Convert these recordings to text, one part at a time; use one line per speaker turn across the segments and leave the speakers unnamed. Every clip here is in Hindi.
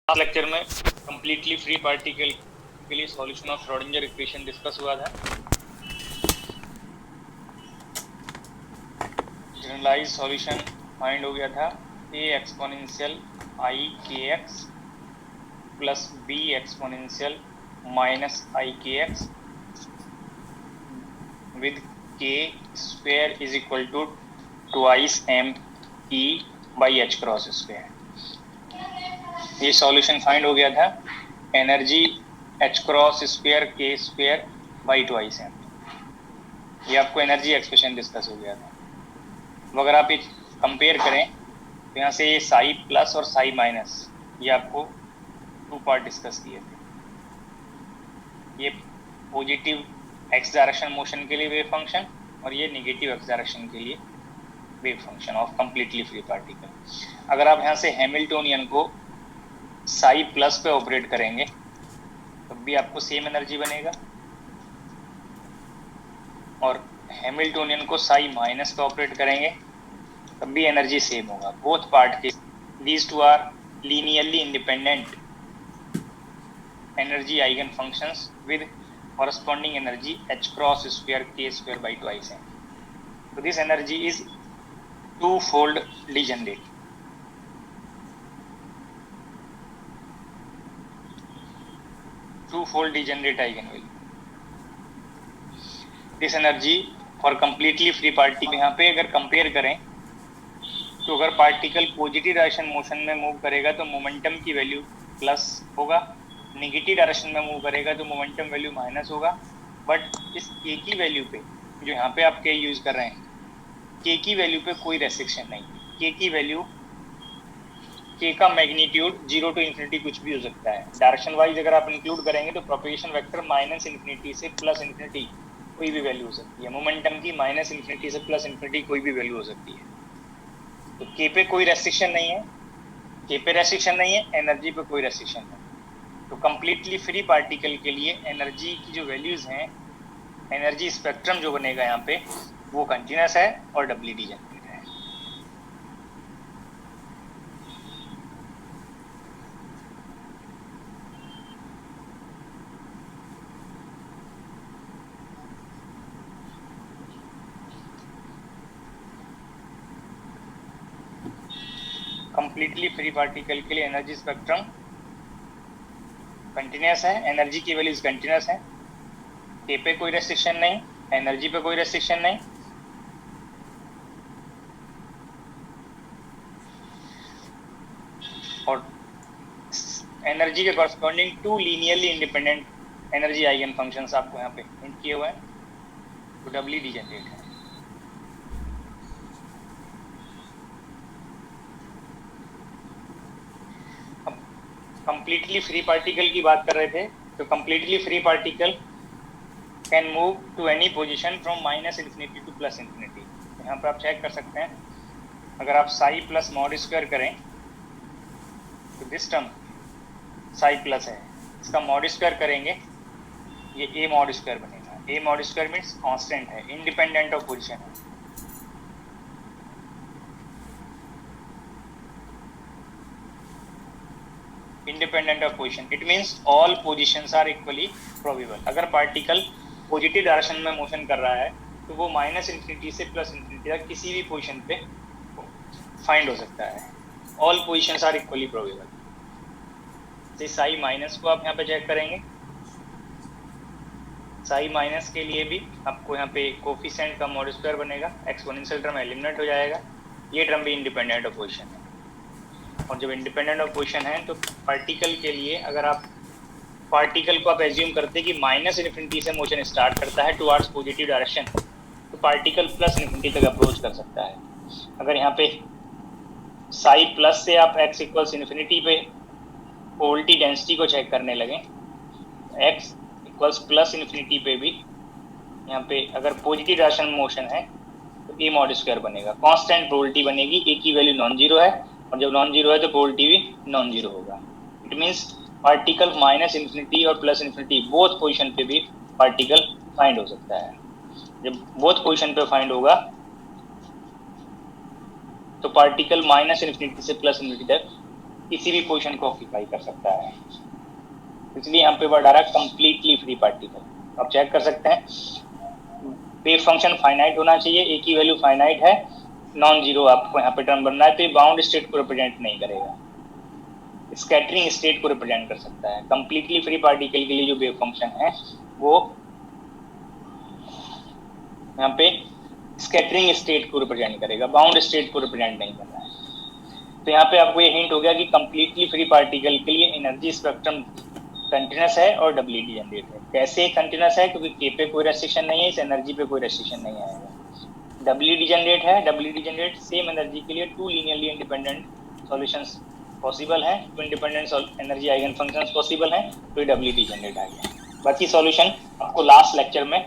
लेक्चर में कंप्लीटली फ्री पार्टिकल के लिए solution of Schrodinger equation discuss हुआ था। जनरलाइज सॉल्यूशन फाइंड हो गया था a exponential i kx plus b exponential minus i kx with k square is equal to twice m e by h cross square. ये सॉल्यूशन फाइंड हो गया था energy h cross square k square by twice m। ये आपको एनर्जी एक्सप्रेशन डिस्कस हो गया था। अगर आप ये कंपेयर करें तो यहाँ से ये साई प्लस और साई माइनस ये आपको 2 पार्ट डिस्कस किए थे। ये पॉजिटिव एक्स डायरेक्शन मोशन के लिए वेव फंक्शन और ये नेगेटिव एक्स डायरेक्शन के लिए wave function of completely free particle. अगर आप यहाँ से हैमिल्टोनियन को साई प्लस पे ऑपरेट करेंगे तब भी आपको सेम एनर्जी बनेगा, और हैमिल्टोनियन को साई माइनस पे ऑपरेट करेंगे तब भी एनर्जी सेम होगा। बोथ पार्ट के these two are linearly independent energy eigen functions with corresponding energy h cross square k square by twice m. So this energy is two-fold degenerate. Two-fold degenerate eigenvalue. This energy for completely free particle, यहाँ पे अगर कंपेयर करें तो अगर पार्टिकल पॉजिटिव डायरेक्शन मोशन में मूव करेगा तो मोमेंटम की वैल्यू प्लस होगा, नेगेटिव डायरेक्शन में मूव करेगा तो मोमेंटम वैल्यू माइनस होगा। बट इस के की वैल्यू पे, जो यहाँ पे आप के यूज कर रहे हैं, के की वैल्यू पे कोई रेस्ट्रिक्शन नहीं। के की वैल्यू, के का मैग्नीट्यूड 0 टू इन्फिनिटी कुछ भी हो सकता है। डायरेक्शन वाइज अगर आप इंक्लूड करेंगे तो प्रोपेगेशन वेक्टर माइनस इन्फिनिटी से प्लस इन्फिनिटी कोई भी वैल्यू हो सकती है। मोमेंटम की माइनस इन्फिनिटी से प्लस इन्फिनिटी कोई भी वैल्यू हो सकती है। तो के पे कोई रेस्ट्रिक्शन नहीं है, के पे रेस्ट्रिक्शन नहीं है, एनर्जी पे कोई रेस्ट्रिक्शन नहीं। तो कंप्लीटली फ्री पार्टिकल के लिए एनर्जी की जो वैल्यूज हैं, एनर्जी स्पेक्ट्रम जो बनेगा यहाँ पे वो कंटिन्यूअस है और डबली डिजेनरेट है। कंप्लीटली फ्री पार्टिकल के लिए एनर्जी स्पेक्ट्रम कंटिन्यूअस है, एनर्जी की वैल्यूज कंटिन्यूअस है, के पे कोई रेस्ट्रिक्शन नहीं, एनर्जी पे कोई रेस्ट्रिक्शन नहीं। और एनर्जी के corresponding 2 linearly independent energy eigen functions आपको यहाँ पे हिंट किए हुए हैं, तो डबली डिजेनरेट है। कंप्लीटली फ्री पार्टिकल की बात कर रहे थे, तो completely free particle can move to any position from minus infinity to plus infinity. यहाँ पर आप चेक कर सकते हैं, अगर आप साई प्लस मॉड स्क्वायर करें तो दिस टर्म साई प्लस है, इसका मॉड स्क्वायर करेंगे ये ए मॉड स्क्वायर बनेगा। A mod square means constant है, इंडिपेंडेंट ऑफ पोजीशन है। Independent of position, it means all positions are equally probable. अगर पार्टिकल पॉजिटिव डायरेक्शन में मोशन कर रहा है तो वो माइनस इन्फिनिटी से प्लस इन्फिनिटी तक किसी भी पोजीशन पे फाइंड हो सकता है। All positions are equally probable. जैसे साई माइनस को आप यहाँ पे चेक करेंगे, साई माइनस के लिए भी आपको यहाँ पे कोफिशिएंट का मॉड स्क्वायर बनेगा, एक्सपोनेंशियल टर्म एलिमिनेट हो जाएगा, ये टर्म भी इंडिपेंडेंट ऑफ पोजीशन है। और जब इंडिपेंडेंट ऑफ पोजीशन है तो पार्टिकल के लिए, अगर आप पार्टिकल को आप एज्यूम करते हैं कि माइनस इन्फिनिटी से मोशन स्टार्ट करता है टुवर्ड्स पॉजिटिव डायरेक्शन, तो पार्टिकल प्लस इन्फिनिटी तक अप्रोच कर सकता है। अगर यहाँ पे साई प्लस से आप x इक्वल्स इन्फिनिटी पे प्रोबेबिलिटी डेंसिटी को चेक करने लगे, x इक्वल्स प्लस इन्फिनिटी पे भी यहाँ पे अगर पॉजिटिव डायरेक्शन मोशन है तो ए मॉड स्क्वायर बनेगा, कांस्टेंट प्रोबेबिलिटी बनेगी, ए की वैल्यू नॉन जीरो है, और जब नॉन जीरो है तो प्रोबेबिलिटी भी नॉन जीरो होगा। It means particle minus infinity और प्लस इन्फिनिटी बोथ पोजीशन पे भी पार्टिकल फाइंड हो सकता है। जब बोथ पोजीशन पे फाइंड होगा तो पार्टिकल माइनस इन्फिनिटी से प्लस इन्फिनिटी तक किसी भी पोजीशन को ऑक्यूपाई कर सकता है, इसलिए यहाँ पे वर्ड आ रहा है कंप्लीटली फ्री पार्टिकल। आप चेक कर सकते हैं, वेव फंक्शन फाइनाइट होना चाहिए, ए की वैल्यू फाइनाइट है, नॉन जीरो आपको यहाँ पे टर्म बनना है, तो ये बाउंड स्टेट को रिप्रेजेंट नहीं करेगा, स्कैटरिंग स्टेट को रिप्रेजेंट कर सकता है। कंप्लीटली फ्री पार्टिकल के लिए जो वेव फंक्शन है वो यहाँ पे स्कैटरिंग स्टेट को रिप्रेजेंट करेगा, बाउंड स्टेट को रिप्रेजेंट नहीं कर रहा है। तो यहाँ पे आपको ये हिंट हो गया कि कंप्लीटली फ्री पार्टिकल के लिए एनर्जी स्पेक्ट्रम कंटिन्यूस है और डब्ल्यूटी जनरेट है। कैसे कंटिन्यूस है? क्योंकि के पे कोई रेस्ट्रिक्शन नहीं है, इस एनर्जी पे कोई रेस्ट्रिक्शन नहीं आएगा। डब्ल्यूटी जनरेट है, डब्ल्यूटी जनरेट सेम एनर्जी के लिए two linearly independent solutions possible है, two independent energy eigen functions possible हैं, तो डब्ल्यूटी जनरेट आ गया। बाकी सॉल्यूशन आपको लास्ट लेक्चर में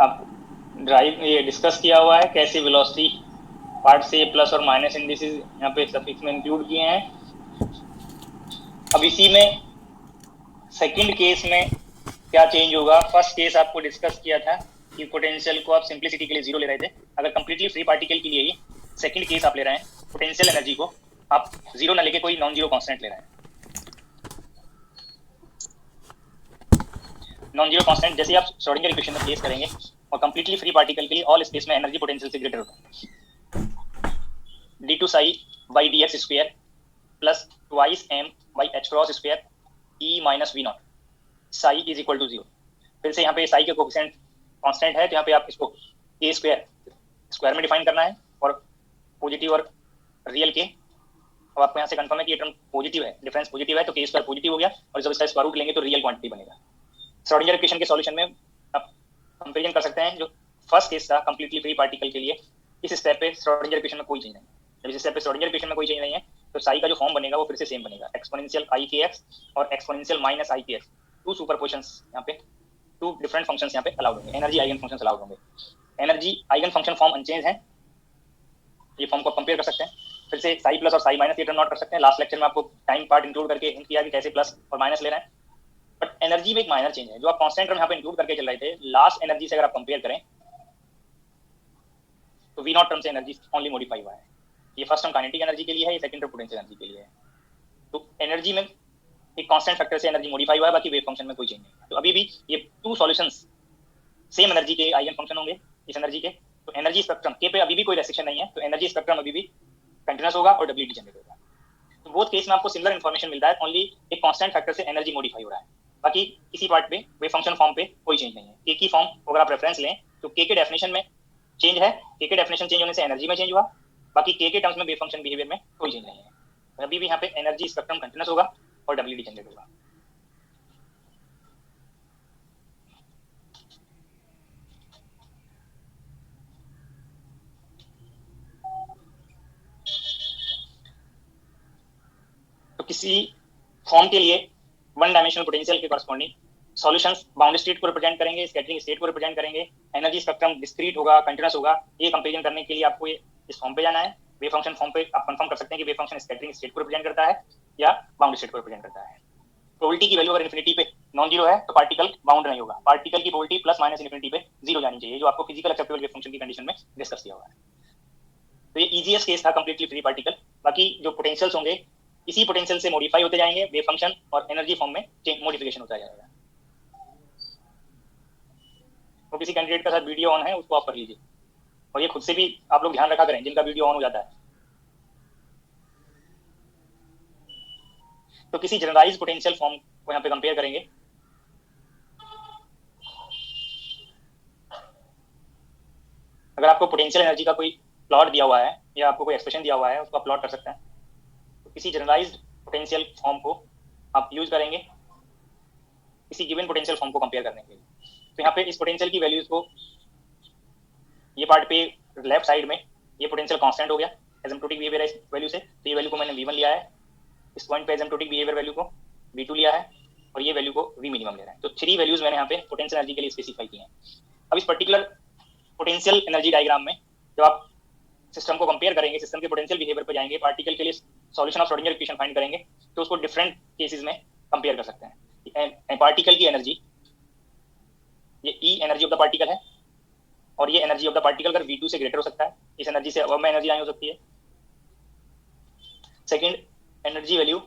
आप ड्राइव ये डिस्कस किया हुआ है, कैसे वेलोसिटी पार्ट से प्लस और माइनस इंडिसेस यहाँ पे सफिक्स में इंक्लूड किए हैं। अब इसी में सेकंड केस में क्या चेंज होगा? फर्स्ट केस आपको डिस्कस किया था कि पोटेंशियल को आप सिंप्लिसिटी के लिए जीरो ले रहे थे, अगर कंप्लीटली फ्री पार्टिकल के लिए ही सेकंड केस आप ले रहे हैं, पोटेंशियल एनर्जी को आप जीरो ना लेके कोई नॉन जीरो कांस्टेंट ले रहे हैं। नॉन जीरो कांस्टेंट जैसे आप श्रोडिंगर इक्वेशन में केस करेंगे और कंप्लीटली फ्री पार्टिकल के लिए ऑल स्पेस में एनर्जी पोटेंशियल से ग्रेटर होता है, d2 psi by dx square plus twice m by h cross square e minus v naught psi is equal to 0। फिर से यहाँ पे psi के कोफिशिएंट कांस्टेंट है, तो यहाँ पे आप इसको a स्क्वायर स्क्वायर में डिफाइन करना है और पॉजिटिव और रियल के। अब आपको यहाँ से कंफर्म है कि ये टर्म पॉजिटिव है, डिफरेंस पॉजिटिव है, तो के स्क्वायर पॉजिटिव हो गया, और जब इसका स्क्वायर रूट लेंगे तो रियल क्वांटिटी बनेगा। श्रोडिंगर इक्वेशन के सॉल्यूशन में आप कंपैरिजन कर सकते हैं, जो फर्स्ट केस था कंप्लीटली फ्री पार्टिकल के लिए, इस स्टेप पे श्रोडिंगर इक्वेशन में कोई चेंज नहीं है। जब इस स्टेप पे श्रोडिंगर इक्वेशन में कोई चेंज नहीं है, तो साई का जो फॉर्म बनेगा वो फिर से सेम बनेगा, एक्सपोनेंशियल आई के एक्स और एक्सपोनेंशियल माइनस आई के एक्स, टू सुपरपोजिशंस यहाँ पे, टू डिफरेंट फंक्शंस यहाँ पे अलाउड होंगे, एनर्जी आइगन फंक्शंस अलाउड होंगे। Energy eigen function form unchange है, ये फॉर्म को कंपेयर कर सकते हैं। फिर से साई प्लस और साई माइनस ये टर्म नोट कर सकते हैं। लास्ट लेक्चर में आपको टाइम पार्ट इंक्लूड करके हिंट किया कि कैसे प्लस और माइनस ले रहे हैं, बट एनर्जी में एक माइनर चेंज है, जो आप कांस्टेंट टर्म यहाँ पे इंक्लूड करके चल रहे थे, लास्ट एनर्जी से अगर आप कंपेयर करें तो वी नॉट टर्म से एनर्जी ओनली मॉडिफाई हुआ है। ये फर्स्ट टर्म काइनेटिक एनर्जी के लिए है, ये सेकंड टर्म पोटेंशियल एनर्जी के लिए है। तो एनर्जी में एक कांस्टेंट फैक्टर से एनर्जी मॉडिफाई हुआ है, बाकी वेव फंक्शन में कोई चेंज नहीं है। तो अभी भी ये टू सॉल्यूशंस सेम एनर्जी के आइगन फंक्शन होंगे इस एनर्जी के, तो एनर्जी स्पेक्ट्रम के पे अभी भी कोई रेस्ट्रिक्शन नहीं है, तो एनर्जी स्पेक्ट्रम अभी भी कंटिन्यूस होगा और डब्ल्यूटी जनरेट होगा। तो बोथ केस में आपको सिमिलर इन्फॉर्मेशन मिलता है, ओनली एक कांस्टेंट फैक्टर से एनर्जी मॉडिफाई हो रहा है, बाकी किसी पार्ट पे वेव फंक्शन फॉर्म पे कोई चेंज नहीं है। के की फॉर्म अगर आप रेफरेंस लें तो के के डेफिनेशन में चेंज है, के के डेफिनेशन चेंज होने से एनर्जी में चेंज हुआ, बाकी के टर्म्स में वेव फंक्शन बिहेवियर में कोई चेंज नहीं है। अभी भी यहाँ पे एनर्जी स्पेक्ट्रम कंटिन्यूस होगा और डब्ल्यूटी जनरेट होगा। तो किसी फॉर्म के लिए वन डायमेंशनल पोटेंशियल के कॉरस्पॉन्डिंग सॉल्यूशंस बाउंड स्टेट को रिप्रेजेंट करेंगे, स्कैटरिंग स्टेट को रिप्रेजेंट करेंगे, एनर्जी स्पेक्ट्रम डिस्क्रीट होगा, कंटीन्यूअस होगा। ये कंपैरिजन करने के लिए आपको ये इस फॉर्म पे जाना है। वेव फंक्शन फॉर्म पे आप कंफर्म कर सकते हैं कि वेव फंक्शन स्कैटरिंग स्टेट को रिप्रेजेंट करता है या बाउंड स्टेट को रिप्रेजेंट करता है। प्रोबेबिलिटी की वैल्यू अगर इन्फिनिटी पे नॉन जीरो है तो पार्टिकल बाउंड नहीं होगा, पार्टिकल की प्रोबेबिलिटी प्लस माइनस इन्फिनिटी पे जीरो जानी चाहिए, जो आपको फिजिकल एक्सेप्टेबल वेव फंक्शन की कंडीशन में डिस्कस किया हुआ है। तो ये इजीएस्ट केस था कंप्लीटली फ्री पार्टिकल। बाकी जो पोटेंशियल्स होंगे इसी पोटेंशियल से मॉडिफाई होते जाएंगे, वेव फंक्शन और एनर्जी फॉर्म में मॉडिफिकेशन होता जाएगा। तो किसी कैंडिडेट का साथ वीडियो ऑन है उसको आप कर लीजिए, और ये खुद से भी आप लोग ध्यान रखा करें जिनका वीडियो ऑन हो जाता है। तो किसी जनरलाइज पोटेंशियल फॉर्म को यहाँ पे कंपेयर करेंगे। अगर आपको पोटेंशियल एनर्जी का कोई प्लॉट दिया हुआ है या आपको कोई एक्सप्रेशन दिया हुआ है, उसको आप प्लॉट कर सकते हैं। तो किसी जनरलाइज्ड पोटेंशियल फॉर्म को आप यूज करेंगे किसी गिवन पोटेंशियल फॉर्म को कंपेयर करने के लिए। तो यहाँ पे इस पोटेंशियल की वैल्यूज को ये पार्ट पे लेफ्ट साइड में ये पोटेंशियल कांस्टेंट हो गया एसिम्प्टोटिक बिहेवियर इस वैल्यू से, तो ये वैल्यू को मैंने v1 लिया है, इस पॉइंट पे एसिम्प्टोटिक बिहेवियर वैल्यू को v2 लिया है, और ये वैल्यू को v मिनिमम ले रहा है। तो थ्री वैल्यूज मैंने यहाँ पे पोटेंशियल एनर्जी के लिए स्पेसिफाई की हैं। अब इस पर्टिकुलर पोटेंशियल एनर्जी डायग्राम में जब आप सिस्टम को कंपेयर करेंगे, सिस्टम के पोटेंशियल बिहेवियर पर जाएंगे, पार्टिकल के लिए solution of Schrodinger equation find करेंगे, तो उसको डिफरेंट केसेस में कंपेयर कर सकते हैं। पार्टिकल की एनर्जी, ये ई एनर्जी ऑफ द पार्टिकल है, और ये एनर्जी ऑफ द पार्टिकल अगर v2 से ग्रेटर हो सकता है, इस एनर्जी से अब में एनर्जी आई हो सकती है। Second, energy value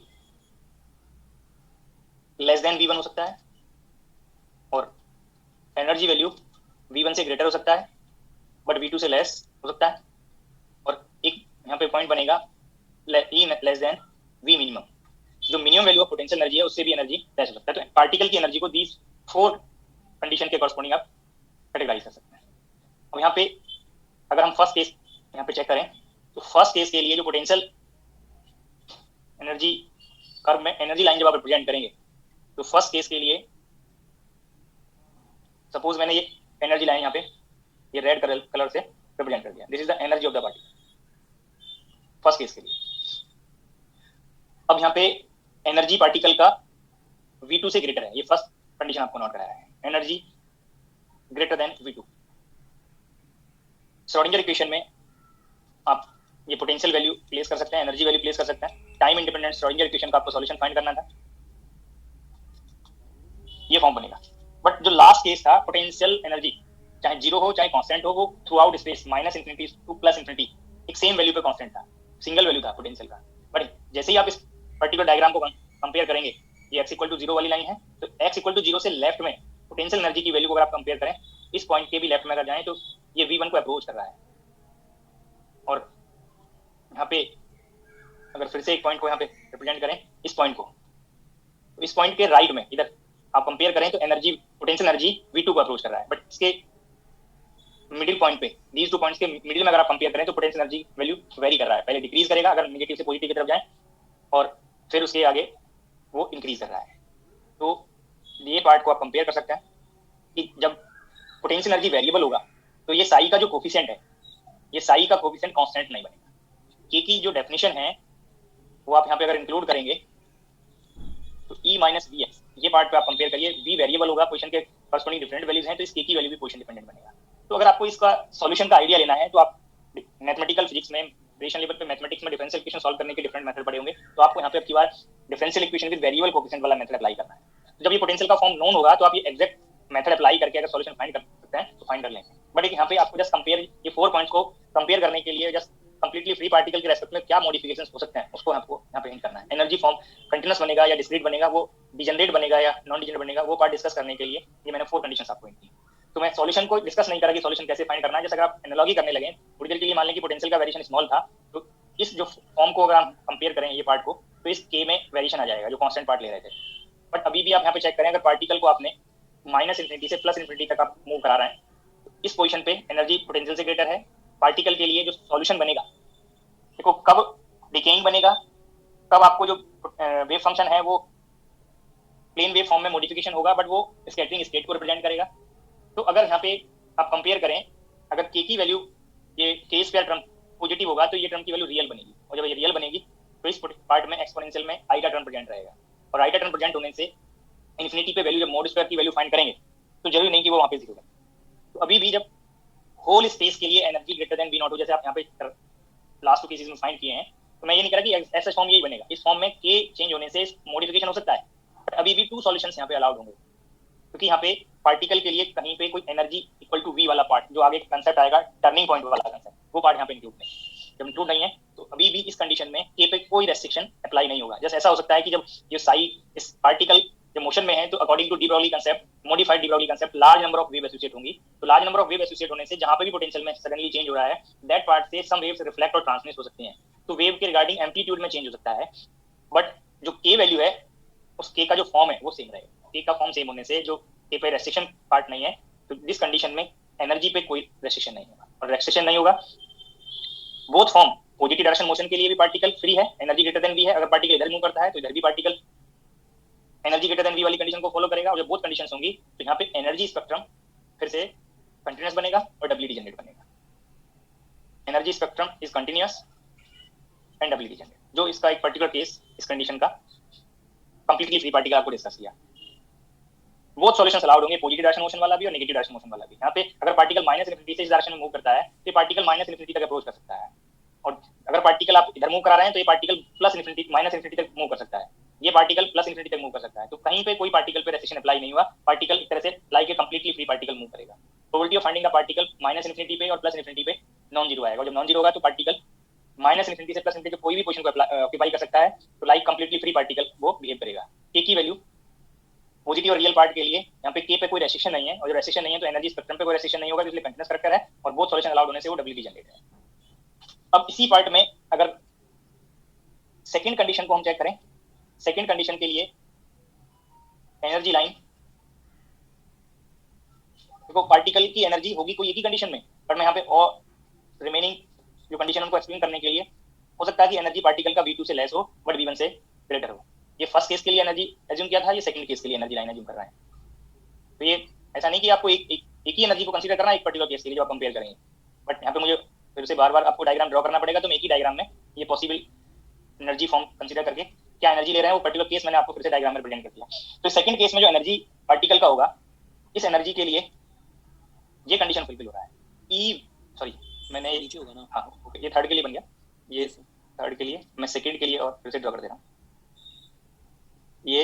less than V1 हो सकता है और एनर्जी वैल्यू V1 से ग्रेटर हो सकता है बट V2 से लेस हो सकता है, और एक यहाँ पे पॉइंट बनेगा E less than V minimum, जो minimum value of potential energy है उससे भी एनर्जी लेस हो सकता है। तो पार्टिकल की एनर्जी को दीज 4 कंडीशन के कॉरस्पॉन्डिंग आप कैटेगराइज कर सकते हैं। अब यहाँ पे अगर हम फर्स्ट केस यहाँ पे चेक करें तो फर्स्ट केस के लिए जो पोटेंशियल एनर्जी कर्व में एनर्जी लाइन जब आप रिप्रेजेंट करेंगे तो फर्स्ट केस के लिए सपोज मैंने ये एनर्जी लाइन यहाँ पे ये रेड कलर से रिप्रेजेंट कर दिया, this is the energy of the particle first case के लिए। अब यहाँ पे एनर्जी पार्टिकल का V2 से ग्रेटर है, ये फर्स्ट कंडीशन आपको नोट कराया है, energy greater then V2। Schrodinger equation में आप ये पोटेंशियल वैल्यू प्लेस कर सकते हैं, एनर्जी वैल्यू प्लेस कर सकते हैं। टाइम इंडिपेंडेंट श्रोडिंगर इक्वेशन का आपको सॉल्यूशन फाइंड करना था, ये फॉर्म बनेगा। बट जो लास्ट केस था पोटेंशियल एनर्जी चाहे जीरो हो चाहे कांस्टेंट हो, वो through out space minus infinity to plus infinity एक सेम वैल्यू पे कांस्टेंट था, सिंगल वैल्यू था पोटेंशियल का। बट जैसे ही आप इस पर्टिकुलर डायग्राम को कंपेयर करेंगे, ये x इक्वल टू 0 वाली लाइन है, तो x इक्वल टू 0 से लेफ्ट में पोटेंशियल एनर्जी की वैल्यू को अगर आप कंपेयर करें, इस पॉइंट के भी लेफ्ट में अगर जाएं तो ये V1 को अप्रोच कर रहा है। और यहाँ पे अगर फिर से एक पॉइंट को यहाँ पे रिप्रेजेंट करें, इस पॉइंट को, तो इस पॉइंट के राइट में इधर आप कंपेयर करें तो एनर्जी पोटेंशियल एनर्जी V2 को अप्रोच कर रहा है। बट इसके मिडिल पॉइंट पे, दीज टू पॉइंट्स के मिडिल में अगर आप कंपेयर करें तो पोटेंशियल एनर्जी वैल्यू वेरी कर रहा है, पहले डिक्रीज करेगा अगर नेगेटिव से पॉजिटिव की तरफ जाए, और फिर उसके आगे वो इंक्रीज कर रहा है। तो ये पार्ट को आप कंपेयर कर सकते हैं कि जब पोटेंशियल एनर्जी वेरिएबल होगा तो ये साई का जो कोफिशिएंट है, ये साई का कोफिशिएंट कांस्टेंट नहीं बनेगा। के की जो डेफिनेशन है वो आप यहाँ पे अगर इंक्लूड करेंगे तो E माइनस वी एक्स, ये पार्ट पे आप कंपेयर करिए, V वेरिएबल होगा, पोजीशन के कॉरस्पॉन्डिंग डिफरेंट वैल्यूज हैं, तो इस के की वैल्यू भी पोजीशन डिपेंडेंट बनेगा। तो अगर आपको इसका सॉल्यूशन का आइडिया लेना है तो आप मैथमेटिकल फिजिक्स में ग्रेजुएशन लेवल पे मैथमेटिक्स में डिफरेंशियल इक्वेशन सॉल्व करने के डिफरेंट मेथड पढ़े होंगे, तो आपको यहाँ पे अब की बार differential equation with variable coefficient वाला मेथड अप्लाई करना है। तो जब ये पोटेंशियल का फॉर्म नोन होगा तो आप ये एग्जैक्ट मेथड अप्लाई करके अगर सॉल्यूशन फाइंड कर सकते हैं तो फाइंड कर लेंगे। बट यहाँ पे आपको जस्ट कंपेयर, ये 4 पॉइंट्स को कंपेयर करने के लिए जस्ट कंप्लीटली फ्री पार्टिकल के रेस्पेक्ट में क्या मॉडिफिकेशंस हो सकते हैं उसको आपको यहाँ पे हिंट करना है। एनर्जी फॉर्म कंटीन्यूअस बनेगा या डिस्क्रीट बनेगा, वो डिजनरेट बनेगा या नॉन डिजनरेट बनेगा, वो पार्ट डिस्कस करने के लिए ये मैंने 4 कंडीशंस आपको हिंट की। तो मैं सॉल्यूशन को डिस्कस नहीं करा कि सॉल्यूशन कैसे फाइंड करना है, जैसे अगर आप एनालॉजी करने लगे थोड़ी देर के लिए, मान लें कि पोटेंशियल का वेरिएशन स्मॉल था, तो इस जो फॉर्म को अगर हम कंपेयर करें ये पार्ट को, तो इस के में वेरिएशन आ जाएगा जो कांस्टेंट पार्ट ले रहे थे। बट अभी भी आप यहाँ पे चेक करें, अगर पार्टिकल को आपने माइनस इन्फिनिटी से प्लस इन्फिनिटी तक आप मूव करा रहे हैं, तो इस पोजीशन पे एनर्जी पोटेंशियल से ग्रेटर है। पार्टिकल के लिए जो सॉल्यूशन बनेगा, देखो कब डिकेइंग बनेगा, कब आपको जो वेव फंक्शन है वो प्लेन वेव फॉर्म में मॉडिफिकेशन होगा, बट वो स्कैटरिंग स्टेट को रिप्रेजेंट करेगा। तो अगर यहाँ पे आप कंपेयर करें, अगर के की वैल्यू ये के स्क्वायर टर्म पॉजिटिव होगा तो ये टर्म की वैल्यू रियल बनेगी, और जब ये रियल बनेगी तो इस पार्ट में एक्सपोनेंशियल में आई का टर्म प्रेजेंट रहेगा, और आई का टर्म प्रेजेंट होने से इन्फिनिटी पे वैल्यू जब मॉड स्क्वायर की वैल्यू फाइंड करेंगे तो जरूरी नहीं कि वो वहाँ पे 0 है। तो अभी भी जब होल स्पेस के लिए energy greater than V naught हो, जैसे आप यहाँ पे लास्ट 2 केसेस में फाइंड किए हैं, तो मैं ये नहीं कह रहा कि ऐसा फॉर्म यही बनेगा, इस फॉर्म में के चेंज होने से मॉडिफिकेशन हो सकता है, बट अभी भी 2 सॉल्यूशंस यहाँ पे अलाउड होंगे, क्योंकि यहाँ पे पार्टिकल के लिए कहीं पे कोई एनर्जी इक्वल टू वी वाला पार्ट जो आगे कंसेप्ट आएगा, टर्निंग पॉइंट वाला कंसेप्ट, वो पार्ट यहाँ पे इंक्लूड नहीं। जब इंक्लूड नहीं है तो अभी भी इस कंडीशन में के पे कोई रेस्ट्रिक्शन अप्लाई नहीं होगा। जैसे ऐसा हो सकता है कि जब ये साई इस पार्टिकल जब मोशन में है तो according to de Broglie concept, modified de Broglie concept, large number of wave associate होंगी। तो large number of wave associate होने से जहां पे भी पोटेंशियल में सडनली चेंज हो रहा है, दैट पार्ट से सम वेव्स रिफ्लेक्ट और ट्रांसमिट हो सकती हैं, तो वेव के रिगार्डिंग एम्पलीट्यूड में चेंज हो सकता है, बट जो के वैल्यू है उस के का जो फॉर्म है वो सेम रहेगा। के का फॉर्म सेम होने से जो के पे रेस्ट्रिक्शन पार्ट नहीं है, तो दिस कंडीशन में एनर्जी पे कोई रेस्ट्रिक्शन नहीं होगा, और रेस्ट्रिक्शन नहीं होगा both form. Positive direction motion के लिए भी पार्टिकल फ्री है, एनर्जी ग्रेटर देन वी है, अगर पार्टिकल इधर मूव करता है तो इधर भी particle energy greater than V वाली कंडीशन को फॉलो करेगा, और जब बोथ कंडीशंस होंगी तो यहाँ पे एनर्जी स्पेक्ट्रम फिर से कंटीन्यूअस बनेगा और डब्ल्यू जनरेट बनेगा। Energy spectrum is continuous and W generate, जो इसका एक पर्टिकुलर केस इस कंडीशन का कंप्लीटली फ्री पार्टिकल आपको डिस्कस किया। बोथ सॉल्यूशंस अलाउड होंगे, पॉजिटिव डायरेक्शन मोशन वाला भी और नेगेटिव डायरेक्शन मोशन वाला भी। यहाँ पे अगर पार्टिकल माइनस इन्फिनिटी से इस डायरेक्शन में मूव करता है तो ये पार्टिकल माइनस इन्फिनिटी तक अप्रोच कर सकता है, और अगर पार्टिकल आप इधर मूव करा रहे हैं तो ये particle plus infinity minus infinity तक मूव कर सकता है, ये पार्टिकल प्लस इन्फिनिटी तक मूव कर सकता है। तो कहीं पे कोई पार्टिकल पे रेस्ट्रिक्शन अप्लाई नहीं हुआ, पार्टिकल एक तरह से like a completely free particle move करेगा। Probability of finding the particle minus infinity पे और प्लस इन्फिनिटी पे नॉन जीरो आएगा, जब नॉन जीरो होगा तो पार्टिकल माइनस इन्फिनिटी से प्लस इन्फिनिटी कोई भी पोजीशन को ऑक्यूपाई कर सकता है। तो
रियलिटी और रियल पार्ट के लिए यहाँ पे के पे कोई रेस्ट्रिक्शन नहीं है, और जो रेस्ट्रिक्शन नहीं है तो एनर्जी स्पेक्ट्रम पे कोई रेस्ट्रिक्शन नहीं होगा, इसलिए कंटीन्यूअस करैक्टर है, और बहुत सॉल्यूशन अलाउड होने से वो डब्ल्यूटी जनरेट है। अब इसी पार्ट में अगर सेकंड कंडीशन को हम चेक करें, सेकंड कंडीशन के लिए एनर्जी लाइन, देखो पार्टिकल की एनर्जी होगी कोई एक ही कंडीशन में, पर मैं यहाँ पे और रिमेनिंग जो कंडीशन उनको एक्सप्लेन करने के लिए हो सकता है कि एनर्जी पार्टिकल का V2 से लेस हो बट V1 से ग्रेटर हो। ये फर्स्ट केस के लिए एनर्जी एज्यूम किया था, ये सेकंड केस के लिए एनर्जी लाइन एज्यूम कर रहा है। तो ये ऐसा नहीं कि आपको एक ही एनर्जी को कंसीडर करना है एक पर्टिकुलर केस के लिए जो आप कंपेयर करेंगे, बट यहाँ पे मुझे फिर से बार बार आपको डायग्राम ड्रॉ करना पड़ेगा, तो मैं एक ही डायग्राम में ये पॉसिबल एनर्जी फॉर्म कंसीडर करके क्या एनर्जी ले रहे हैं वो पर्टिकुलर केस मैंने आपको फिर से डायग्राम में प्रेजेंट कर दिया। तो सेकंड केस में जो एनर्जी पार्टिकल का होगा, इस एनर्जी के लिए ये कंडीशन फुलफिल हो रहा है। सॉरी मैंने नीचे होगा ना, हाँ ओके, ये थर्ड के लिए बन गया, ये थर्ड के लिए, मैं सेकंड के लिए और फिर से ड्रॉ कर दे रहा हूँ। ये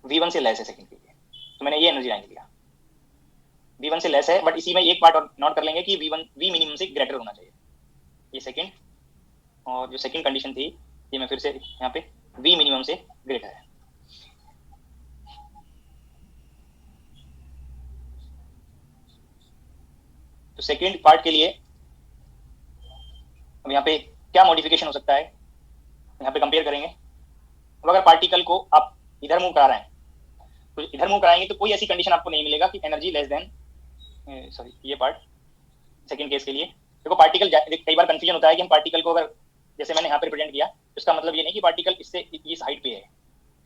V1 से लेस है सेकंड के लिए, तो मैंने ये एनर्जी लाइन लिया, V1 से लेस है, बट इसी में एक पार्ट और नोट कर लेंगे कि V मिनिमम से ग्रेटर होना चाहिए। ये सेकंड, और जो सेकंड कंडीशन थी ये मैं फिर से यहाँ पे V मिनिमम से ग्रेटर है। तो सेकंड पार्ट के लिए अब यहाँ पे क्या मॉडिफिकेशन हो सकता है, यहाँ पे कंपेयर करेंगे। अब अगर पार्टिकल को आप इधर मूव करा रहे हैं, तो इधर मूव कराएंगे तो कोई ऐसी कंडीशन आपको नहीं मिलेगा कि एनर्जी लेस देन, सॉरी ये पार्ट सेकंड केस के लिए। देखो पार्टिकल कई बार कंफ्यूजन होता है कि हम पार्टिकल को अगर जैसे मैंने यहाँ पे रिप्रेजेंट किया, इसका मतलब ये नहीं कि पार्टिकल इससे इस हाइट पे है,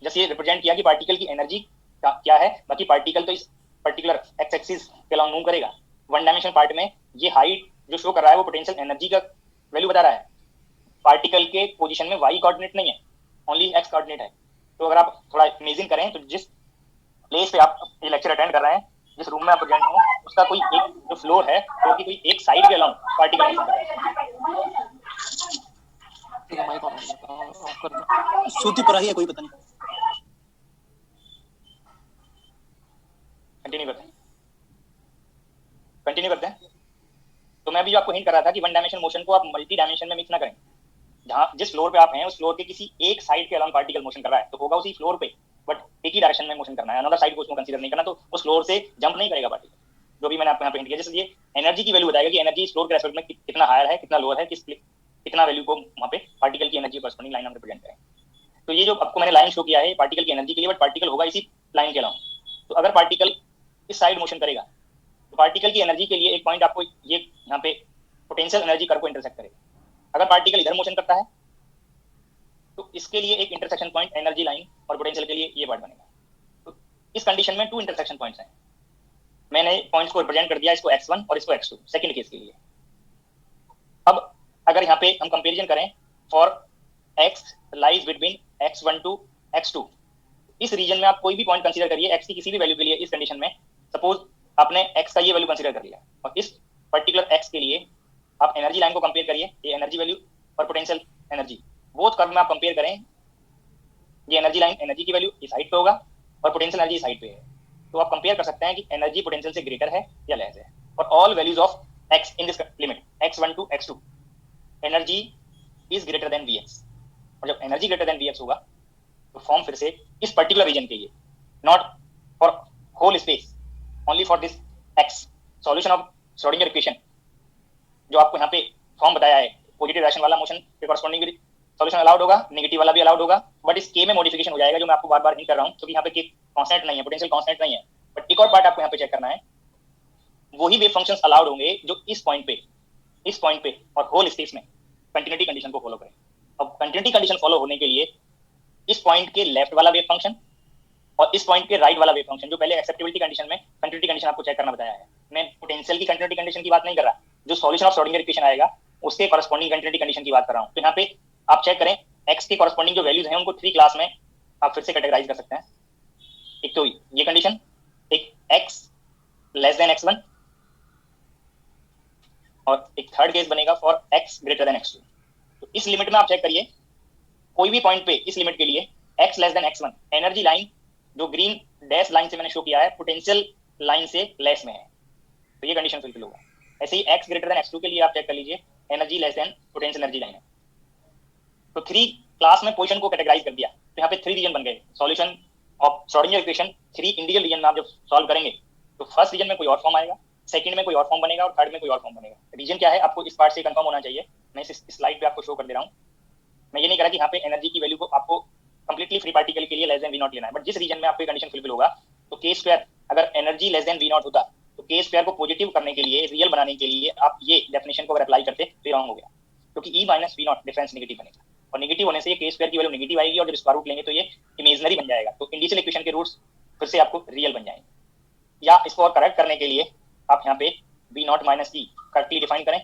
जैसे ये रिप्रेजेंट किया कि पार्टिकल की एनर्जी क्या है, बाकी पार्टिकल तो इस पर्टिकुलर एक्स एक्सिस के अलॉन्ग मूव करेगा। वन डायमेंशन पार्ट में ये हाइट जो शो कर रहा है वो पोटेंशियल एनर्जी का वैल्यू बता रहा है, पार्टिकल के पोजीशन में वाई कोऑर्डिनेट नहीं है, ओनली एक्स कोऑर्डिनेट है। तो अगर आप थोड़ा इमेजिन करें तो जिस प्लेस पे आप ये लेक्चर अटेंड कर रहे हैं, जिस रूम में आप प्रेजेंट हो, उसका कोई एक जो फ्लोर है वो कि कोई एक साइड के अलॉन्ग पार्टिकल
सूती पर ही है, कोई पता नहीं।
कंटिन्यू करते हैं। तो मैं अभी आपको हिंट कर रहा था कि वन डायमेंशन मोशन को आप मल्टी डायमेंशन में मिक्स ना करें। जहां जिस फ्लोर पे आप हैं उस फ्लोर के किसी एक साइड के अलॉन्ग पार्टिकल मोशन कर रहा है तो होगा उसी फ्लोर पे, बट एक ही डायरेक्शन में मोशन करना है, अनदर साइड को उसमें कंसीडर नहीं करना, तो उस फ्लोर से जंप नहीं करेगा पार्टिकल। जो भी मैंने आपको यहाँ पे हिंट किया, जैसे ये एनर्जी की वैल्यू बताएगा कि एनर्जी इस फ्लोर के रेस्पेक्ट में कितना हायर है, कितना लोअर है, कितना वैल्यू को वहाँ पे पार्टिकल की एनर्जी कॉरस्पॉन्डिंग लाइन हम रिप्रेजेंट करें। तो ये जो आपको मैंने लाइन शो किया है पार्टिकल की एनर्जी के लिए, बट पार्टिकल होगा इसी लाइन के अलॉन्ग। तो अगर पार्टिकल इस साइड मोशन करेगा तो पार्टिकल की एनर्जी के लिए एक पॉइंट आपको ये यहाँ पे पोटेंशियल एनर्जी कर्व को इंटरसेक्ट करेगा। अगर पार्टिकल इधर मोशन करता है तो इसके लिए एक इंटरसेक्शन पॉइंट एनर्जी लाइन और पोटेंशियल के लिए ये पार्ट बनेगा। तो इस कंडीशन में 2 इंटरसेक्शन पॉइंट्स हैं, मैंने पॉइंट्स को रिप्रेजेंट कर दिया, इसको x1 और इसको x2 सेकंड केस के लिए। अब अगर यहाँ पे हम कंपैरिजन करें for x lies between x1 to x2, इस रीजन में आप कोई भी पॉइंट कंसीडर करिए x की किसी भी वैल्यू के लिए। इस कंडीशन में सपोज आपने x का ये वैल्यू कंसीडर कर लिया, और इस पर्टिकुलर x के लिए आप एनर्जी लाइन को कंपेयर करिए, ये एनर्जी वैल्यू और पोटेंशियल एनर्जी बोथ कर्व में आप कंपेयर करें, ये एनर्जी लाइन एनर्जी की वैल्यू इस हाइट पे होगा और पोटेंशियल एनर्जी इस हाइट पे है। तो आप कंपेयर कर सकते हैं कि एनर्जी पोटेंशियल से ग्रेटर है या लेस है। और all values of x in this limit x1 to x2 energy is greater than Vx, और जब एनर्जी ग्रेटर देन Vx होगा तो फॉर्म फिर से इस पर्टिकुलर रीजन के लिए, not for whole space, only for this x, solution of Schrodinger equation जो आपको यहाँ पे फॉर्म बताया है, पॉजिटिव डायरेक्शन वाला मोशन के कॉरस्पॉन्डिंग सॉल्यूशन अलाउड होगा, नेगेटिव वाला भी अलाउड होगा, बट इस के में मॉडिफिकेशन हो जाएगा जो मैं आपको बार बार हिंट कर रहा हूँ, क्योंकि यहाँ पे के कांस्टेंट नहीं है, पोटेंशियल कांस्टेंट नहीं है। बट एक और पार्ट आपको यहाँ पे चेक करना है, वही वेव फंक्शंस अलाउड होंगे जो इस पॉइंट पे और होल स्पेस में कंटिन्यूटी कंडीशन को फॉलो करें। अब कंटिन्यूटी कंडीशन फॉलो होने के लिए इस पॉइंट के लेफ्ट वाला वेव फंक्शन और इस पॉइंट के राइट वाला वेव फंक्शन, जो पहले एक्सेप्टेबिलिटी कंडीशन में कंटिन्यूटी कंडीशन आपको चेक करना बताया है, मैं पोटेंशियल की कंटिन्यूटी कंडीशन की बात नहीं कर रहा, जो सॉल्यूशन ऑफ श्रोडिंगर इक्वेशन आएगा उसके कॉरस्पॉन्डिंग कंटिन्यूटी कंडीशन की बात कर रहा हूँ। तो यहाँ पे आप चेक करें x के कॉरस्पॉन्डिंग जो वैल्यूज हैं उनको 3 क्लास में आप फिर से कैटेगराइज कर सकते हैं। एक तो ये कंडीशन, एक x लेस देन x1, और एक थर्ड केस बनेगा for x greater then x2। तो इस लिमिट में आप चेक करिए कोई भी पॉइंट पे इस लिमिट के लिए x less then x1 energy line जो ग्रीन डैश लाइन से मैंने शो किया है पोटेंशियल लाइन से लेस में है, तो ये कंडीशन फुलफिल होगा। ऐसे ही x ग्रेटर देन x2 के लिए आप चेक कर लीजिए energy less then potential energy line है। तो 3 क्लास में पोजीशन को कैटेगराइज कर दिया, तो यहाँ पे 3 रीजन बन गए, सॉल्यूशन और श्रोडिंगर इक्वेशन 3 इंडिविजुअल रीजन में आप जब सॉल्व करेंगे तो फर्स्ट रीजन में कोई और फॉर्म आएगा, सेकंड में कोई और फॉर्म बनेगा और थर्ड में कोई और फॉर्म बनेगा। रीजन क्या है आपको इस पार्ट से कंफर्म होना चाहिए। मैं इस स्लाइड पे आपको शो कर दे रहा हूँ। मैं ये नहीं कह रहा कि यहाँ पे एनर्जी की वैल्यू को आपको कंप्लीटली फ्री पार्टिकल के लिए लेस देन वी नॉट लेना है, बट जिस रीजन में आपको कंडीशन फुलफिल होगा तो के स्क्वायर अगर energy less than V naught होता तो के स्क्वायर को पॉजिटिव करने के लिए, रियल बनाने के लिए आप ये डेफिनेशन को अगर अप्लाई करते तो रॉन्ग हो गया, क्योंकि E minus V naught difference negative बनेगा और नेगेटिव होने से ये के स्क्वायर की वैल्यू नेगेटिव आएगी और जब स्क्वायर रूट लेंगे तो ये इमेजिनरी बन जाएगा। तो इंडिशियल इक्वेशन के रूट्स फिर से आपको रियल बन जाएंगे। या इसको और करेक्ट करने के लिए आप यहाँ पे वी नॉट माइनस की करेक्टली डिफाइन करें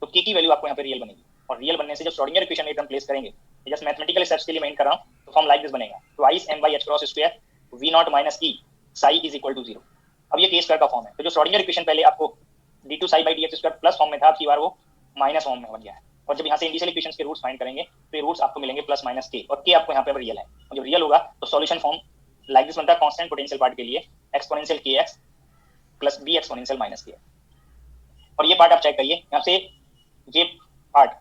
तो के की वैल्यू आपको यहाँ पे रियल बनेगी और रियल बनने से जब श्रोडिंगर इक्वेशन में प्लेस करेंगे, जस्ट मैथमेटिकल स्टेप्स के लिए मैं कर रहा हूँ, तो फॉर्म लाइक दिस बनेगा, twice m by h cross square v not minus की साई इज इक्वल टू 0। अब ये के स्क्वायर का फॉर्म है, तो जो श्रोडिंगर इक्वेशन पहले आपको d2 psi by dx square plus form में था, आपकी बार वो माइनस फॉर्म में बन गया है। और जब यहाँ से इंडिशियल इक्वेशंस के रूट्स फाइंड करेंगे तो ये रूट्स आपको मिलेंगे प्लस माइनस के, और के आपको यहाँ पे रियल है। और जब रियल होगा तो सॉल्यूशन फॉर्म लाइक दिस बनता है, कांस्टेंट पोटेंशियल पार्ट के लिए exponential kx plus b exponential minus k। और ये पार्ट आप चेक करिए, यहाँ से ये पार्ट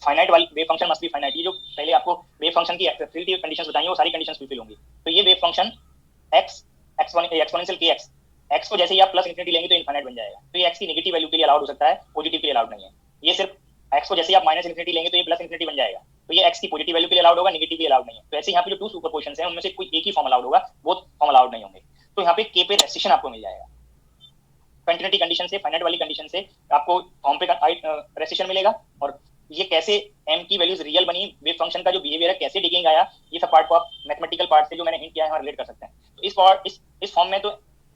फाइनाइट वाली wave function must be finite. ये जो पहले आपको वेव फंक्शन की एक्सेसिबिलिटी कंडीशंस बताई वो सारी कंडीशंस फुलफिल होंगी। तो ये wave function x exponential kx, x को जैसे ही आप प्लस इंफिनिटी लेंगे तो इनफाइनाइट बन जाएगा। तो ये x की नेगेटिव वैल्यू के लिए अलाउड हो सकता है, पॉजिटिव के लिए अलाउड नहीं है। ये सिर्फ x को जैसे ही आप माइनस इंफिनिटी लेंगे तो ये प्लस इंफिनिटी बन जाएगा। तो ये x की पॉजिटिव वैल्यू के लिए अलाउड होगा, नेगेटिव के लिए अलाउड नहीं है। तो ऐसे यहाँ पे जो टू सुपरपोजिशंस हैं उनमें से कोई एक ही फॉर्म अलाउड होगा, वो फॉर्म अलाउड नहीं होंगे। तो यहाँ पे k पे रेस्ट्रिक्शन आपको मिल जाएगा। कंटिन्यूटी कंडीशन से, फाइनाइट वाली कंडीशन से आपको फॉर्म पे रेस्ट्रिक्शन मिलेगा। और ये कैसे m की वैल्यूज रियल बनी, वेव फंक्शन का जो बिहेवियर है कैसे डिकेइंग आया, ये सब पार्ट को आप मैथमेटिकल पार्ट से जो मैंने हिंट किया है रिलेट कर सकते हैं। तो इस पार्ट इस फॉर्म में तो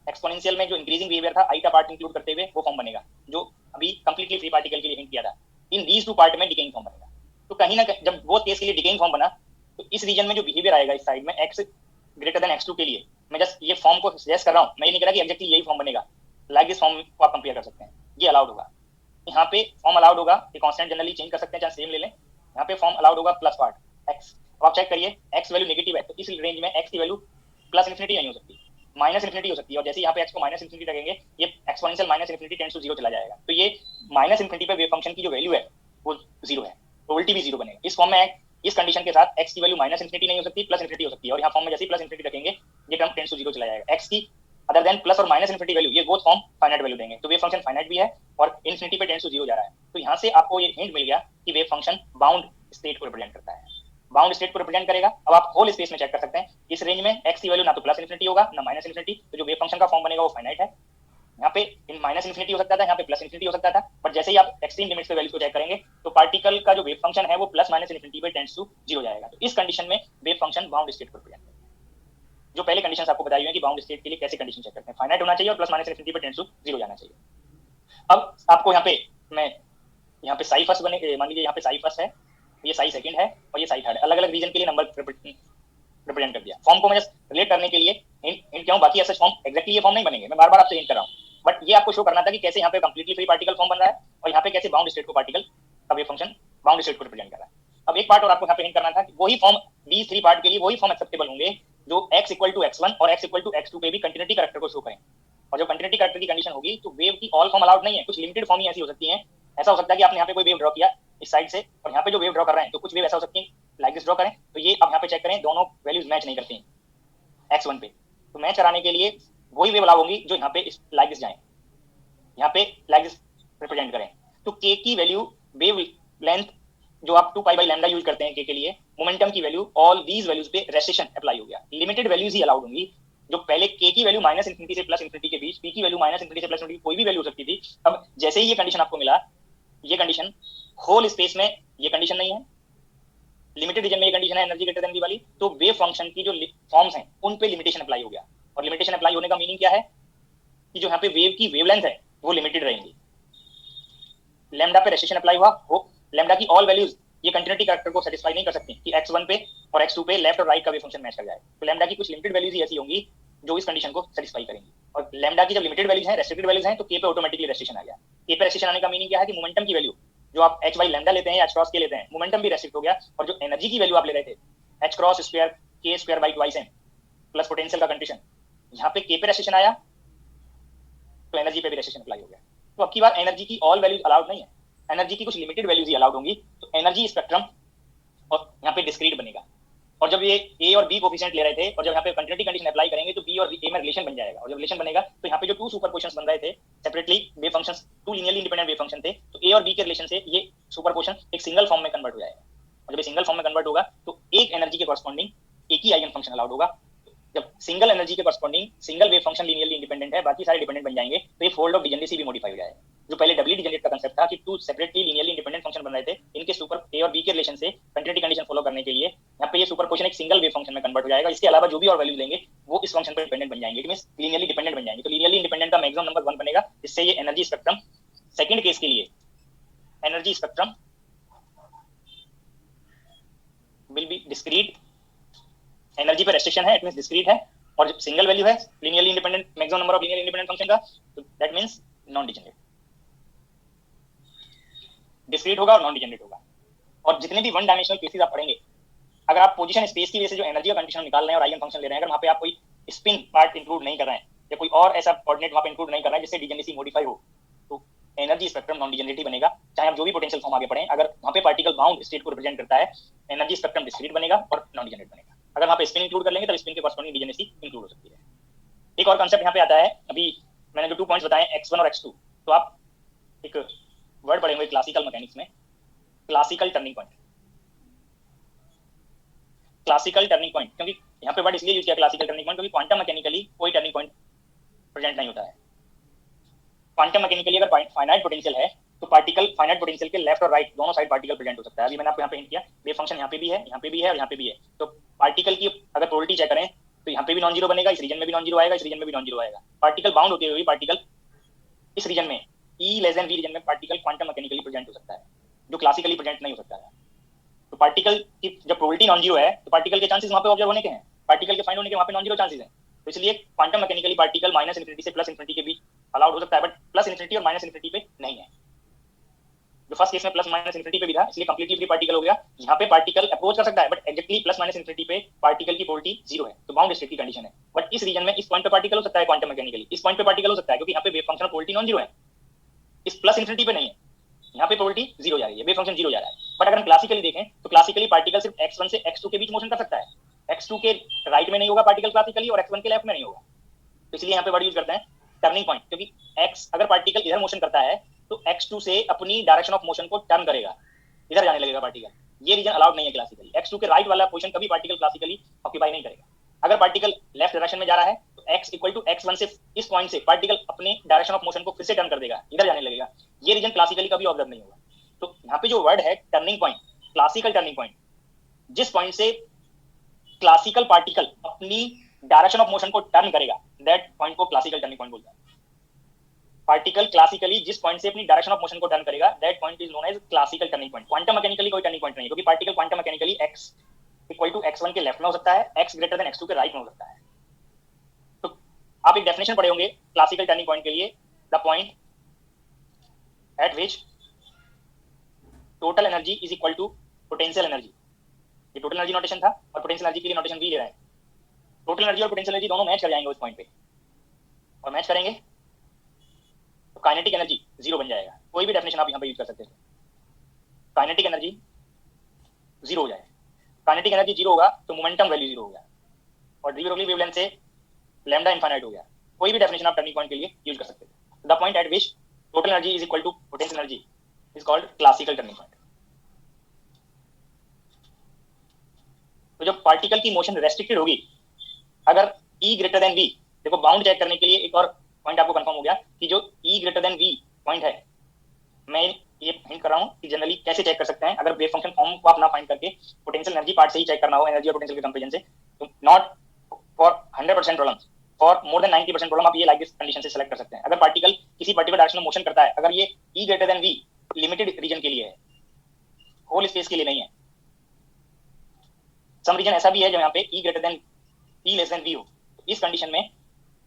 एक्सपोनेंशियल में जो इंक्रीजिंग बिहेवियर था आई का पार्ट इंक्लूड करते हुए वो फॉर्म बनेगा जो अभी कंप्लीटली फ्री पार्टिकल के लिए हिंट किया था। इन दीज टू पार्ट में डिकेइंग फॉर्म बनेगा। तो कहीं ना कहीं जब वो केस के लिए डिकेइंग फॉर्म बना तो इस रीजन में जो बिहेवियर आएगा इस साइड में x ग्रेटर देन x2 के लिए, मैं जस्ट ये फॉर्म को सजेस्ट कर रहा हूँ, मैं ये नहीं कह रहा कि एग्जैक्टली यही फॉर्म बनेगा। लाइक दिस फॉर्म को आप कंपेयर कर सकते हैं, ये अलाउड होगा। यहाँ पे फॉर्म अलाउड होगा, ये कांस्टेंट जनरली चेंज कर सकते हैं, चाहे सेम ले लें। यहाँ पे फॉर्म अलाउड होगा प्लस पार्ट x। अब आप चेक करिए x वैल्यू नेगेटिव है तो इस रेंज में x की वैल्यू प्लस इंफिनिटी नहीं हो सकती, माइनस इंफिनिटी हो सकती है। और जैसे यहाँ पे x को माइनस इंफिनिटी रखेंगे ये exponential minus infinity tends to 0 चला जाएगा। तो ये माइनस इंफिनिटी पे वेव फंक्शन की जो वैल्यू है वो 0 है, प्रोबेबिलिटी भी 0 बनेगा। इस फॉर्म में इस कंडीशन के साथ x की वैल्यू माइनस इंफिनिटी नहीं हो सकती, प्लस इंफिनिटी हो सकती है। और यहाँ फॉर्म में जैसे ही प्लस इंफिनिटी रखेंगे ये टर्म टेंड्स टू 0 चला जाएगा। x की अदर देन प्लस और माइनस इंफिनिटी वैल्यू ये बोथ फॉर्म फाइनाइट वैल्यू देंगे। तो वेव फंक्शन फाइनाइट भी है और इंफिनिटी पे टेंड्स टू 0 जा रहा है। तो यहाँ से आपको ये हिंट मिल गया कि वेव फंक्शन बाउंड स्टेट को रिप्रेजेंट करता है, बाउंड स्टेट को रिप्रेजेंट करेगा। अब आप होल स्पेस में चेक कर सकते हैं इस रेंज में x की वैल्यू ना तो प्लस इंफिनिटी होगा ना माइनस इंफिनिटी, तो जो वेव फंक्शन का फॉर्म बनेगा वो फाइनाइट है। यहाँ पे इन माइनस इंफिनिटी हो सकता था, यहाँ पे प्लस इंफिनिटी हो सकता था, पर जैसे ही आप एक्सट्रीम लिमिट्स पे वैल्यूज को चेक करेंगे तो पार्टिकल का जो वेव फंक्शन है वो प्लस माइनस इंफिनिटी पे टेंड्स टू 0 जाएगा। तो इस कंडीशन में वेव फंक्शन बाउंड स्टेट को रिप्रेजेंट करेगा। जो पहले कंडीशंस आपको बताई हुई है कि बाउंड स्टेट के लिए कैसे कंडीशन चेक करते हैं, फाइनाइट होना चाहिए और प्लस माइनस इंफिनिटी पे टेंड्स टू 0 जाना चाहिए। अब आपको यहाँ पे मैं यहाँ पे साई फर्स्ट बने, मान लीजिए यहाँ पे साई फर्स्ट है, ये साई सेकंड है और ये साई थर्ड है, अलग अलग रीजन के लिए नंबर रिप्रेजेंट कर दिया। फॉर्म को मैं जस्ट रिलेट करने के लिए हिंट किया हूं, बाकी ऐसे फॉर्म एग्जैक्टली ये फॉर्म नहीं बनेंगे, मैं बार बार आपसे हिंट कर रहा हूं, बट ये आपको शो करना था कि कैसे यहाँ पे कंप्लीटली फ्री पार्टिकल फॉर्म बन रहा है और यहाँ पे कैसे बाउंड स्टेट को पार्टिकल का वेव फंक्शन बाउंड स्टेट को रिप्रेजेंट कर रहा है। अब एक पार्ट और आपको यहाँ पे हिंट करना था कि वही फॉर्म these 3 पार्ट के लिए वही फॉर्म एक्सेप्टेबल होंगे जो x इक्वल टू x1 और x इक्वल टू x2 पे भी कंटिन्यूटी कैरेक्टर को शो करें। और जब कंटिन्यूटी कैरेक्टर की कंडीशन होगी तो वेव की ऑल फॉर्म अलाउड नहीं है, कुछ लिमिटेड फॉर्म ही ऐसी हो सकती है। ऐसा हो सकता है कि आपने यहाँ पे कोई वेव ड्रॉ किया इस साइड से और यहाँ पे जो वेव ड्रॉ कर रहे हैं तो कुछ वेव ऐसा हो सकती है लाइक दिस ड्रॉ करें, तो ये आप यहाँ पे चेक करें दोनों वैल्यूज मैच नहीं करती x1 पे। तो मैच कराने के लिए वही वेव अलाउ होंगी जो यहाँ पे लाइक दिस जाए, यहाँ पे लाइक दिस रिप्रेजेंट करें। तो k की वैल्यू वेव लेंथ जो आप 2 पाई बाई लैम्डा यूज करते हैं k के लिए, मोमेंटम की वैल्यू, ऑल दीज वैल्यूज पे रेस्ट्रिक्शन अप्लाई हो गया। लिमिटेड वैल्यूज ही अलाउड होंगी। जो पहले k की वैल्यू माइनस इंफिनिटी से प्लस इंफिनिटी के बीच, p की वैल्यू माइनस इंफिनिटी से प्लस इंफिनिटी कोई भी वैल्यू हो सकती थी। अब जैसे ही ये कंडीशन आपको मिला, ये कंडीशन होल स्पेस में ये कंडीशन नहीं है, लिमिटेड रीजन में ये कंडीशन है एनर्जी ग्रेटर देन v वाली, तो वेव फंक्शन की जो फॉर्म्स हैं उन पे लिमिटेशन अप्लाई हो गया। और लिमिटेशन अप्लाई होने का मीनिंग क्या है कि जो यहाँ पे वेव की वेवलेंथ है वो लिमिटेड रहेंगी। लैम्डा पे रेस्ट्रिक्शन अप्लाई हुआ, हो लैम्डा की ऑल वैल्यूज ये कंटिन्यूटी कैरेक्टर को सेटिस्फाई नहीं कर सकती कि x1 पे और x2 पे लेफ्ट और राइट का वेव फंक्शन मैच कर जाए। तो लैम्डा की कुछ लिमिटेड वैल्यूज ही ऐसी होंगी जो इस कंडीशन को सेटिस्फाई करेंगी। और लैम्डा की जब लिमिटेड वैल्यूज हैं, रेस्ट्रिक्टेड वैल्यूज हैं, तो k पे ऑटोमेटिकली रेस्ट्रिक्शन आ गया। k पे रेस्ट्रिक्शन आने का मीनिंग क्या है कि मोमेंटम की वैल्यू जो आप h बाई लैम्डा लेते हैं या h क्रॉस k लेते हैं, मोमेंटम भी रेस्ट्रिक्ट हो गया। और जो एनर्जी की वैल्यू आप ले रहे थे h cross square k square by twice m plus potential का कंडीशन, यहाँ पे k पे रेस्ट्रिक्शन आया तो एनर्जी पे भी रेस्ट्रिक्शन अप्लाई हो गया। तो अब की बार एनर्जी की ऑल वैल्यूज अलाउड नहीं है, एनर्जी की कुछ लिमिटेड वैल्यूज ही अलाउड होंगी। तो एनर्जी स्पेक्ट्रम और यहाँ पे डिस्क्रीट बनेगा और जब ये ए और बी कोफिशिएंट ले रहे थे और जब यहाँ पे कंटिन्यूटी कंडीशन अप्लाई करेंगे तो बी और ए में रिलेशन बन जाएगा, और जब रिलेशन बनेगा तो यहाँ पे जो टू सुपरपोजिशंस बन रहे थे separately wave functions, two linearly independent wave function थे, तो ए और बी के रिलेशन से ये सुपरपोजिशन एक सिंगल फॉर्म में कन्वर्ट हो जाएगा, और जब ये सिंगल फॉर्म में कन्वर्ट होगा तो एक एनर्जी के कॉरस्पॉन्डिंग एक ही आइगन फंक्शन अलाउड होगा। जब सिंगल एनर्जी के corresponding single wave function linearly independent है, बाकी सारे डिपेंडेंट बन जाएंगे, तो ये फोल्ड ऑफ डिजेनरेसी भी मॉडिफाई हो जाएगा। जो पहले डबली डिजेनरेट का कांसेप्ट था कि two separately linearly independent function बन रहे थे, इनके सुपर ए और बी के रिलेशन से कंटिन्यूटी कंडीशन फॉलो करने के लिए यहाँ पे ये सुपरपोजिशन एक सिंगल वेव फंक्शन में कन्वर्ट हो जाएगा। इसके अलावा जो भी और वैल्यूज लेंगे वो इस फंक्शन पर डिपेंडेंट बन जाएंगे, इट मींस लीनियरली डिपेंडेंट बन जाएंगे। तो लीनियरली इंडिपेंडेंट का मैक्सिमम नंबर 1 बनेगा, इससे ये एनर्जी स्पेक्ट्रम सेकंड केस के लिए energy spectrum will be discrete, energy पर रेस्ट्रिक्शन है, इट मींस डिस्क्रीट है, और जब सिंगल वैल्यू है linearly independent maximum number of linearly independent function का, तो that means non degenerate, discrete होगा और नॉन डिजेनरेट होगा। और जितने भी वन डायमेंशनल केसेस आप पढ़ेंगे, अगर आप पोजीशन स्पेस की वजह से जो एनर्जी का कंडीशन निकाल रहे हैं और आइगन फंक्शन ले रहे हैं, अगर वहां पे आप कोई स्पिन पार्ट इंक्लूड नहीं कर रहे हैं या कोई और ऐसा कोऑर्डिनेट वहां पे इंक्लूड नहीं कर रहे हैं जिससे डिजेनरेसी मॉडिफाई हो, तो एनर्जी स्पेक्ट्रम नॉन डिजेनरेटिव बनेगा। चाहे आप जो भी पोटेंशियल फॉर्म आगे पढ़ें, अगर वहां पे पार्टिकल बाउंड स्टेट को रिप्रेजेंट करता है, एनर्जी स्पेक्ट्रम डिस्क्रीट बनेगा और नॉन डिजेनरेट बनेगा। अगर वहां पे स्पिन इंक्लूड कर लेंगे तो स्पिन के कॉरस्पॉन्डिंग डिजेनरेसी इंक्लूड हो सकती है। एक और कांसेप्ट यहाँ पे आता है, अभी मैंने जो 2 पॉइंट्स बताए x1 और x2, तो आप एक वर्ड पढ़े हुए क्लासिकल मैकेनिक्स में, classical turning point. Classical turning point, क्योंकि यहाँ पे वर्ड इसलिए यूज किया क्लासिकल टर्निंग पॉइंट क्योंकि क्वांटम मैकेनिकली कोई टर्निंग पॉइंट प्रेजेंट नहीं होता है। क्वांटम मैकेनिकली अगर फाइनाइट पोटेंशियल है तो पार्टिकल फाइनाइट पोटेंशियल के लेफ्ट और राइट दोनों साइड पार्टिकल प्रेजेंट हो सकता है। अभी मैंने आपको यहाँ पे हिंट किया, वेव फंक्शन यहाँ पे भी है, यहाँ पे भी है और यहाँ पे भी है, तो पार्टिकल की अगर प्रोबेबिलिटी चेक करें तो यहाँ पे भी नॉन जीरो बनेगा, इस रीजन में भी नॉन जीरो आएगा, इस रीजन में भी नॉन जीरो आएगा। पार्टिकल बाउंड होते हुए पार्टिकल इस रीजन में E less than V region में पार्टिकल क्वांटम मैकेनिकली प्रेजेंट हो सकता है, जो क्लासिकली प्रेजेंट नहीं हो सकता है। तो पार्टिकल की जब प्रोबेबिलिटी नॉन जीरो है तो पार्टिकल के चांसेस वहां पे ऑब्जर्व होने के हैं, पार्टिकल के फाइंड होने के वहां पे नॉन जीरो चांसेस हैं। तो इसलिए quantum mechanically particle minus infinity से प्लस इन्फिनिटी के बीच अलाउड हो सकता है, बट प्लस इन्फिनिटी और माइनस इन्फिनिटी पे नहीं है। जो फर्स्ट केस में प्लस माइनस इन्फिनिटी पे भी था, इसलिए कंप्लीटली फ्री पार्टिकल हो गया। यहाँ पे पार्टिकल अप्रोच कर सकता है, but exactly plus minus infinity पे पार्टिकल की प्रोबेबिलिटी जीरो है, तो बाउंड स्टेट की कंडीशन है। बट इस रीजन में इस पॉइंट पे पार्टिकल हो सकता है क्वांटम मैकेनिकली, इस पॉइंट पे पार्टिकल हो सकता है क्योंकि यहाँ पे wave function probability non zero है, इस प्लस इन्फिनिटी पे नहीं है, यहाँ पे प्रोबेबिलिटी जीरो जा रही है, वेव फंक्शन जीरो जा रहा है। बट अगर हम क्लासिकली देखें तो क्लासिकली पार्टिकल सिर्फ x1 से x2 के बीच मोशन कर सकता है, x2 के राइट में नहीं होगा पार्टिकल क्लासिकली और x1 के लेफ्ट में नहीं होगा। तो इसलिए यहाँ पे वर्ड यूज करते हैं टर्निंग पॉइंट, क्योंकि x अगर पार्टिकल इधर मोशन करता है तो x2 से अपनी डायरेक्शन ऑफ मोशन को टर्न करेगा, इधर जाने लगेगा पार्टिकल। ये रीजन अलाउड नहीं है क्लासिकली, x2 के राइट वाला पोजीशन कभी पार्टिकल क्लासिकली ऑक्यूपाई नहीं करेगा। अगर पार्टिकल लेफ्ट डायरेक्शन में जा रहा है तो x इक्वल टू x1 से इस पॉइंट से पार्टिकल अपने डायरेक्शन ऑफ मोशन को फिर से टर्न कर देगा, इधर जाने लगेगा। ये रीजन क्लासिकली कभी ऑब्जर्व नहीं होगा। तो यहाँ पे जो वर्ड है turning point, classical turning point, जिस पॉइंट से क्लासिकल पार्टिकल अपनी डायरेक्शन ऑफ मोशन को टर्न करेगा, दैट पॉइंट को क्लासिकल टर्निंग पॉइंट बोलते हैं। पार्टिकल क्लासिकली जिस पॉइंट से अपनी डायरेक्शन ऑफ मोशन को टर्न करेगा, that point is known as classical turning point. Quantum mechanically कोई टर्निंग पॉइंट नहीं है, क्योंकि particle quantum mechanically x equal to x1 के लेफ्ट में हो सकता है, x ग्रेटर देन x2 के राइट में हो सकता है। तो आप एक डेफिनेशन पढ़े होंगे क्लासिकल टर्निंग पॉइंट के लिए, the point at which total energy is equal to potential energy. ये टोटल एनर्जी नोटेशन था और पोटेंशियल एनर्जी के लिए नोटेशन भी ले रहे हैं। टोटल एनर्जी और पोटेंशियल एनर्जी दोनों मैच कर जाएंगे उस पॉइंट पे, और मैच करेंगे तो काइनेटिक एनर्जी जीरो बन जाएगा। कोई भी डेफिनेशन आप यहाँ पे यूज कर सकते हैं, काइनेटिक एनर्जी जीरो हो जाए। काइनेटिक एनर्जी जीरो होगा तो मोमेंटम वैल्यू जीरो हो गया, और डी ब्रोगली वेवलेंथ से लैम्डा इनफाइनाइट हो गया। कोई भी डेफिनेशन आप टर्निंग पॉइंट के लिए यूज कर सकते हैं। The point at which total energy is equal to potential energy is called classical turning point. तो जब पार्टिकल की मोशन रेस्ट्रिक्टेड होगी, अगर E ग्रेटर देन V, देखो बाउंड चेक करने के लिए एक और पॉइंट आपको कंफर्म हो गया कि जो E greater than V point है, मैं ये हिंट कर रहा हूँ कि जनरली कैसे चेक कर सकते हैं। अगर वेव फंक्शन फॉर्म को आप ना फाइंड करके पोटेंशियल एनर्जी पार्ट से ही चेक करना हो, एनर्जी और पोटेंशियल के कंपैरिजन से, तो not for 100% problem, for more than 90% problem आप ये लाइक दिस कंडीशन से सेलेक्ट कर सकते हैं। अगर पार्टिकल किसी पर्टिकुलर डायरेक्शन में मोशन करता है, अगर ये E greater than V limited region के लिए है, होल स्पेस के लिए नहीं है, सम रीजन ऐसा भी है जब यहाँ पे E greater then E less than V हो, तो इस कंडीशन में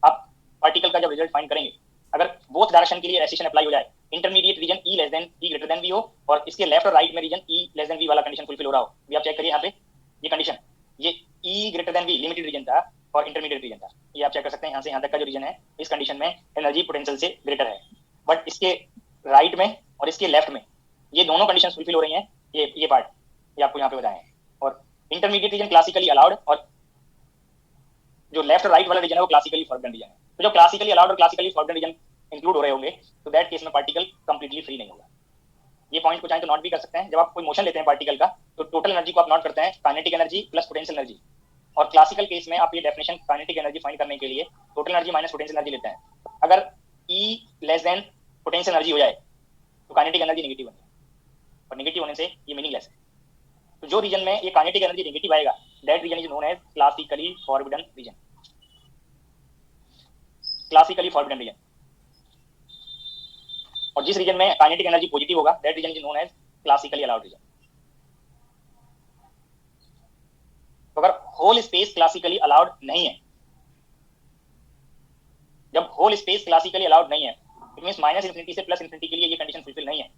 आप पार्टिकल का जब रिजल्ट फाइंड करेंगे, अगर बोथ डायरेक्शन के लिए रेस्ट्रिक्शन अप्लाई हो जाए, intermediate region E less than E greater than V हो और इसके लेफ्ट और राइट में region E less than V वाला कंडीशन फुलफिल हो रहा हो, भी आप चेक करिए यहाँ पे ये कंडीशन, ये E greater than V limited region था और इंटरमीडिएट रीजन था, ये आप चेक कर सकते हैं। यहाँ से यहाँ तक का जो रीजन है, इस कंडीशन में एनर्जी पोटेंशियल से ग्रेटर है, बट इसके राइट में और इसके लेफ्ट में ये दोनों कंडीशन फुलफिल हो रही हैं, ये पार्ट ये आपको यहाँ पे बताए हैं। और इंटरमीडिएट रीजन क्लासिकली अलाउड, और जो लेफ्ट और राइट वाला रीजन है वो क्लासिकली फॉरबिडन रीजन है। तो जब क्लासिकली अलाउड और क्लासिकली फॉरबिडन रीजन इंक्लूड हो रहे होंगे तो दैट केस में पार्टिकल कंप्लीटली फ्री नहीं होगा। ये पॉइंट को चाहे तो नोट भी कर सकते हैं। जब आप कोई मोशन लेते हैं पार्टिकल का तो टोटल एनर्जी को आप नोट करते हैं kinetic energy plus potential energy, और क्लासिकल केस में आप ये डेफिनेशन काइनेटिक एनर्जी फाइंड करने के लिए total energy minus potential energy लेते हैं। अगर E less then potential energy हो जाए तो काइनेटिक एनर्जी नेगेटिव बने, और नेगेटिव होने से ये मीनिंगलेस है। तो जो रीजन में ये काइनेटिक एनर्जी नेगेटिव आएगा that region is known as classically forbidden region. Classically forbidden region. और जिस रीजन में काइनेटिक एनर्जी पॉजिटिव होगा that region is known as classically allowed region. तो अगर होल स्पेस क्लासिकली अलाउड नहीं है, जब होल स्पेस क्लासिकली अलाउड नहीं है इट मींस माइनस इन्फिनिटी से प्लस इन्फिनिटी के लिए ये कंडीशन फुलफिल नहीं है,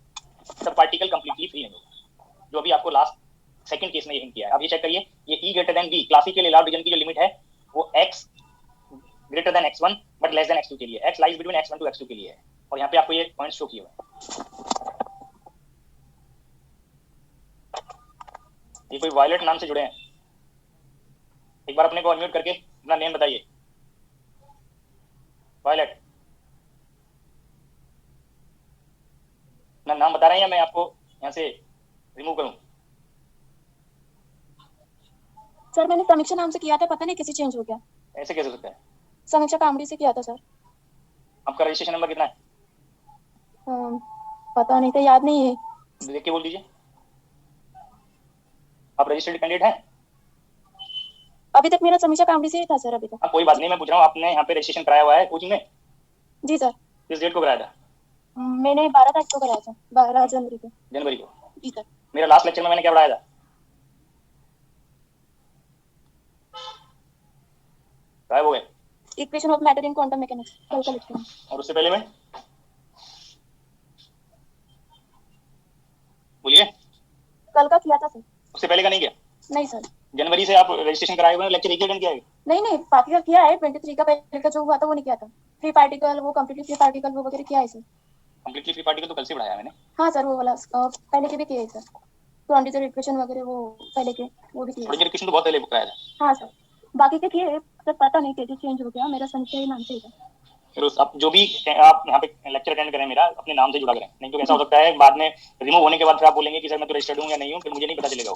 तब पार्टिकल कंप्लीटली फ्री नहीं होगा। जो अभी आपको लास्ट सेकंड केस में ये हिंट किया है। अब ये चेक करिए, ये E greater then B classically allowed reason की जो लिमिट है वो x greater then x1 but less than x2 के लिए, x lies between x1 to x2 के लिए है, और यहाँ पे आपको ये पॉइंट शो किए हुए हैं। ये कोई वायलेट नाम से जुड़े हैं। एक बार अपने को अनम्यूट करके अपना नेम बताइए। वायलेट ना नाम बता रहे हैं या मैं आपको यहाँ से रिमूव करूं?
सर मैंने समीक्षा नाम से किया था, पता नहीं कैसे चेंज हो गया।
ऐसे कैसे हो सकता है?
समीक्षा कामड़ी से किया था सर।
आपका रजिस्ट्रेशन नंबर कितना है?
पता नहीं था, याद नहीं है।
देख के बोल दीजिए। आप रजिस्टर्ड कैंडिडेट हैं?
अभी तक मेरा समीक्षा कामड़ी से ही था सर अभी तक।
कोई बात नहीं, मैं पूछ रहा हूँ आपने यहाँ पे रजिस्ट्रेशन कराया हुआ है कोचिंग में?
जी सर।
किस डेट को कराया था?
मैंने 12 तारीख को कराया था, 12 जनवरी को।
जनवरी को?
जी सर।
मेरा लास्ट लेक्चर में मैंने क्या पढ़ाया था? गायब हो गए।
Equation of matter in quantum mechanics कल का लेक्चर।
और उससे पहले में बोलिए।
कल का किया था सर।
उससे पहले का नहीं किया?
नहीं सर।
जनवरी से आप रजिस्ट्रेशन कराए हुए हैं, लेक्चर एक ही अटेंड किया है?
नहीं बाकी का किया है। 23 का पहले का जो हुआ था वो नहीं किया था। फ्री पार्टिकल, वो कंप्लीटली फ्री पार्टिकल वो वगैरह किया है सर।
कंप्लीटली फ्री पार्टिकल तो कल से पढ़ाया मैंने।
हाँ सर, वो वाला पहले के भी किए सर। क्वांटिटेटिव इक्वेशन वगैरह वो पहले के वो भी किए।
क्वांटिटेटिव इक्वेशन तो बहुत पहले कराया था।
हाँ सर, बाकी के किए सर, पता नहीं कैसे चेंज हो गया। मेरा संशय नाम से ही था।
फिर आप जो भी आप यहाँ पे लेक्चर अटेंड करें मेरा अपने नाम से जुड़ा करें, नहीं तो ऐसा हो सकता है बाद में रिमूव होने के बाद फिर आप बोलेंगे कि सर मैं तो रजिस्टर्ड हूँ या नहीं हूँ, फिर मुझे नहीं पता चलेगा।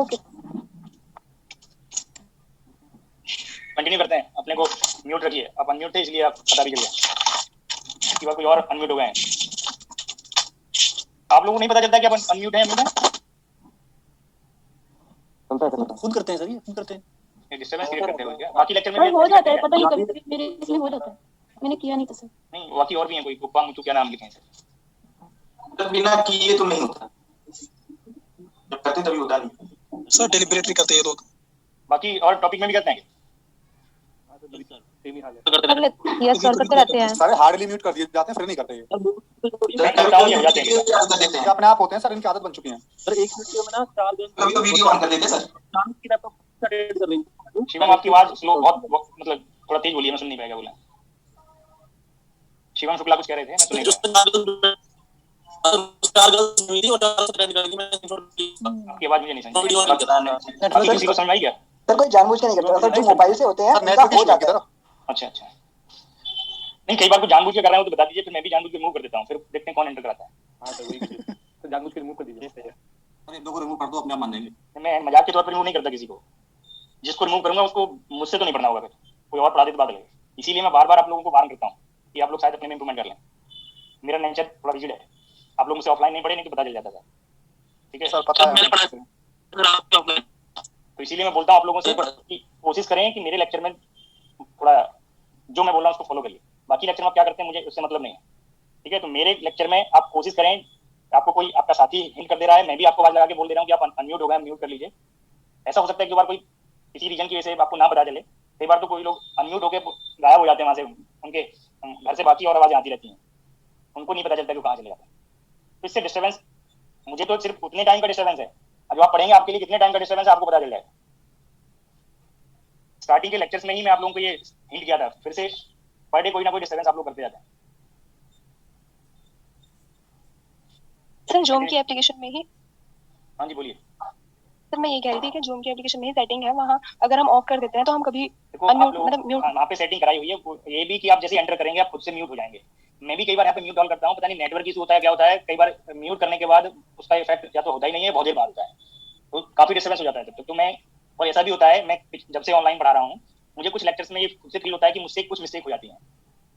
ओके
कंटिन्यू करते हैं। अपने को म्यूट रखिए, आप अनम्यूट थे इसलिए आप पता भी चल गया। इसके बाद कोई और अनम्यूट हो गए हैं। आप लोगों को नहीं पता चलता कि आप अनम्यूट हैं?
खुद करते हैं सर, ये खुद करते हैं।
ये डिस्टर्बेंस क्रिएट करते हो क्या? बाकी लेक्चर में
हो जाता है, पता नहीं कभी मेरे इसलिए हो जाता है। मैंने किया नहीं था सर।
नहीं, बाकी और भी हैं कोई गुप्पा मुतु क्या नाम लिखे हैं सर?
बिना किए तो नहीं होता, जब करते तभी होता नहीं
सर। डेलिबरेटली करते हैं लोग।
बाकी और टॉपिक में भी करते हैं?
यस सर, करते रहते हैं।
सारे हार्डली म्यूट कर दिए जाते हैं, फिर नहीं करते ये। अपने आप होते हैं सर, इनकी आदत बन चुकी है।
सर 1 मिनट में ना 4 दिन
कभी तो वीडियो ऑन कर देते सर।
काम की लैपटॉप कर रही हूं।
शिवम आपकी आवाज स्लो बहुत मतलब थोड़ा तेज बोलिए, मैं सुन नहीं पाएगा। बोला शिवम शुक्ला कुछ कह रहे थे, मैं सुन नहीं पाया। आपकी आवाज मुझे नहीं समझ। किसी को समझ आई क्या?
सर कोई जानबूझ के नहीं करता सर, जो मोबाइल से होते हैं उनका हो जाता है।
अच्छा अच्छा, नहीं कई बार कुछ जानबूझ के कर रहे हो तो बता दीजिए, फिर मैं भी जानबूझ के रिमूव कर देता हूँ, फिर देखते हैं कौन एंटर कराता है।
हां तो वही तो जानबूझ के रिमूव कर दीजिए।
अरे दो को रिमूव कर दो, अपने आप मान जाएंगे।
मैं मजाक के तौर पर रिमूव नहीं करता किसी को। जिसको रिमूव करूंगा उसको मुझसे तो नहीं पढ़ना होगा, फिर कोई और पढ़ा दे तो बात लगेगी। इसीलिए मैं बार बार आप लोगों को वार्न करता हूँ कि आप लोग शायद अपने में इंप्रूवमेंट कर लें। मेरा नेचर थोड़ा रिजिड है, आप लोग मुझसे ऑफलाइन नहीं पढ़े नहीं तो पता चल जाता था। ठीक है
सर पता है मैंने
पढ़ा, तो इसीलिए मैं बोलता हूँ आप लोगों से कि कोशिश करें कि मेरे लेक्चर में थोड़ा जो मैं बोल रहा हूँ उसको फॉलो करिए। बाकी लेक्चर में आप क्या करते हैं मुझे उससे मतलब नहीं है। ठीक है, तो मेरे लेक्चर में आप कोशिश करें, आपको कोई आपका साथी हिंट कर दे रहा है, मैं भी आपको आवाज लगा के बोल दे रहा हूँ कि आप अनम्यूट हो गए, म्यूट कर लीजिए। ऐसा हो सकता है कि बार कोई किसी रीजन की वजह से आपको ना पता चले। कई बार तो कोई लोग अनम्यूट होकर गायब हो जाते हैं वहां से, उनके घर से बाकी और आवाजें आती रहती हैं, उनको नहीं पता चलता कि वो कहाँ चले जाते हैं। तो इससे डिस्टर्बेंस, मुझे तो सिर्फ उतने टाइम का डिस्टर्बेंस है, जो आप पढ़ेंगे आपके लिए कितने टाइम का डिस्टर्बेंस है आपको पता चल जाएगा। स्टार्टिंग के लेक्चर्स में ही मैं आप लोगों को ये हिंट किया था, फिर से पर डे कोई ना कोई डिस्टर्बेंस आप लोग करते जाते हैं।
सर जूम की एप्लीकेशन में ही।
हाँ जी बोलिए।
सर मैं ये कह रही थी कि जूम की एप्लीकेशन में सेटिंग है, वहाँ अगर हम ऑफ कर देते हैं तो हम कभी
देखो आप
अनम्यूट
लोग
मतलब म्यूट
वहाँ पे सेटिंग कराई हुई है, ये भी कि आप जैसे एंटर करेंगे आप खुद से म्यूट हो जाएंगे। मैं भी कई बार यहाँ पे म्यूट ऑल करता हूँ, पता नहीं नेटवर्क इशू होता है क्या होता है, कई बार म्यूट करने के बाद उसका इफेक्ट या तो होता ही नहीं है, बहुत देर बाद होता है, तो काफी डिस्टर्बेंस हो जाता है तब तक। तो मैं, और ऐसा भी होता है, मैं जब से ऑनलाइन पढ़ा रहा हूँ मुझे कुछ लेक्चर्स में ये खुद से फील होता है कि मुझसे कुछ मिस्टेक हो जाती है,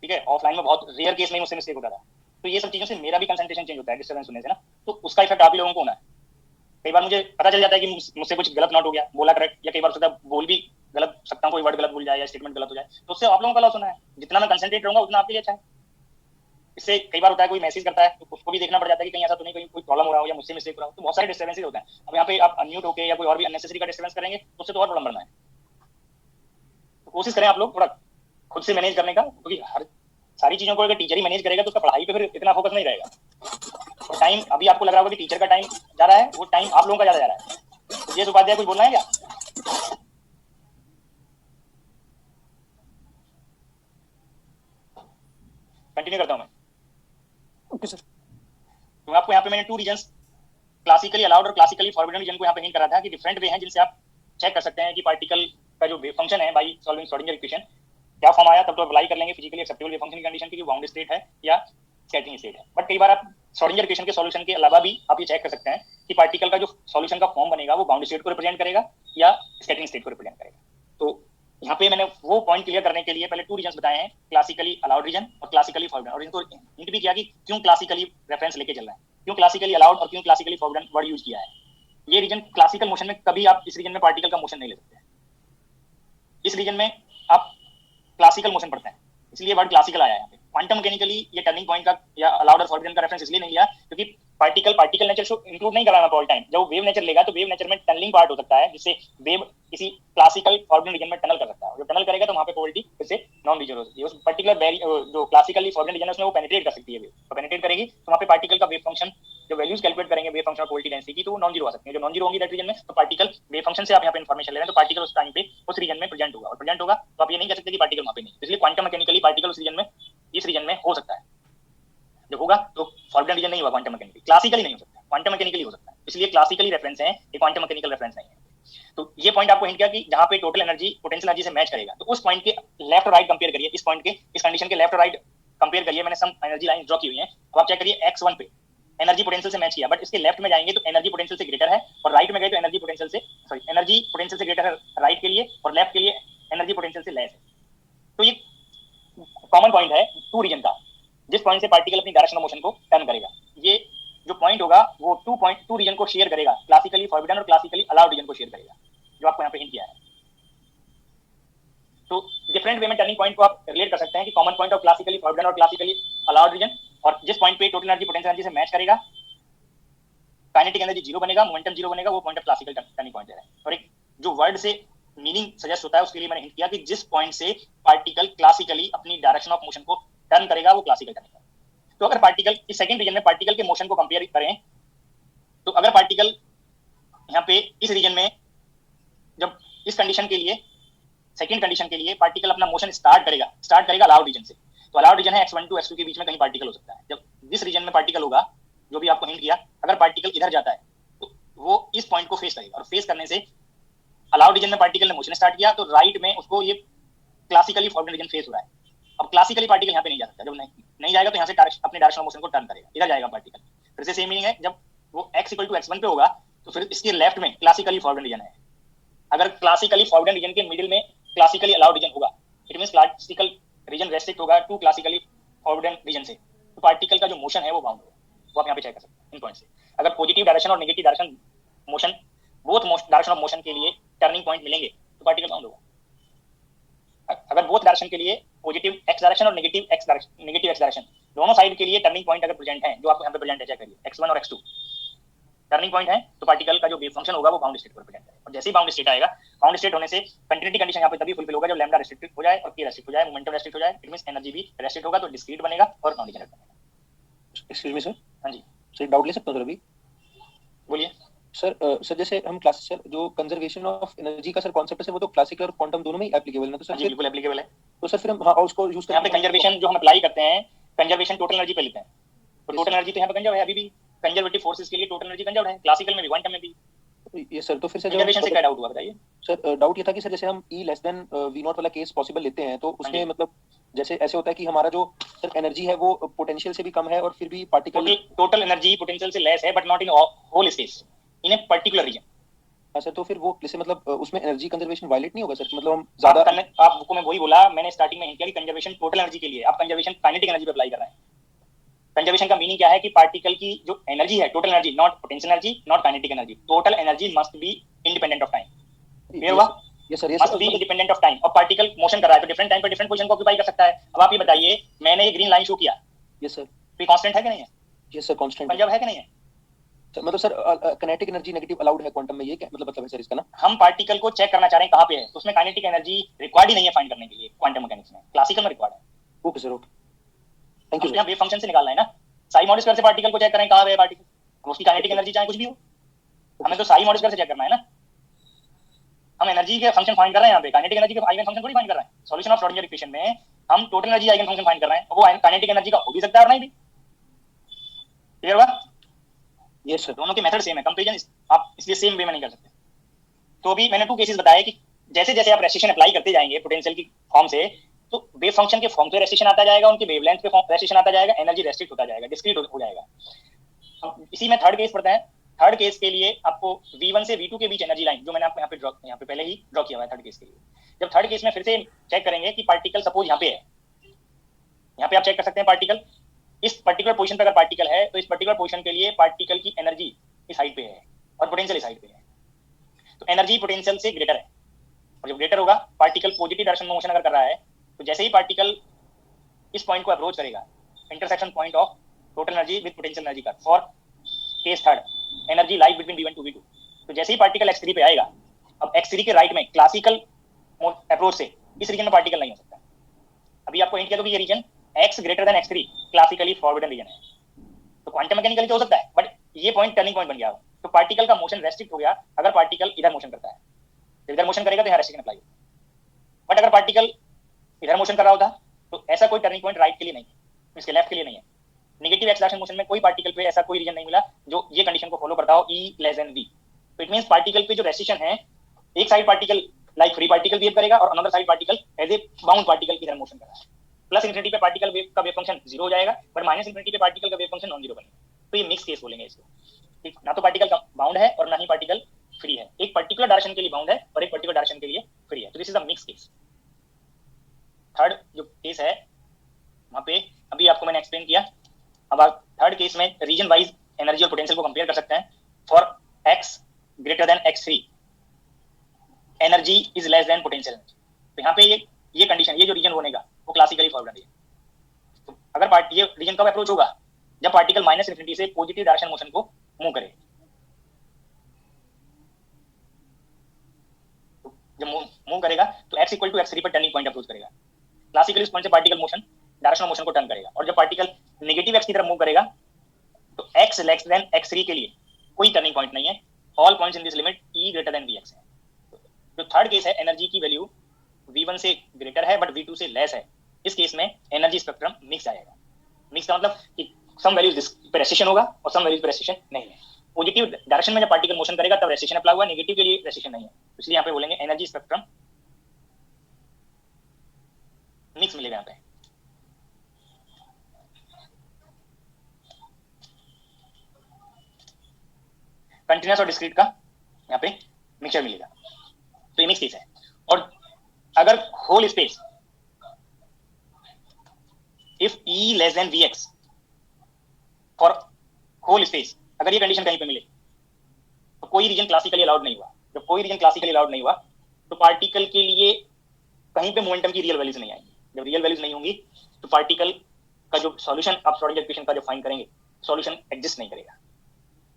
ठीक है, ऑफलाइन में बहुत रेयर केस में मुझसे मिस्टेक होता था। तो ये सब चीजों से मेरा भी कंसंट्रेशन चेंज होता है डिस्टर्बेंस होने से ना, तो उसका इफेक्ट आप ही लोगों को होना है। कई बार मुझे पता चल जाता है कि मुझसे कुछ गलत नोट हो गया, बोला करेक्ट, या कई बार होता है बोल भी गलत सकता हूँ, कोई वर्ड गलत भूल जाए या स्टेटमेंट गलत हो जाए, तो उससे आप लोगों का लॉस होना है। जितना मैं कंसंट्रेट रहूंगा उतना आपके लिए अच्छा है। इससे कई बार होता है कोई मैसेज करता है तो उसको भी देखना पड़ जाता है कि कहीं ऐसा तो नहीं, कहीं कोई प्रॉब्लम हो रहा हो या मुझसे मिस्टेक हो रहा हो, तो बहुत सारे डिस्टर्बेंसेस होते हैं। अब यहाँ पे आप अनम्यूट होकर या कोई और भी अननेसेसरी का डिस्टर्बेंस करेंगे तो उससे तो और प्रॉब्लम बढ़ना है। तो कोशिश करें आप लोग थोड़ा खुद से मैनेज करने का, क्योंकि हर सारी चीजों को अगर टीचर ही मैनेज करेगा तो उसका पढ़ाई पे फिर इतना फोकस नहीं रहेगा। और टाइम अभी आपको लग रहा होगा कि टीचर का टाइम जा रहा है, वो टाइम आप लोगों का ज्यादा जा रहा है। ये उपाध्याय कुछ बोलना है क्या? कंटिन्यू करता हूं मैं।
Okay sir.
तो आपको यहाँ पे मैंने 2 रीजन्स, क्लासिकली अलाउड और क्लासिकली फॉरबिडन रीजन को यहाँ पे हिंट करा था कि डिफरेंट वे हैं जिनसे आप चेक कर सकते हैं कि पार्टिकल का जो वेव फंक्शन है बाई सॉल्विंग श्रोडिंगर इक्वेशन क्या फॉर्म आया, तब तो अप्लाई कर लेंगे फिजिकली एक्सेप्टेबल वेव फंक्शन की कंडीशन की बाउंड स्टेट है या स्कैटरिंग स्टेट है। बट कई बार आप श्रोडिंगर इक्वेशन के सॉल्यूशन के अलावा भी आप ये चेक कर सकते हैं कि पार्टिकल का जो सॉल्यूशन का फॉर्म बनेगा वो बाउंड स्टेट को रिप्रेजेंट करेगा या स्कैटरिंग स्टेट को रिप्रेजेंट करेगा। तो यहाँ पे मैंने वो पॉइंट क्लियर करने के लिए पहले 2 रीजन्स बताए हैं, क्लासिकली अलाउड रीजन और क्लासिकली फॉरबिडन, और इनको हिंट भी किया कि क्यों क्लासिकली रेफरेंस लेके चल रहा है, क्यों क्लासिकली अलाउड और क्यों क्लासिकली फॉरबिडन वर्ड यूज किया है। ये रीजन क्लासिकल मोशन में कभी आप इस रीजन में पार्टिकल का मोशन नहीं ले सकते। इस रीजन में आप क्लासिकल मोशन पढ़ते हैं, इसलिए वर्ड क्लासिकल आया है यहाँ पे। क्वांटम मैकेनिकली ये टर्निंग पॉइंट का या अलाउड और फॉरबिडन का रेफरेंस इसलिए नहीं लिया क्योंकि पार्टिकल नेचर को इंक्लूड नहीं कराना ऑल टाइम। जब वो वेव नेचर लेगा तो वेव नेचर में टनलिंग पार्ट हो सकता है जिससे वेव किसी क्लासिकल फॉरबिडन रीजन में टनल कर सकता है, जो टनल करेगा तो वहां पे प्रोबेबिलिटी फिर से नॉन जीरो हो सकती है। उस पर्टिकुलर जो क्लासिकली फॉरबिडन रीजन है उसमें वो पेनिट्रेट कर सकती है वेव, तो पेनिट्रेट करेगी तो वहां पे पार्टिकल का वेव फंक्शन जो वैल्यूज कैलकुलेट करेंगे वेव फंक्शन प्रोबेबिलिटी डेंसिटी की, तो वो नॉन जीरो आ सकती है। जो नॉन जीरो होंगी दैट रीजन में, तो पार्टिकल वेव फंक्शन से आप यहाँ पे इन्फॉर्मेशन ले रहे हैं तो पार्टिकल उस टाइम पे उस रीजन में प्रेजेंट होगा, और प्रेजेंट होगा तो आप ये नहीं कह सकते कि पार्टिकल वहां पे नहीं। इसलिए क्वांटम मैकेनिकली पार्टिकल उस रीजन में, इस रीजन में हो सकता है, जब होगा तो फॉरबिडन रीजन नहीं होगा, क्वांटम मैकेनिकली। क्लासिकली नहीं हो सकता, क्वांटम मैकेनिकली हो सकता है, इसलिए क्लासिकली रेफरेंस है, ये क्वांटम मैकेनिकल रेफरेंस नहीं है। तो ये पॉइंट आपको हिंट किया कि जहां पे टोटल एनर्जी पोटेंशियल एनर्जी से मैच करेगा, तो उस पॉइंट के लेफ्ट और राइट कंपेयर करिए, इस पॉइंट के, इस कंडीशन के लेफ्ट और राइट कंपेयर करिए। मैंने सम एनर्जी लाइन ड्रॉ की हुई है, अब आप चेक करिए x1 पे एनर्जी पोटेंशियल से मैच किया, बट इसके लेफ्ट में जाएंगे तो एनर्जी पोटेंशियल से ग्रेटर है, और राइट में गए तो एनर्जी पोटेंशियल से ग्रेटर है राइट के लिए, और लेफ्ट के लिए एनर्जी पोटेंशियल से लेस है। तो ये कॉमन पॉइंट है 2 रीजन का, जिस पॉइंट से पार्टिकल अपनी डायरेक्शन ऑफ मोशन को टर्न करेगा। ये जो पॉइंट होगा वो 2 रीजन को शेयर करेगा, क्लासिकली फॉरबिडन और क्लासिकली अलाउड रीजन को शेयर करेगा, जो आपको यहाँ पे हिंट किया है। तो डिफरेंट वे में टर्निंग पॉइंट को आप रिलेट कर सकते हैं कि common point of classically forbidden और क्लासिकली अलाउड रीजन, और जिस पॉइंट पे टोटल एनर्जी पोटेंशियल एनर्जी से मैच करेगा, काइनेटिक एनर्जी 0 बनेगा, मोमेंटम 0 बनेगा, वो point of classical turning point है। और एक जो वर्ड से मीनिंग सजेस्ट होता है उसके लिए मैंने हिंट किया कि जिस पॉइंट से पार्टिकल क्लासिकली अपनी डायरेक्शन ऑफ मोशन को टर्न करेगा वो क्लासिकल टर्निंग है। तो अगर पार्टिकल इस सेकंड रीजन में पार्टिकल के मोशन को कंपेयर करें, तो अगर पार्टिकल यहाँ पे इस रीजन में जब इस कंडीशन के लिए, सेकंड कंडीशन के लिए पार्टिकल अपना मोशन स्टार्ट करेगा अलाउड रीजन से, तो अलाउड रीजन है x1 टू x2 के बीच में कहीं पार्टिकल हो सकता है। जब जिस रीजन में पार्टिकल होगा, जो भी आपको हिंट किया, अगर पार्टिकल इधर जाता है तो वो इस पॉइंट को फेस करेगा, और फेस करने से अलाउड रीजन में पार्टिकल ने मोशन स्टार्ट किया तो राइट में उसको ये क्लासिकली फॉरबिडन रीजन फेस हो रहा है। अब क्लासिकली पार्टिकल यहाँ पे नहीं जा सकता, जब नहीं जाएगा तो यहाँ से अपने डायरेक्शन ऑफ मोशन को टर्न करेगा, इधर जाएगा पार्टिकल। फिर से सेम मीनिंग है, जब वो x इक्वल टू x1 पे होगा तो फिर इसके लेफ्ट में क्लासिकली फॉरबिडन रीजन है। अगर क्लासिकली फॉरबिडन रीजन के मिडिल में क्लासिकली अलाउड रीजन होगा, it means classical region restrict होगा टू क्लासिकली फॉरबिडन रीजन से, तो पार्टिकल का जो मोशन है वो बाउंड होगा। वो आप यहाँ पे चेक कर सकते हैं इन पॉइंट से। अगर पॉजिटिव डायरेक्शन और negative direction motion, both direction of motion के लिए टर्निंग पॉइंट मिलेंगे तो पार्टिकल बाउंड होगा। अगर बोथ डायरेक्शन के लिए पॉजिटिव x डायरेक्शन और नेगेटिव x डायरेक्शन दोनों साइड के लिए टर्निंग पॉइंट अगर प्रेजेंट है, जो आपको यहाँ पे प्रेजेंट है, चेक करिए x1 और x2 टर्निंग पॉइंट है, तो पार्टिकल का जो वेव फंक्शन होगा वो बाउंड स्टेट को रिप्रेजेंट करेगा। और जैसे ही बाउंड स्टेट आएगा, बाउंड स्टेट होने से कंटिन्यूटी कंडीशन यहाँ पे तभी फुलफिल होगा जब लैम्डा रेस्ट्रिक्ट हो जाए और k रेस्ट्रिक्ट हो जाए, मोमेंटम रेस्ट्रिक्ट हो जाए, इट मींस एनर्जी भी रेस्ट्रिक्ट होगा, तो डिस्क्रीट बनेगा और नॉन डिजनरेट बनेगा।
एक्सक्यूज मी सर,
हाँ जी
सर डाउट ले सकता हूँ सर अभी?
बोलिए
सर जैसे हम क्लास सर जो कंजर्वेशन ऑफ एनर्जी का सर कॉन्सेप्ट है वो तो क्लासिकल और क्वांटम दोनों में ही एप्लीकेबल है, तो सर
जी बिल्कुल एप्लीकेबल है।
तो सर फिर हम हाँ उसको यूज
यहाँ पे कंजर्वेशन जो हम अप्लाई करते हैं, कंजर्वेशन टोटल एनर्जी पे लेते हैं, तो टोटल एनर्जी तो यहाँ पे कंजर्व है, अभी भी कंजर्वेटिव फोर्सेस के लिए टोटल एनर्जी कंजर्व है, क्लासिकल में भी क्वांटम में भी।
ये सर तो फिर से
कंजर्वेशन से क्या डाउट हुआ बताइए
सर डाउट ये था कि सर जैसे हम E less than V not वाला केस पॉसिबल लेते हैं तो उसमें मतलब जैसे ऐसे होता है कि हमारा जो सर एनर्जी है वो पोटेंशियल से भी कम है और फिर भी पार्टिकल
टोटल एनर्जी पोटेंशियल से लेस है but not in whole space in a particular region.
हाँ सर तो फिर वो जैसे मतलब उसमें एनर्जी कंजर्वेशन वायलेट नहीं होगा सर मतलब हम ज्यादा
आपको मैं वही बोला, मैंने स्टार्टिंग में हिंट किया कि कंजर्वेशन टोटल एनर्जी के लिए, आप कंजर्वेशन काइनेटिक एनर्जी पे अप्लाई कर रहे हैं। कंजर्वेशन का मीनिंग क्या है कि पार्टिकल की जो एनर्जी है, total energy, not potential energy, not kinetic energy, total energy must be independent of time. Clear हुआ?
ये sir
must be independent of time. और पार्टिकल मोशन कर रहा है तो डिफरेंट टाइम पे डिफरेंट पोजीशन को ऑक्यूपाई कर सकता है। अब आप ये बताइए, मैंने ये ग्रीन लाइन शो किया,
ये सर
ये कांस्टेंट है कि नहीं है?
ये सर कांस्टेंट
कंजर्व है कि नहीं है?
मतलब sir kinetic energy negative allowed है क्वांटम में, ये क्या मतलब है सर इसका ना?
हम पार्टिकल को चेक करना चाह रहे हैं कहां पे है, तो उसमें काइनेटिक एनर्जी रिक्वायर्ड ही नहीं है फाइंड करने के लिए क्वांटम मैकेनिक्स में, क्लासिकल में रिक्वायर्ड है।
Okay sir, okay, thank you.
हम वेव फंक्शन से निकालना है ना, साई मॉड स्क्वायर से पार्टिकल को चेक करें कहां है पार्टिकल, उसकी काइनेटिक एनर्जी चाहे कुछ भी हो, हमें तो साई मॉड स्क्वायर से चेक करना है ना। हम एनर्जी के फंक्शन फाइंड कर रहे हैं, यहाँ पे काइनेटिक एनर्जी के आइगन फंक्शन थोड़ी फाइंड कर रहे हैं। सॉल्यूशन ऑफ श्रोडिंगर इक्वेशन में हम total energy eigen function find कर रहे हैं, वो काइनेटिक एनर्जी का हो भी सकता है और नहीं भी। क्लियर हुआ?
Yes sir.
दोनों के मेथड सेम है, कंपैरिजन आप इसलिए सेम वे में नहीं कर सकते। तो अभी मैंने 2 केसेस बताए कि जैसे जैसे आप रेस्ट्रिक्शन अप्लाई करते जाएंगे पोटेंशियल की फॉर्म से, तो वेव फंक्शन के फॉर्म पे रेस्ट्रिक्शन आता जाएगा, उनके वेवलेंथ पे रेस्ट्रिक्शन आता जाएगा, एनर्जी रेस्ट्रिक्ट होता जाएगा, डिस्क्रीट हो जाएगा। इसी में थर्ड केस पढ़ते हैं। थर्ड केस के लिए आपको V1 से V2 के बीच एनर्जी लाइन, जो मैंने आपको यहाँ पे पहले ही ड्रॉ किया हुआ है थर्ड केस के लिए। जब थर्ड केस में फिर से चेक करेंगे कि पार्टिकल सपोज यहाँ पे है, यहाँ पे आप चेक कर सकते हैं पार्टिकल इस पर्टिकुलर पोजीशन पे अगर पार्टिकल है तो इस पर्टिकुलर पोजीशन के लिए पार्टिकल की एनर्जी इस हाइट पे है और पोटेंशियल इस हाइट पे है, तो एनर्जी पोटेंशियल से ग्रेटर है। और जब ग्रेटर होगा, पार्टिकल पॉजिटिव डायरेक्शन में मोशन अगर कर रहा है, तो जैसे ही पार्टिकल इस पॉइंट को अप्रोच करेगा, intersection point of total energy with potential energy का, for case third energy lies between V1 to V2, तो जैसे ही पार्टिकल x3 पे आएगा, अब x3 के राइट में क्लासिकल अप्रोच से इस रीजन में पार्टिकल नहीं हो सकता। अभी आपको हिंट किया तो कि ये region x greater than x3 classically forbidden region है, तो क्वांटम मैकेनिकली तो हो सकता है, बट ये पॉइंट टर्निंग पॉइंट बन गया, तो पार्टिकल का मोशन रेस्ट्रिक्ट हो गया अगर पार्टिकल इधर मोशन करता है। तो इधर मोशन करेगा तो यहाँ रेस्ट्रिक्शन अप्लाई होगा, बट अगर पार्टिकल इधर मोशन कर रहा होता तो ऐसा कोई टर्निंग पॉइंट राइट के लिए नहीं है, इसके लेफ्ट के लिए नहीं है। नेगेटिव एक्स डायरेक्शन मोशन में कोई पार्टिकल पे ऐसा कोई रीजन नहीं मिला जो ये कंडीशन को फॉलो करता हो, E लेस देन V। तो इट मींस पार्टिकल पे जो रेस्ट्रिक्शन है, एक side particle like free particle behave करेगा और another side particle as a bound particle की तरह मोशन कर रहा है। प्लस इन्फिनिटी पे पार्टिकल वेव का वेव फंक्शन 0 हो जाएगा, बट माइनस इन्फिनिटी पे पार्टिकल का वेव फंक्शन नॉन जीरो बनेगा। तो ये मिक्स केस बोलेंगे इसको, ना तो पार्टिकल बाउंड है और ना ही पार्टिकल फ्री है, एक पर्टिकुलर डायरेक्शन के लिए बाउंड है और एक पर्टिकुलर डायरेक्शन के लिए फ्री है। तो this is a mix case. Third जो केस है वहां पे अभी आपको मैंने एक्सप्लेन किया। अब आप थर्ड केस में रीजन वाइज एनर्जी और पोटेंशियल को कंपेयर कर सकते हैं। For x greater than x3 energy is less than potential energy, तो यहाँ पे ये कंडीशन, ये जो रीजन बनेगा वो क्लासिकली फॉरवर्ड है। तो अगर ये रीजन कब अप्रोच होगा, जब पार्टिकल माइनस इन्फिनिटी से पॉजिटिव डायरेक्शन मोशन को मूव करे। तो जब मूव करेगा तो x इक्वल टू x3 पर टर्निंग पॉइंट अप्रोच करेगा, क्लासिकली उस पॉइंट से पार्टिकल मोशन डायरेक्शन मोशन को टर्न करेगा। और जब पार्टिकल नेगेटिव x की तरफ मूव करेगा तो x लेस देन x3 के लिए कोई टर्निंग पॉइंट नहीं है, all points in this limit E greater than Vx है। जो थर्ड केस है, एनर्जी की वैल्यू V1 से ग्रेटर है बट V2 से लेस है, इस केस में एनर्जी स्पेक्ट्रम मिक्स आएगा। मिक्स का मतलब कि सम वैल्यूज पे रेस्ट्रिक्शन होगा और सम वैल्यूज पे रेस्ट्रिक्शन नहीं है। पॉजिटिव डायरेक्शन में जब पार्टिकल मोशन करेगा तब रेस्ट्रिक्शन अप्लाई हुआ, नेगेटिव के लिए रेस्ट्रिक्शन नहीं है, इसलिए यहाँ पे बोलेंगे एनर्जी स्पेक्ट्रम मिक्स मिलेगा। यहाँ पे कंटीन्यूअस और डिस्क्रीट का यहाँ पे मिक्सचर मिलेगा, तो ये मिक्स केस है। और अगर whole space if E less than Vx for whole space, अगर ये कंडीशन कहीं पे मिले तो कोई रीजन क्लासिकली अलाउड नहीं हुआ। जब कोई रीजन क्लासिकली अलाउड नहीं हुआ तो पार्टिकल के लिए कहीं पे मोमेंटम की रियल वैल्यूज नहीं आएंगी। जब रियल वैल्यूज नहीं होंगी तो पार्टिकल का जो सॉल्यूशन आप श्रोडिंगर इक्वेशन का जो फाइंड करेंगे, सॉल्यूशन एग्जिस्ट नहीं करेगा।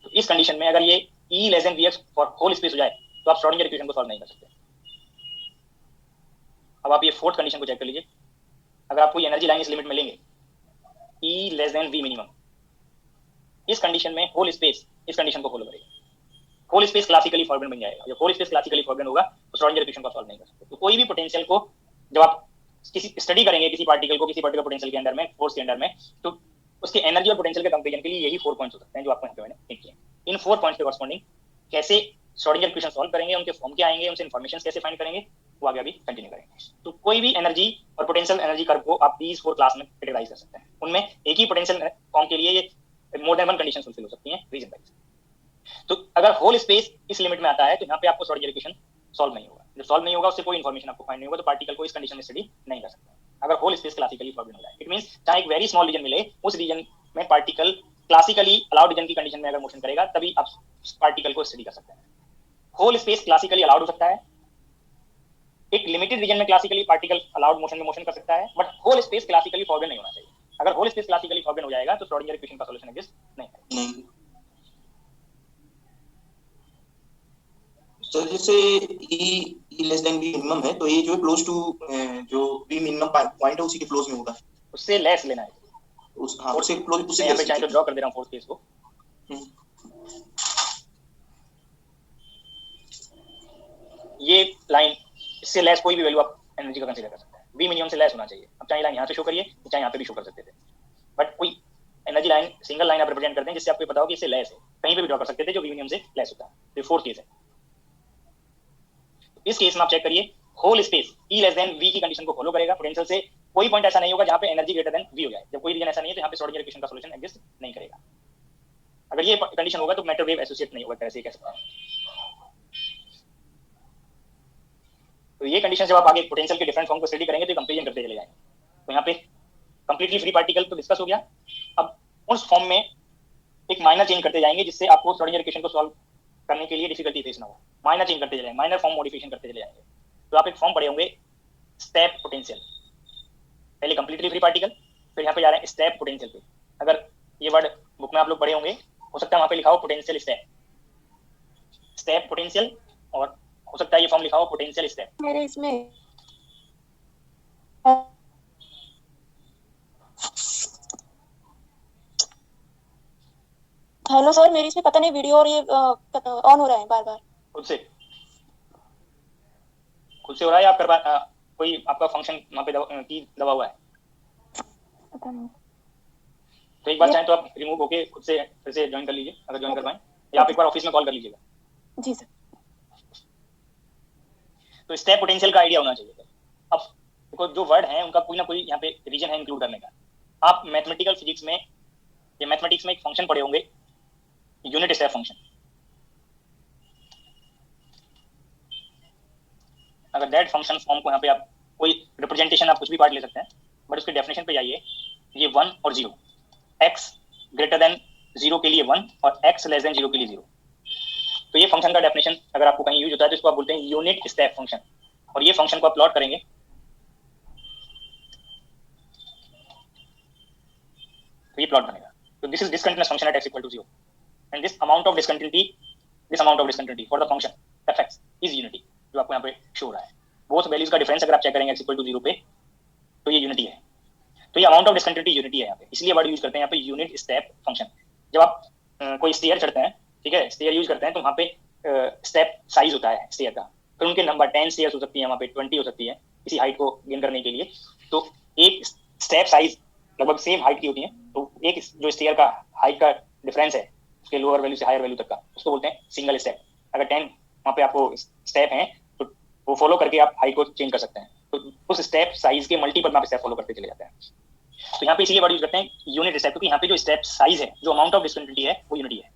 तो इस कंडीशन में अगर ये E less than Vx for whole space हो जाए तो आप श्रोडिंगर इक्वेशन को सॉल्व नहीं कर सकते। अब आप ये फोर्थ कंडीशन को चेक कर लीजिए। अगर आप कोई एनर्जी लाइन इस लिमिट में लेंगे E less than V minimum, इस कंडीशन में होल स्पेस इस कंडीशन को फॉलो करेगा, होल स्पेस क्लासिकली फॉरवर्ड बन जाएगा। जब होल स्पेस क्लासिकली फॉरवर्ड होगा तो श्रोडिंगर इक्वेशन को सॉल्व नहीं कर सकते। तो कोई भी पोटेंशियल को जब आप किसी स्टडी करेंगे किसी पार्टिकल को किसी पर्टिकुलर पोटेंशियल के अंदर में, फोर्स के अंदर में, तो उसके एनर्जी और पोटेंशियल के कंपैरिजन के लिए यही 4 पॉइंट्स हो सकते हैं जो आपको यहाँ पे मैंने हिंट किए। इन 4 पॉइंट्स के कॉरस्पॉन्डिंग कैसे श्रोडिंगर इक्वेशन सॉल्व करेंगे, उनके फॉर्म क्या आएंगे, उनसे इन्फॉर्मेशन कैसे फाइंड करेंगे, वो आगे अभी कंटिन्यू करेंगे। तो कोई भी एनर्जी और पोटेंशियल एनर्जी कर्व को आप दीज 4 क्लास में कैटेगराइज कर सकते हैं। उनमें एक ही पोटेंशियल फॉर्म के लिए ये more than one condition fulfil हो सकती हैं रीजन वाइज। तो अगर होल स्पेस इस लिमिट में आता है तो यहाँ पे आपको श्रोडिंगर इक्वेशन सॉल्व नहीं होगा। जब सॉल्व नहीं होगा उससे कोई इन्फॉर्मेशन आपको फाइंड नहीं होगा, तो पार्टिकल को इस कंडीशन में स्टडी नहीं कर सकते अगर होल स्पेस क्लासिकली सॉल्व हो जाए। इट मींस चाहे एक वेरी स्मॉल रीजन मिले, उस रीजन में पार्टिकल क्लासिकली अलाउड रीजन की कंडीशन में अगर मोशन करेगा तभी आप पार्टिकल को स्टडी कर सकते हैं। होल स्पेस क्लासिकली अलाउड हो सकता है, एक लिमिटेड रीजन में क्लासिकली पार्टिकल अलाउड मोशन में मोशन कर सकता है, but whole space classically forbidden नहीं होना चाहिए। अगर होल स्पेस क्लासिकली फॉरबिडन हो जाएगा तो श्रोडिंगर इक्वेशन का सॉल्यूशन एग्जिस्ट नहीं करेगा।
नहीं सर, जैसे ई लेस देन बी मिनिमम है तो ये जो है क्लोज टू जो बी मिनिमम पॉइंट है उसी के क्लोज में होगा,
उससे लेस लेना है।
उस हाँ उससे क्लोज उससे
यहाँ पे चाहे तो ड्रॉ कर दे रहा हूँ फोर्थ केस को। ये लाइन इससे लेस कोई भी वैल्यू आप एनर्जी का कंसीडर कर सकते हैं, बी मिनिमम से लेस होना चाहिए। अब चाहे लाइन यहाँ से शो करिए, चाहे यहाँ पे भी शो कर सकते थे, बट कोई एनर्जी लाइन सिंगल लाइन आप रिप्रेजेंट करते हैं जिससे आपको पता हो कि इससे लेस है, कहीं पे भी ड्रॉ कर सकते थे जो बी मिनिमम से लेस होता है। तो फोर्थ केस है। इस केस में आप चेक करिए, whole space E less than V की कंडीशन को फॉलो करेगा। पोटेंशियल से कोई पॉइंट ऐसा नहीं होगा जहां पे एनर्जी ग्रेटर देन वी हो जाए। जब कोई रीजन ऐसा नहीं है तो यहाँ पे श्रोडिंगर इक्वेशन का सॉल्यूशन एग्जिस्ट नहीं करेगा। अगर ये कंडीशन होगा तो मैटर वेव एसोसिएट नहीं होगा, कैसे कह सकते हैं। तो ये कंडीशन जब आप आगे पोटेंशियल के डिफरेंट फॉर्म को स्टडी करेंगे तो कंपैरिजन करते चले जाएंगे। तो यहाँ पे कंप्लीटली फ्री पार्टिकल तो डिस्कस हो गया। अब उस फॉर्म में एक माइनर चेंज करते जाएंगे जिससे आपको श्रोडिंगर इक्वेशन को सॉल्व करने के लिए डिफिकल्टी फेस ना हो। माइनर चेंज करते चले जाएंगे, माइनर फॉर्म मॉडिफिकेशन करते चले जाएंगे। तो आप एक फॉर्म पढ़े होंगे स्टेप पोटेंशियल, पहले कंप्लीटली फ्री पार्टिकल, फिर यहाँ पे जा रहे हैं स्टेप पोटेंशियल पे। अगर ये वर्ड बुक में आप लोग पढ़े होंगे, हो सकता है वहां पे लिखा हो पोटेंशियल स्टेप पोटेंशियल, और हो सकता है ये फॉर्म लिखा हो पोटेंशियल स्टेप।
मेरे इसमें हेलो सर, मेरी इसमें पता नहीं वीडियो और ये ऑन हो रहा है बार बार।
खुद से हो रहा है या आप कोई आपका फंक्शन वहां पे की दबा हुआ है?
पता नहीं।
तो एक बार चाहें तो आप रिमूव होके खुद से फिर से ज्वाइन कर लीजिए अगर ज्वाइन कर पाएं, या आप एक बार ऑफिस में कॉल कर लीजिएगा।
जी सर।
तो स्टेप पोटेंशियल का आइडिया होना चाहिए। अब देखो जो वर्ड है उनका कोई ना कोई यहाँ पे रीजन है इंक्लूड करने का। आप मैथमेटिकल फिजिक्स में या मैथमेटिक्स में एक फंक्शन पढ़े होंगे यूनिट स्टेप फंक्शन। अगर दैट फंक्शन फॉर्म को यहाँ पे आप कोई रिप्रेजेंटेशन आप कुछ भी पार्ट ले सकते हैं, बट उसके डेफिनेशन पे जाइए, ये 1 और 0, x ग्रेटर देन 0 के लिए 1 और x लेस देन 0 के लिए 0। तो ये फंक्शन का डेफिनेशन अगर आपको कहीं यूज होता है तो इसको आप बोलते हैं यूनिट स्टेप फंक्शन। और ये फंक्शन को आप प्लॉट करेंगे तो ये प्लॉट बनेगा। तो this is discontinuous function at x equal to 0 and this amount of discontinuity for the function fx is unity, जो आपको यहाँ पे शो हो रहा है। बोथ वैल्यूज का डिफरेंस अगर आप चेक करेंगे x इक्वल टू 0 पे तो ये यूनिटी है। तो ये अमाउंट ऑफ डिसकंटिन्यूटी यूनिटी है यहाँ पे, इसलिए वर्ड यूज करते हैं यहाँ पे यूनिट स्टेप फंक्शन। जब आप कोई स्टेयर चढ़ते हैं, ठीक है, स्टेयर यूज करते हैं तो वहाँ पे स्टेप साइज होता है स्टेयर का, फिर उनके नंबर 10 स्टेयर्स हो सकती है, वहाँ पे 20 हो सकती है इसी हाइट को गेन करने के लिए। तो एक स्टेप साइज लगभग सेम हाइट की होती है, तो एक जो स्टेयर का हाइट का डिफरेंस है उसके लोअर वैल्यू से हायर वैल्यू तक का, उसको बोलते हैं सिंगल स्टेप। अगर 10 वहाँ पे आपको स्टेप है तो वो फॉलो करके आप हाइट को चेंज कर सकते हैं। तो उस स्टेप साइज के मल्टीपल में आप स्टेप फॉलो करते चले जाते हैं। तो यहाँ पे इसलिए वर्ड यूज करते हैं यूनिट स्टेप, क्योंकि यहाँ पे जो स्टेप साइज है, जो अमाउंट ऑफ डिसकंटिन्यूटी है, वो यूनिटी है।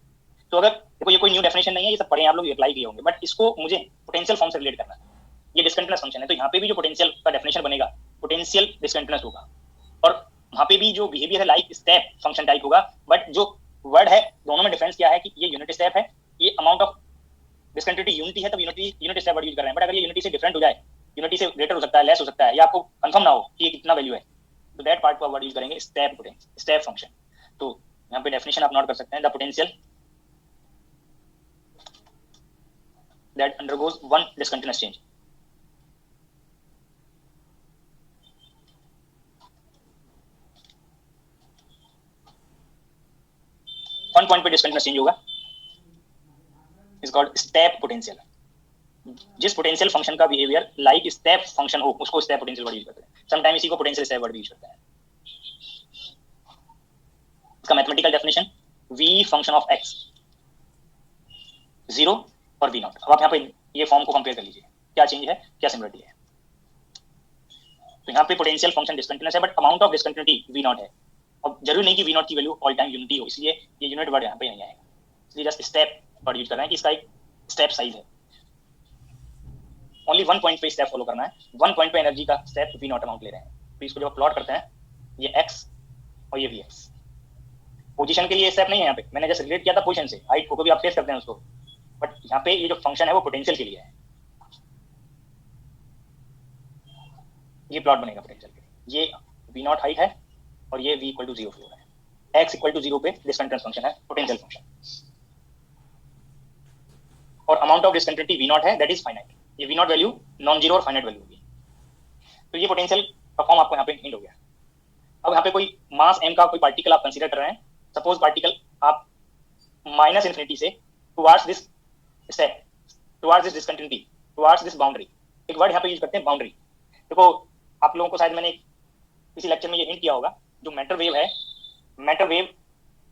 तो अगर देखो ये कोई न्यू डेफिनेशन नहीं है, ये सब पढ़े आप लोग अप्लाई किए होंगे, बट इसको मुझे पोटेंशियल फॉर्म से रिलेट करना है। ये डिसकंटिन्यूअस फंक्शन है, तो यहाँ पे भी जो पोटेंशियल का डेफिनेशन बनेगा पोटेंशियल डिसकंटिन्यूअस होगा, और वहाँ पे भी जो बिहेवियर है लाइक स्टेप फंक्शन टाइप होगा। बट जो वर्ड है दोनों में डिफरेंस क्या है कि ये यूनिट स्टेप है, ये अमाउंट ऑफ डिसकंटिन्यूटी यूनिटी है, तब यूनिट स्टेप वर्ड यूज कर रहे हैं। बट अगर ये यूनिटी से डिफरेंट हो जाए, यूनिटी से ग्रेटर हो सकता है, लेस हो सकता है, या आपको कंफर्म ना हो कि ये कितना वैल्यू है, तो दैट पार्ट को वर्ड यूज करेंगे स्टेप फंक्शन। तो यहाँ पे डेफिनेशन आप नोट कर सकते हैं, the potential that undergoes one discontinuous change. One point पे discontinuous change होगा, is called step potential. जिस पोटेंशियल फंक्शन का बिहेवियर लाइक स्टेप फंक्शन हो उसको स्टेप पोटेंशियल वर्ड यूज करते हैं। समटाइम इसी को पोटेंशियल स्टेप वर्ड भी यूज करते हैं। इसका mathematical definition v function of x 0 और वी नॉट। अब आप यहाँ पे ये फॉर्म को कंपेयर कर लीजिए, क्या चेंज है, क्या सिमिलरिटी है। तो यहाँ पे पोटेंशियल फंक्शन डिसकंटिन्यूअस है, but amount of discontinuity V naught है। अब जरूरी नहीं कि वी नॉट की वैल्यू ऑल टाइम यूनिटी हो, इसलिए ये यूनिट वर्ड यहाँ पे नहीं आएगा, इसलिए जस्ट स्टेप वर्ड यूज कर रहे हैं कि इसका एक स्टेप साइज है। ओनली 1 पॉइंट पे स्टेप फॉलो करना है, 1 पॉइंट पे एनर्जी का स्टेप वी नॉट अमाउंट ले रहे हैं। तो इसको जब प्लॉट करते हैं, ये x और ये वी एक्स, पोजीशन के लिए स्टेप नहीं है यहाँ पे, मैंने जैसे रिलेट किया था पोजीशन से, हाइट को भी आप फेस करते हैं उसको, बट यहाँ पे ये जो फंक्शन है वो पोटेंशियल के लिए है। ये प्लॉट बनेगा पोटेंशियल के लिए, ये वी नॉट हाइट है और ये v इक्वल टू 0 फ्लोर है। x इक्वल टू 0 पे डिस्कंटिन्यूअस फंक्शन है, पोटेंशियल फंक्शन, और amount of discontinuity V naught है, दैट इज फाइनाइट। ये V naught value non zero और फाइनाइट वैल्यू होगी। तो ये पोटेंशियल का फॉर्म आपको यहाँ पे हिंट हो गया। अब यहाँ पे कोई मास m का कोई पार्टिकल आप कंसीडर कर रहे हैं, सपोज पार्टिकल आप माइनस इन्फिनिटी से towards this step, towards this discontinuity, towards this boundary, एक वर्ड यहाँ पे यूज करते हैं बाउंड्री। देखो आप लोगों को शायद मैंने किसी लेक्चर में ये हिंट किया होगा, जो मैटर वेव है, मैटर वेव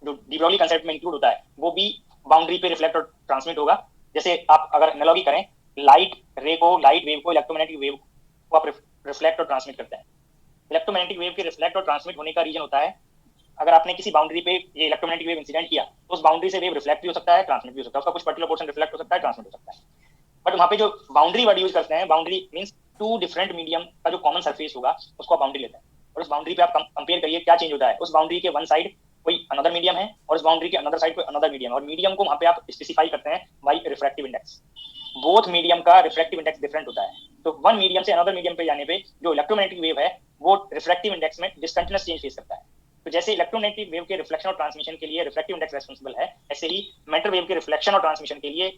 जो डी ब्रॉगली कंसेप्ट में इंक्लूड होता है, वो भी बाउंड्री पे रिफ्लेक्ट और ट्रांसमिट होगा। जैसे आप अगर एनालॉजी करें, लाइट रे को, लाइट वेव को, इलेक्ट्रोमैग्नेटिक वेव को आप रिफ्लेक्ट और ट्रांसमिट करते हैं। इलेक्ट्रोमैग्नेटिक वेव के रिफ्लेक्ट और ट्रांसमिट होने का रीजन होता है, अगर आपने किसी बाउंड्री पे ये इलेक्ट्रोमैग्नेटिक वेव इंसिडेंट किया, तो उस बाउंड्री से वेव रिफ्लेक्ट भी हो सकता है, ट्रांसमिट भी हो सकता है, उसका कुछ पर्टिकुलर पोर्शन रिफ्लेक्ट हो सकता है, ट्रांसमिट हो सकता है। बट वहाँ पे जो बाउंड्री वर्ड यूज करते हैं, boundary means two different medium का जो कॉमन सरफेस होगा उसको आप बाउंड्री लेते हैं, और उस बाउंड्री पे आप कंपेयर करिए क्या चेंज होता है। उस बाउंड्री के वन साइड कोई अनदर मीडियम है और उस बाउंड्री के अनदर साइड कोई अनदर मीडियम, और मीडियम को वहाँ पे आप स्पेसिफाई करते हैं by refractive index. Both medium का रिफ्रैक्टिव इंडेक्स डिफरेंट होता है, तो वन मीडियम से अनदर मीडियम पे जाने पे जो इलेक्ट्रोमैग्नेटिक वेव है वो रिफ्रैक्टिव इंडेक्स में डिसकंटिन्यूअस चेंज फेस करता है। तो जैसे इलेक्ट्रोमैग्नेटिक वेव के रिफ्लेक्शन और ट्रांसमिशन के लिए रिफ्रैक्टिव इंडेक्स रेस्पॉन्सिबल है, ऐसे ही मैटर वेव के रिफ्लेक्शन और ट्रांसमिशन के लिए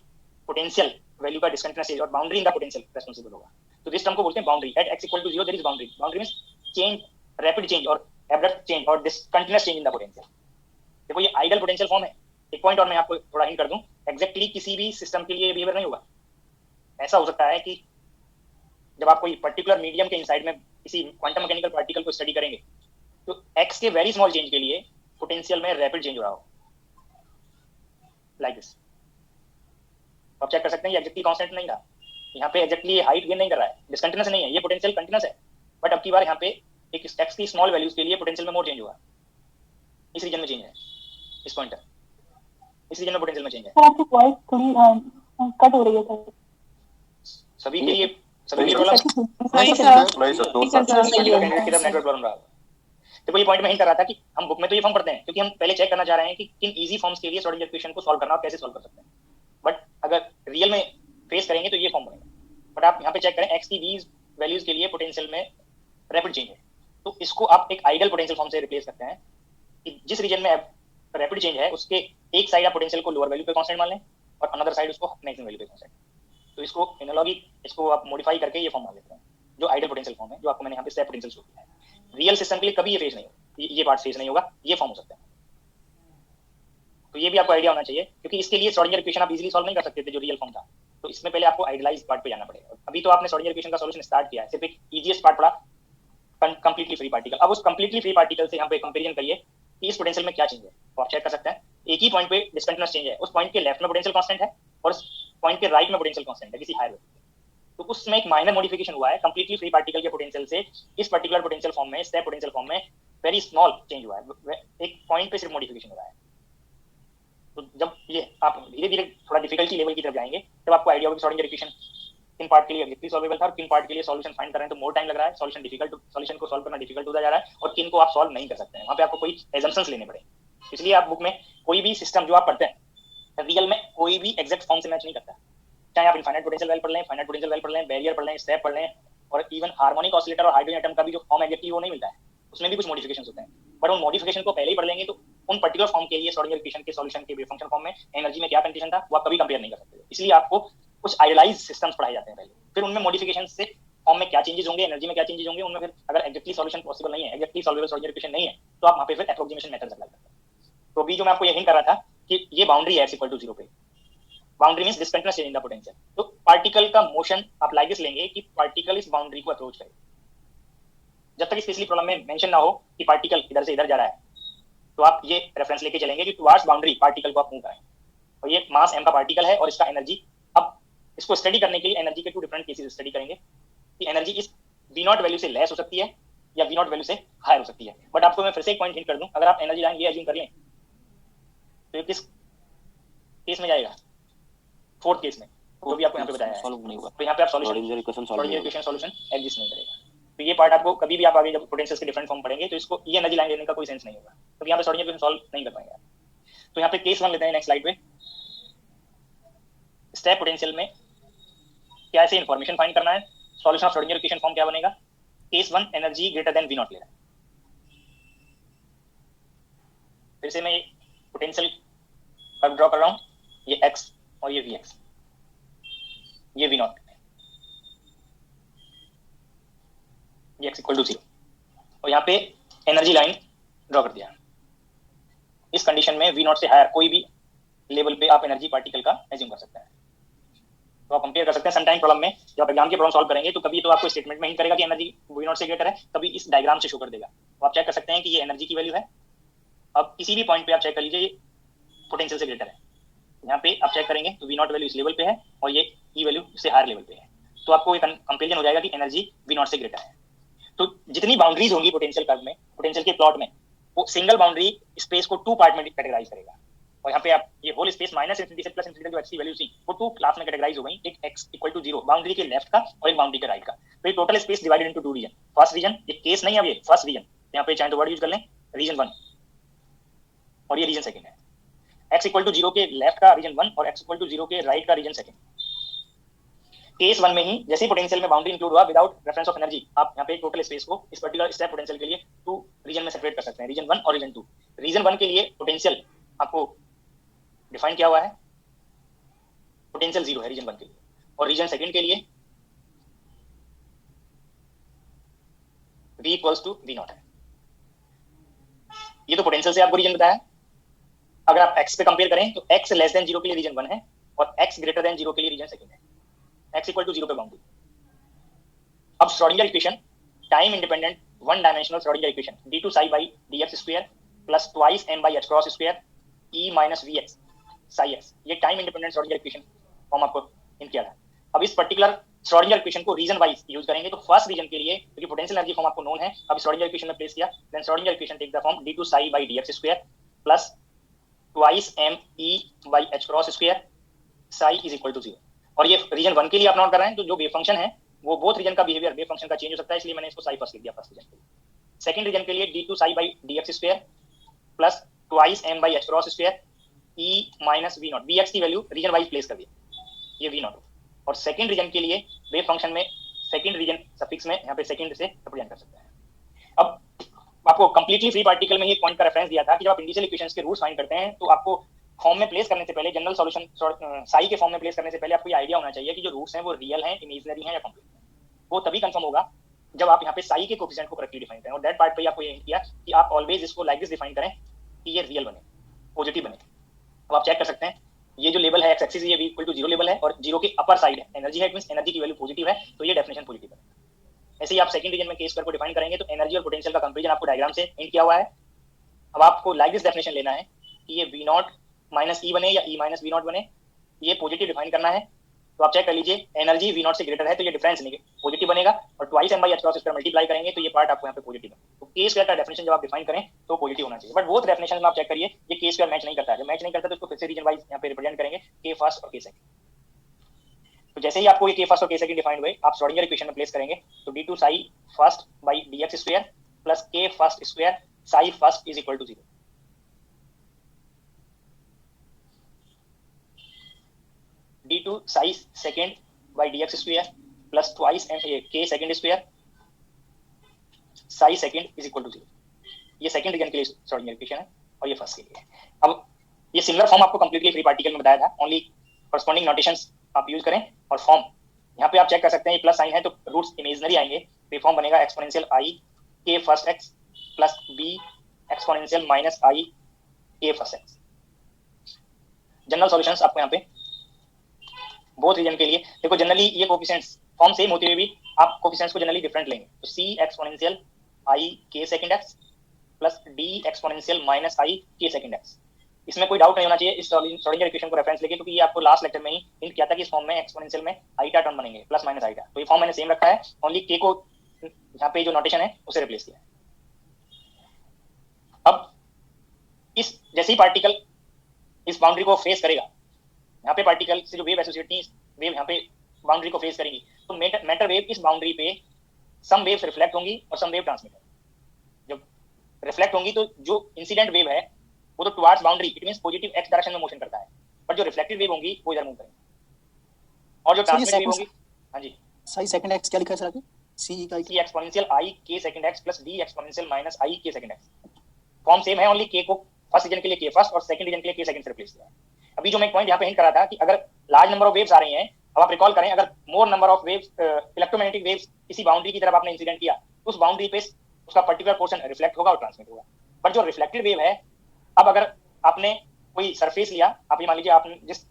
पोटेंशियल वैल्यू का डिसकंटिन्यूअस चेंज और boundary in the potential responsible होगा। तो दिस टर्म को बोलते हैं boundary. At x equal to 0 there is boundary. Boundary means change, rapid change और एब्रप्ट चेंज और discontinuous change in the potential. देखो ये आइडियल पोटेंशियल फॉर्म है। एक पॉइंट और मैं आपको थोड़ा हिंट कर दूं, एग्जैक्टली किसी भी सिस्टम के लिए बिहेवियर नहीं होगा। ऐसा हो सकता है कि जब आप कोई पर्टिकुलर मीडियम के इनसाइड में किसी क्वांटम मैकेनिकल पार्टिकल को स्टडी करेंगे, तो x के वेरी स्मॉल चेंज के लिए पोटेंशियल में रैपिड चेंज हो रहा हो, लाइक दिस। आप चेक कर सकते हैं ये एग्जैक्टली कांस्टेंट नहीं रहा, यहाँ पे एग्जैक्टली हाइट गेन नहीं कर रहा है, डिसकंटिन्यूअस नहीं है, ये पोटेंशियल कंटिन्यूअस है। बट अब की बार यहाँ पे एक x की स्मॉल वैल्यूज के लिए पोटेंशियल में मोर चेंज हुआ, इस रीजन में चेंज है, इस पॉइंट तक इस रीजन में पोटेंशियल में चेंज है।
सर आपकी वॉइस थोड़ी कट हो रही है सर।
सभी के लिए प्रॉब्लम
नहीं सर,
नेटवर्क प्रॉब्लम रहा। देखो ये पॉइंट में हिंट कर रहा था कि हम बुक में तो ये फॉर्म पढ़ते हैं क्योंकि हम पहले चेक करना चाह रहे हैं कि किन इजी फॉर्म्स के लिए श्रोडिंगर इक्वेशन को सॉल्व करना और कैसे सॉल्व कर सकते हैं। बट अगर रियल में फेस करेंगे तो ये फॉर्म बनेगा। बट आप यहाँ पे चेक करें, x की these वैल्यूज के लिए पोटेंशियल में रैपिड चेंज है, तो इसको आप एक आइडियल पोटेंशियल फॉर्म से रिप्लेस करते हैं कि जिस रीजन में रैपिड चेंज है उसके एक साइड आप पोटेंशियल को लोअर वैल्यू पे कांस्टेंट मान लें और अनदर साइड उसको मैक्सिमम वैल्यू पे कांस्टेंट। तो इसको एनालॉजी, इसको आप मॉडिफाई करके ये फॉर्म मान लेते हैं जो आइडियल पोटेंशियल फॉर्म है, जो आपको मैंने यहाँ पे स्टेप पोटेंशियल शो किया है। रियल सिस्टम के लिए कभी ये फेस नहीं होगा, ये पार्ट फेस नहीं होगा, ये फॉर्म हो सकता है। तो ये भी आपको आइडिया होना चाहिए क्योंकि इसके लिए श्रोडिंगर इक्वेशन आप इजीली सॉल्व नहीं कर सकते थे जो रियल फॉर्म था। तो इसमें पहले आपको आइडियलाइज पार्ट पे जाना पड़ेगा। अभी तो आपने श्रोडिंगर इक्वेशन का सॉल्यूशन स्टार्ट किया है, सिर्फ एक इजीएस्ट पार्ट पढ़ा, कंप्लीटली फ्री पार्टिकल। अब उस कंप्लीटली फ्री पार्टिकल से यहाँ पे कंपेरिजन करिए कि इस पोटेंशियल में क्या चेंज है, तो आप चेक कर सकते हैं। एक ही पॉइंट पे डिसकंटिन्यूअस चेंज है, उस पॉइंट के लेफ्ट में पोटेंशियल कांस्टेंट है और उस पॉइंट के राइट में पोटेंशियल कांस्टेंट है किसी हायर वैल्यू। तो उसमें एक माइनर मॉडिफिकेशन हुआ है, कंप्लीटली फ्री पार्टिकल के पोटेंशियल से इस पर्टिकुलर पोटेंशियल फॉर्म में, स्टेप पोटेंशियल फॉर्म में वेरी स्मॉल चेंज हुआ है, एक पॉइंट पे सिर्फ मॉडिफिकेशन हो रहा है। तो जब ये आप धीरे धीरे थोड़ा डिफिकल्टी लेवल की तरफ जाएंगे तब आपको आइडिया होगा कि श्रोडिंगर इक्वेशन किन पार्ट के लिए एग्जैक्टली सॉल्वेबल था और किन पार्ट के लिए सॉल्यूशन फाइंड कर रहे हैं तो मोर टाइम लग रहा है, सॉल्यूशन को सॉल्व करना डिफिकल्ट होता जा रहा है, और किन को आप सॉल्व नहीं कर सकते हैं, वहाँ पे आपको कोई एजम्पशंस लेने पड़े। इसलिए आप बुक में कोई भी सिस्टम जो आप पढ़ते हैं रियल में कोई भी एग्जैक्ट फॉर्म से मैच नहीं करता। चाहे आप इनफाइनाइट पोटेंशियल वेल पढ़ लें, फाइनाइट पोटेंशियल वेल पढ़ लें, बैरियर पढ़ लें, स्टेप पढ़ लें, और इवन हार्मोनिक ऑसिलेटर और हाइड्रोजन एटम का भी जो फॉर्म एग्जैक्टली वो नहीं मिलता है, उसमें भी कुछ मॉडिफिकेशंस होते हैं। बट उन मॉडिफिकेशन को पहले ही पढ़ लेंगे तो उन पर्टिकुलर फॉर्म के लिए श्रोडिंगर इक्वेशन के सॉल्यूशन के वेव फंक्शन फॉर्म में एनर्जी में क्या कंडीशन था वो आप कभी कंपेयर नहीं कर सकते। इसलिए आपको कुछ आइडियलाइज सिस्टम्स पढ़ाए जाते हैं पहले, फिर उनमें मॉडिफिकेशन से फॉर्म में क्या चेंजेस होंगे, एनर्जी में क्या चेंजेस होंगे, उनमें फिर अगर एग्जैक्टली सॉल्यूशन पॉसिबल नहीं है, एग्जैक्टली सॉल्वेबल श्रोडिंगर इक्वेशन नहीं है, तो आप वहाँ पे फिर एप्रोक्सीमेशन मेथड्स अप्लाई करते हैं। तो अभी जो मैं आपको ये हिंट कर रहा था कि ये बाउंड्री है x इक्वल टू 0 पे, boundary means discontinuous change in the potential. तो पार्टिकल का मोशन आप लाइक दिस लेंगे कि पार्टिकल इस बाउंड्री को अप्रोच करे। जब तक स्पेशली प्रॉब्लम में मेंशन ना हो कि पार्टिकल इधर से इधर जा रहा है, तो आप ये रेफरेंस लेके चलेंगे कि टुवर्ड्स बाउंड्री पार्टिकल को आप मूव करें। और ये मास m का पार्टिकल है और इसका एनर्जी अब इसको स्टडी करने के लिए एनर्जी के 2 डिफरेंट केसेस स्टडी करेंगे कि एनर्जी इस वी नॉट वैल्यू से लेस हो सकती है या वी नॉट वैल्यू से हायर हो सकती है। बट आपको मैं फिर से एक पॉइंट हिंट कर दूं, अगर आप एनर्जी लाइन ये एज्यूम कर लें तो ये किस केस में जाएगा, फोर्थ केस में, जो भी आपको यहाँ पे बताया है,
सॉल्व नहीं होगा,
तो यहाँ पे आप
श्रोडिंगर इक्वेशन सॉल्व नहीं होगा,
इक्वेशन सॉल्यूशन एग्जिस्ट नहीं करेगा। तो ये पार्ट आपको कभी भी आप आगे जब पोटेंशियल्स के डिफरेंट फॉर्म पढ़ेंगे तो इसको ये एनर्जी लाइन लेने का कोई सेंस नहीं होगा, तो यहाँ पे श्रोडिंगर इक्वेशन सॉल्व नहीं कर पाएंगे। तो यहाँ पे केस 1 लेते हैं नेक्स्ट स्लाइड पे। स्टेप पोटेंशियल में क्या ऐसे इंफॉर्मेशन फाइंड करना है, solution of Schrodinger equation form क्या बनेगा। Case 1 energy greater than V naught ले रहा है। फिर से मैं पोटेंशियल कर्व ड्रॉ कर रहा हूं, ये x और ये vx, ये v नॉट, ये x इक्वल टू 0, और यहाँ पे एनर्जी लाइन ड्रॉ कर दिया। इस कंडीशन में v नॉट से हायर कोई भी लेवल पे आप एनर्जी पार्टिकल का एज्यूम कर सकते हैं। तो आप कंपेयर कर सकते हैं समटाइम प्रॉब्लम में, जब आप एग्जाम के प्रॉब्लम सॉल्व करेंगे तो कभी तो आपको स्टेटमेंट में हिंट करेगा कि एनर्जी वी नॉट से ग्रेटर है, कभी इस डायग्राम से शो कर देगा। तो आप चेक कर सकते हैं कि ये एनर्जी की वैल्यू है। अब किसी भी पॉइंट पे आप चेक कर लीजिए, ये पोटेंशियल से ग्रेटर है। यहाँ पे आप चेक करेंगे तो वी नॉट वैल्यू इस लेवल पे है और ये ई वैल्यू इससे हायर लेवल पे है, तो आपको एक कंपेरिजन हो जाएगा कि एनर्जी वी नॉट से ग्रेटर है। तो जितनी बाउंड्रीज होंगी पोटेंशियल कर्व में, पोटेंशियल के प्लॉट में, वो सिंगल बाउंड्री स्पेस को 2 पार्ट में कैटेगराइज करेगा। और यहाँ पे आप ये होल स्पेस माइनस इंफिनिटी से प्लस इंफिनिटी जो एक्स की वैल्यू थी वो 2 क्लास में कैटेगराइज हो गई, एक x इक्वल टू 0 बाउंड्री के लेफ्ट का और एक बाउंड्री के राइट का। तो ये total space divided into 2 region. First region, ये केस नहीं है, अब ये फर्स्ट रीजन, यहाँ पे चाहे तो वर्ड यूज कर लें, रीजन 1, और ये रीजन सेकंड है। x इक्वल टू 0 के लेफ्ट का रीजन 1 और x इक्वल टू 0 के राइट का रीजन सेकंड। केस 1 में ही जैसे ही पोटेंशियल में बाउंड्री इंक्लूड हुआ विदाउट रेफरेंस ऑफ एनर्जी, आप यहाँ पे टोटल स्पेस को इस पर्टिकुलर स्टेप पोटेंशियल के लिए 2 रीजन में सेपरेट कर सकते हैं, रीजन 1 और रीजन 2। रीजन 1 के लिए पोटेंशियल आपको डिफाइन किया हुआ है, पोटेंशियल 0 है रीजन 1 के लिए, और रीजन सेकंड के लिए v equals to v naught है। ये तो पोटेंशियल से आपको रीजन बताया। अगर आप x पे कंपेयर करें तो x लेस देन 0 के लिए रीजन 1 है और x ग्रेटर देन 0 के लिए रीजन सेकंड है, x इक्वल टू 0 पे बाउंड्री। अब Schrodinger equation, time independent one dimensional Schrodinger equation, d2 psi by dx square plus twice m by h cross square e minus vx psi x, ये time independent Schrodinger equation form आपको हिंट किया था। अब इस पर्टिकुलर श्रोडिंगर इक्वेशन को रीजन वाइज यूज करेंगे। तो फर्स्ट रीजन के लिए क्योंकि पोटेंशियल एनर्जी फॉर्म आपको नोन है, अब श्रोडिंगर इक्वेशन में प्लेस किया, then Schrodinger equation take the form d2 psi by dx square plus twice m e by h cross square psi is equal to 0। और ये रीजन 1 के लिए आप नोट कर रहे हैं, तो जो वेव फंक्शन है वो बोथ रीजन का बिहेवियर वेव फंक्शन का चेंज हो सकता है, इसलिए मैंने इसको psi फर्स्ट लिख दिया फर्स्ट रीजन के लिए। सेकंड रीजन के लिए d2 psi by dx square plus twice m by h cross square e minus v not, vx की वैल्यू रीजन वाइज प्लेस कर दी, ये v नॉट। और सेकंड रीजन के लिए वेव फंक्शन में सेकंड रीजन सफिक्स में यहाँ पे सेकंड से रिप्रेजेंट कर सकते हैं। अब आपको कंप्लीटली फ्री पार्टिकल में ही एक पॉइंट का रेफरेंस दिया था कि जब आप इंडिशियल इक्वेशंस के रूट्स फाइंड करते हैं तो आपको फॉर्म में प्लेस करने से पहले, जनरल सॉल्यूशन साई के फॉर्म में प्लेस करने से पहले आपको ये आइडिया होना चाहिए कि जो रूट्स हैं वो रियल हैं, इमेजिनरी हैं या कंप्लीट हैं। वो तभी कंफर्म होगा जब आप यहाँ पे साई के कोएफिशिएंट को करेक्टली डिफाइन करें। और दैट पार्ट पे आपको ये हिंट किया कि आप ऑलवेज इसको लाइक दिस डिफाइन करें कि ये रियल बने, पॉजिटिव बने। अब आप चेक कर सकते हैं ये जो लेवल है एक्स एक्सिस, ये v इक्वल टू 0 लेवल है और 0 के अपर साइड है एनर्जी है, इट मींस एनर्जी की वैल्यू पॉजिटिव है, तो ये डेफिनेशन पॉजिटिव है। ऐसे ही आप सेकंड रीजन में केस कर्व को डिफाइन करेंगे तो एनर्जी और पोटेंशियल का कंपैरिजन आपको डायग्राम से हिंट किया हुआ है। अब आपको लाइक दिस डेफिनेशन लेना है कि ये v नॉट माइनस ई बने या e माइनस v नॉट बने, ये पॉजिटिव डिफाइन करना है। तो आप चेक कर लीजिए एनर्जी v नॉट से ग्रेटर है तो ये डिफरेंस पॉजिटिव बनेगा, और twice m by h cross square multiply करेंगे तो ये पार्ट आपको यहाँ पे पॉजिटिव है। तो के स्क्वायर का डेफिनेशन जब आप डिफाइन करें तो पॉजिटिव होना चाहिए। बट बोथ डेफिनेशन में आप चेक करिए ये के स्क्वायर मैच नहीं करता है, जब मैच नहीं करता तो इसको फिर से रीजन वाइज यहाँ पे रिप्रेजेंट करेंगे के फर्स्ट और के सेकंड। तो जैसे ही आपको ये के फर्स्ट और के सेकंड डिफाइन हुए आप श्रोडिंगर इक्वेशन में प्लेस करेंगे तो d2 psi first by dx square plus k first square psi first is equal to 0। d2 psi second by dx square plus twice k second square psi second is equal to 0। ये सेकंड रीजन के लिए श्रोडिंगर इक्वेशन है और ये फर्स्ट के लिए। अब ये सिमिलर फॉर्म आपको कंप्लीटली फ्री पार्टिकल में बताया था, ओनली कॉरस्पॉन्डिंग नोटेशंस आप यूज करें। और फॉर्म यहाँ पे आप चेक कर सकते हैं, ये प्लस साइन है तो रूट्स इमेजिनरी आएंगे, तो फॉर्म बनेगा exponential i k first x plus b exponential minus i k first x। General solutions आपको यहाँ पे बोथ रीजन के लिए देखो, जनरली ये कोएफिशिएंट्स फॉर्म सेम होते हुए भी आप कोएफिशिएंट्स को जनरली डिफरेंट लेंगे। तो c exponential i k second x plus d exponential minus i k second x। इसमें कोई डाउट नहीं होना चाहिए इस श्रोडिंगर इक्वेशन को रेफरेंस लेके, क्योंकि ये आपको लास्ट लेक्चर में ही हिंट किया था कि इस फॉर्म में एक्सपोनेंशियल में आईटा टर्म बनेंगे प्लस माइनस आईटा, तो ये फॉर्म मैंने सेम रखा है, ओनली के को यहाँ पे जो नोटेशन है उसे रिप्लेस किया है। अब इस जैसे ही पार्टिकल इस बाउंड्री को फेस करेगा, यहाँ पे पार्टिकल से जो वेव एसोसिएट थी, वेव यहाँ पे बाउंड्री को फेस करेंगी, तो मैटर वेव इस बाउंड्री पे सम वेव्स रिफ्लेक्ट होंगी और सम वेव ट्रांसमिट होंगी। जब रिफ्लेक्ट होंगी तो जो इंसिडेंट वेव है वो तो towards boundary, it means positive x direction में मोशन करता है, पर जो रिफ्लेक्टेड वेव होंगी वो इधर मूव करेंगी, और जो ट्रांसमिट वेव होंगी, हाँ जी
सही सेकंड एक्स क्या लिखा है सर आगे? सी का
सी exponential i k second x plus d exponential minus i k second x. Form same है, ओनली के को फर्स्ट रीजन के लिए के फर्स्ट और सेकंड रीजन के लिए के सेकंड से रिप्लेस किया है। अभी जो मैं पॉइंट यहाँ पे हिंट करा था कि अगर लार्ज नंबर ऑफ वेव्स आ रही हैं, अब आप रिकॉल करें, अगर मोर number of waves electromagnetic waves किसी बाउंड्री की तरफ आपने इंसिडेंट किया तो उस बाउंड्री पे उसका पर्टिकुलर पोर्शन रिफ्लेक्ट होगा और ट्रांसमिट होगा। पर जो रिफ्लेक्टेड वेव है, अब अगर आपने कोई सरफेस लिया, आप ये मान लीजिए आप जिस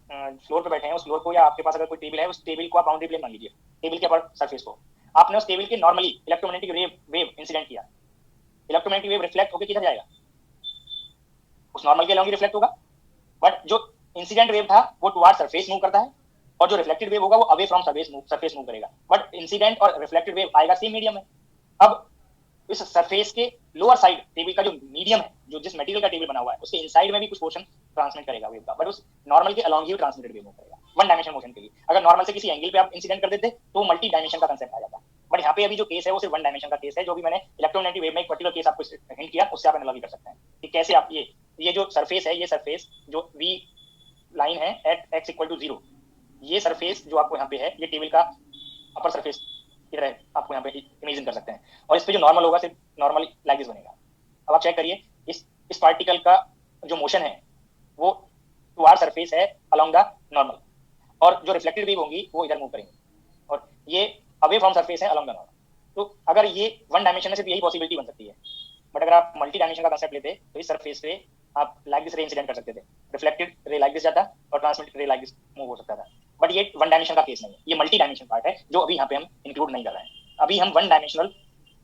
फ्लोर पे बैठे हैं उस फ्लोर को, या आपके पास अगर कोई टेबल है उस टेबल को आप बाउंड्री प्लेन मान लीजिए, टेबल के ऊपर सरफेस को आपने उस टेबल के नॉर्मली इलेक्ट्रोमैग्नेटिक वेव इंसिडेंट किया, इलेक्ट्रोमैग्नेटिक वेव रिफ्लेक्ट होकर किधर जाएगा? उस नॉर्मल के अलॉन्ग रिफ्लेक्ट होगा, बट जो इंसिडेंट वेव था वो टुवर्ड सरफेस मूव करता है, और जो रिफ्लेक्टेड वेव होगा वो अवे फ्रॉम सरफेस मूव करेगा, बट इंसिडेंट और रिफ्लेक्टेड वेव आएगा सेम मीडियम में। अब इस सरफेस के लोअर साइड टेबल का जो मीडियम है, जो जिस मटेरियल का टेबल बना हुआ है उसके इनसाइड में भी कुछ पोर्शन ट्रांसमिट करेगा वेव का, बट उस नॉर्मल के अलॉन्ग ही ट्रांसमिटेड वेव मूव करेगा वन डायमेंशन मोशन के लिए। अगर नॉर्मल से किसी एंगल पे आप इंसिडेंट कर देते तो मल्टी डायमेंशन का कंसेप्ट आ जाता, बट यहाँ पे अभी जो केस है वो सिर्फ वन डायमेंशन का केस है, जो भी मैंने इलेक्ट्रोमैग्नेटिक वेव में एक पर्टिकुलर केस आपको हिंट किया उससे आप एनालॉजी कर सकते हैं कि कैसे आप ये जो सरफेस है, ये सरफेस जो वी लाइन है एट एक्स इक्वल टू 0, ये सरफेस जो आपको यहाँ पे है ये टेबल का अपर सरफेस की तरह आपको यहाँ पे इमेजिन कर सकते हैं, और इस पे जो नॉर्मल होगा सिर्फ नॉर्मल लाइक दिस बनेगा। अब आप चेक करिए इस पार्टिकल का जो मोशन है वो टुवर्ड सरफेस है अलोंग द नॉर्मल, और जो रिफ्लेक्टेड वेव होंगी वो इधर मूव करेंगी, और ये अवे फ्रॉम सरफेस है अलोंग द नॉर्मल। तो अगर ये वन डायमेंशन में सिर्फ यही पॉसिबिलिटी बन सकती है, बट अगर आप मल्टी डायमेंशन का कंसेप्ट लेते तो इस सरफेस पे आप लाइक दिस रे इंसिडेंट कर सकते थे, रिफ्लेक्टेड रे लाइक दिस जाता और ट्रांसमिटेड रे लाइक दिस मूव हो सकता था, बट ये वन डायमेंशन का केस नहीं है, ये मल्टी डायमेंशन पार्ट है जो अभी यहाँ पे हम इंक्लूड नहीं कर रहे हैं। अभी हम वन डायमेंशनल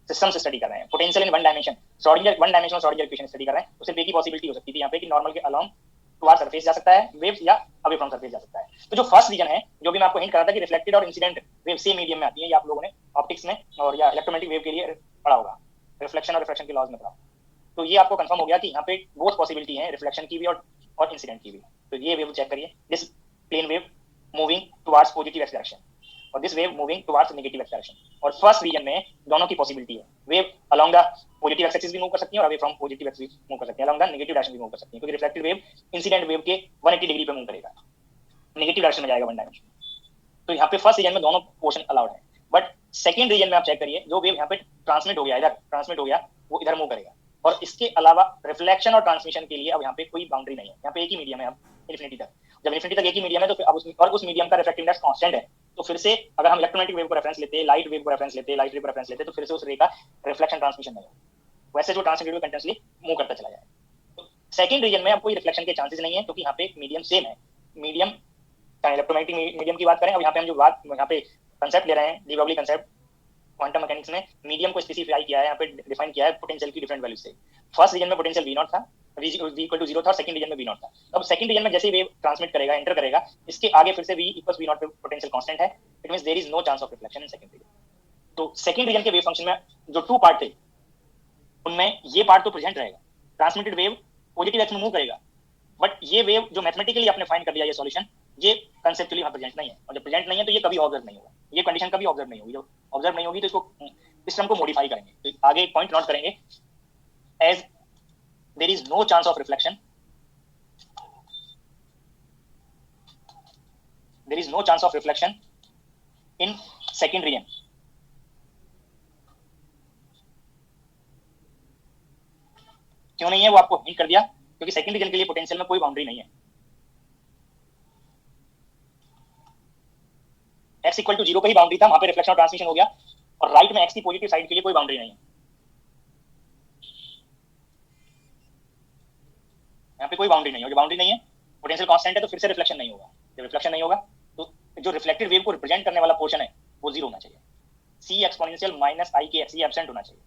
सिस्टम से स्टडी कर रहे हैं, potential in one dimension, Schrodinger one dimensional Schrodinger equation study कर रहे हैं। तो सिर्फ एक ही पॉसिबिलिटी हो सकती थी यहाँ पे कि नॉर्मल के अलोंग टुवर्ड सरफेस जा सकता है वेव्स, या अवे फ्रॉम सरफेस जा सकता है। तो जो फर्स्ट रीजन है, जो भी मैं आपको हिंट करा था कि रिफ्लेक्टेड और इंसिडेंट वेव सेम मीडियम में आती है, ये आप लोगों ने ऑप्टिक्स में और या इलेक्ट्रोमैग्नेटिक वेव के लिए पढ़ा होगा, रिफ्लेक्शन और रिफ्रैक्शन के लॉज में पढ़ा। तो ये आपको कंफर्म हो गया कि यहाँ पे बहुत पॉसिबिलिटी है रिफ्लेक्शन की भी और इंसिडेंट की भी। तो ये वेव चेक करिए, this plane wave moving towards positive x direction और this wave moving towards negative x direction, और फर्स्ट रीजन में दोनों की पॉसिबिलिटी है, wave along the positive x axis भी मूव कर सकती है और अवे फ्रॉम पॉजिटिव एक्स भी मूव कर सकती है, अलोंग द नेगेटिव डायरेक्शन भी मूव कर सकती है, क्योंकि रिफ्लेक्टेड वेव इंसिडेंट वेव के 180 डिग्री पे मूव करेगा, नेगेटिव डायरेक्शन में जाएगा वन डायमेंशन। तो यहाँ पे फर्स्ट रीजन में दोनों पोर्शन अलाउड है, बट सेकंड रीजन में आप चेक करिए, जो वेव यहाँ पे ट्रांसमिट हो गया, इधर ट्रांसमिट हो गया, वो इधर मूव करेगा, और इसके अलावा रिफ्लेक्शन और ट्रांसमिशन के लिए अब यहाँ पे कोई बाउंड्री नहीं है, यहाँ पे एक ही मीडियम है अब इन्फिनिटी तक। जब इन्फिनिटी तक एक ही मीडियम है तो फिर अब उस मीडियम का रिफ्रैक्टिव इंडेक्स कांस्टेंट है, तो फिर से अगर हम इलेक्ट्रोमैग्नेटिक वेव को रेफरेंस लेते, लाइट वेव को रेफरेंस लेते, लाइट रे को रेफरेंस लेते, तो फिर से उस रे का रिफ्लेक्शन ट्रांसमिशन नहीं होगा, वैसे जो ट्रांसमिटेड वेव कंटिन्यूअसली मूव करता चला जाएगा। तो सेकंड रीजन में अब कोई रिफ्लेक्शन के चांसेस नहीं है, क्योंकि यहाँ पे मीडियम सेम है, मीडियम इलेक्ट्रोमैग्नेटिक मीडियम की बात करें, अब यहाँ पे हम जो बात यहाँ पे कंसेप्ट ले रहे हैं, D Broglie concept quantum mechanics में मीडियम को स्पेसिफाई किया है, यहाँ पे डिफाइन किया है पोटेंशियल की डिफरेंट वैल्यू से। फर्स्ट रीजन में पोटेंशियल V0 था, V इक्वल टू 0 था, और सेकंड रीजन में V0 था। अब सेकंड रीजन में जैसे वेव ट्रांसमिट करेगा, एंटर करेगा, इसके आगे फिर से V इक्वल V0 पे पोटेंशियल कांस्टेंट है, it means there is no chance of reflection in second region. तो सेकंड रीजन के वेव फंक्शन में जो टू पार्ट थे उनमें ये पार्ट तो प्रेजेंट रहेगा, ट्रांसमिटेड वेव पॉजिटिव एक्स में मूव करेगा, बट ये वेव जो मैथमेटिकली आपने फाइंड कर लिया ये सॉल्यूशन, ये कंसेप्चुअली वहां प्रेजेंट नहीं है, और जब प्रेजेंट नहीं है तो ये कभी ऑब्जर्व नहीं होगा, ये कंडीशन कभी ऑब्जर्व नहीं होगी। जब ऑब्जर्व नहीं होगी तो इसको इस टर्म को मॉडिफाई करेंगे, तो आगे एक पॉइंट नोट करेंगे, as there is no chance of reflection, there is no chance of reflection in second region. क्यों नहीं है वो आपको हिंट कर दिया, क्योंकि सेकंड रीजन के लिए पोटेंशियल में कोई बाउंड्री नहीं है, x इक्वल टू 0 पे ही बाउंड्री था, वहां पे रिफ्लेक्शन और ट्रांसमिशन हो गया, और राइट में x की पॉजिटिव साइड के लिए कोई बाउंड्री नहीं है, यहाँ पे कोई बाउंड्री नहीं है, बाउंड्री नहीं है, पोटेंशियल कांस्टेंट है, तो फिर से रिफ्लेक्शन नहीं होगा। जब रिफ्लेक्शन नहीं होगा तो जो रिफ्लेक्टेड वेव को रिप्रेजेंट करने वाला पोर्शन है वो 0 होना चाहिए, c एक्सपोनेंशियल माइनस i के x ये एब्सेंट होना चाहिए,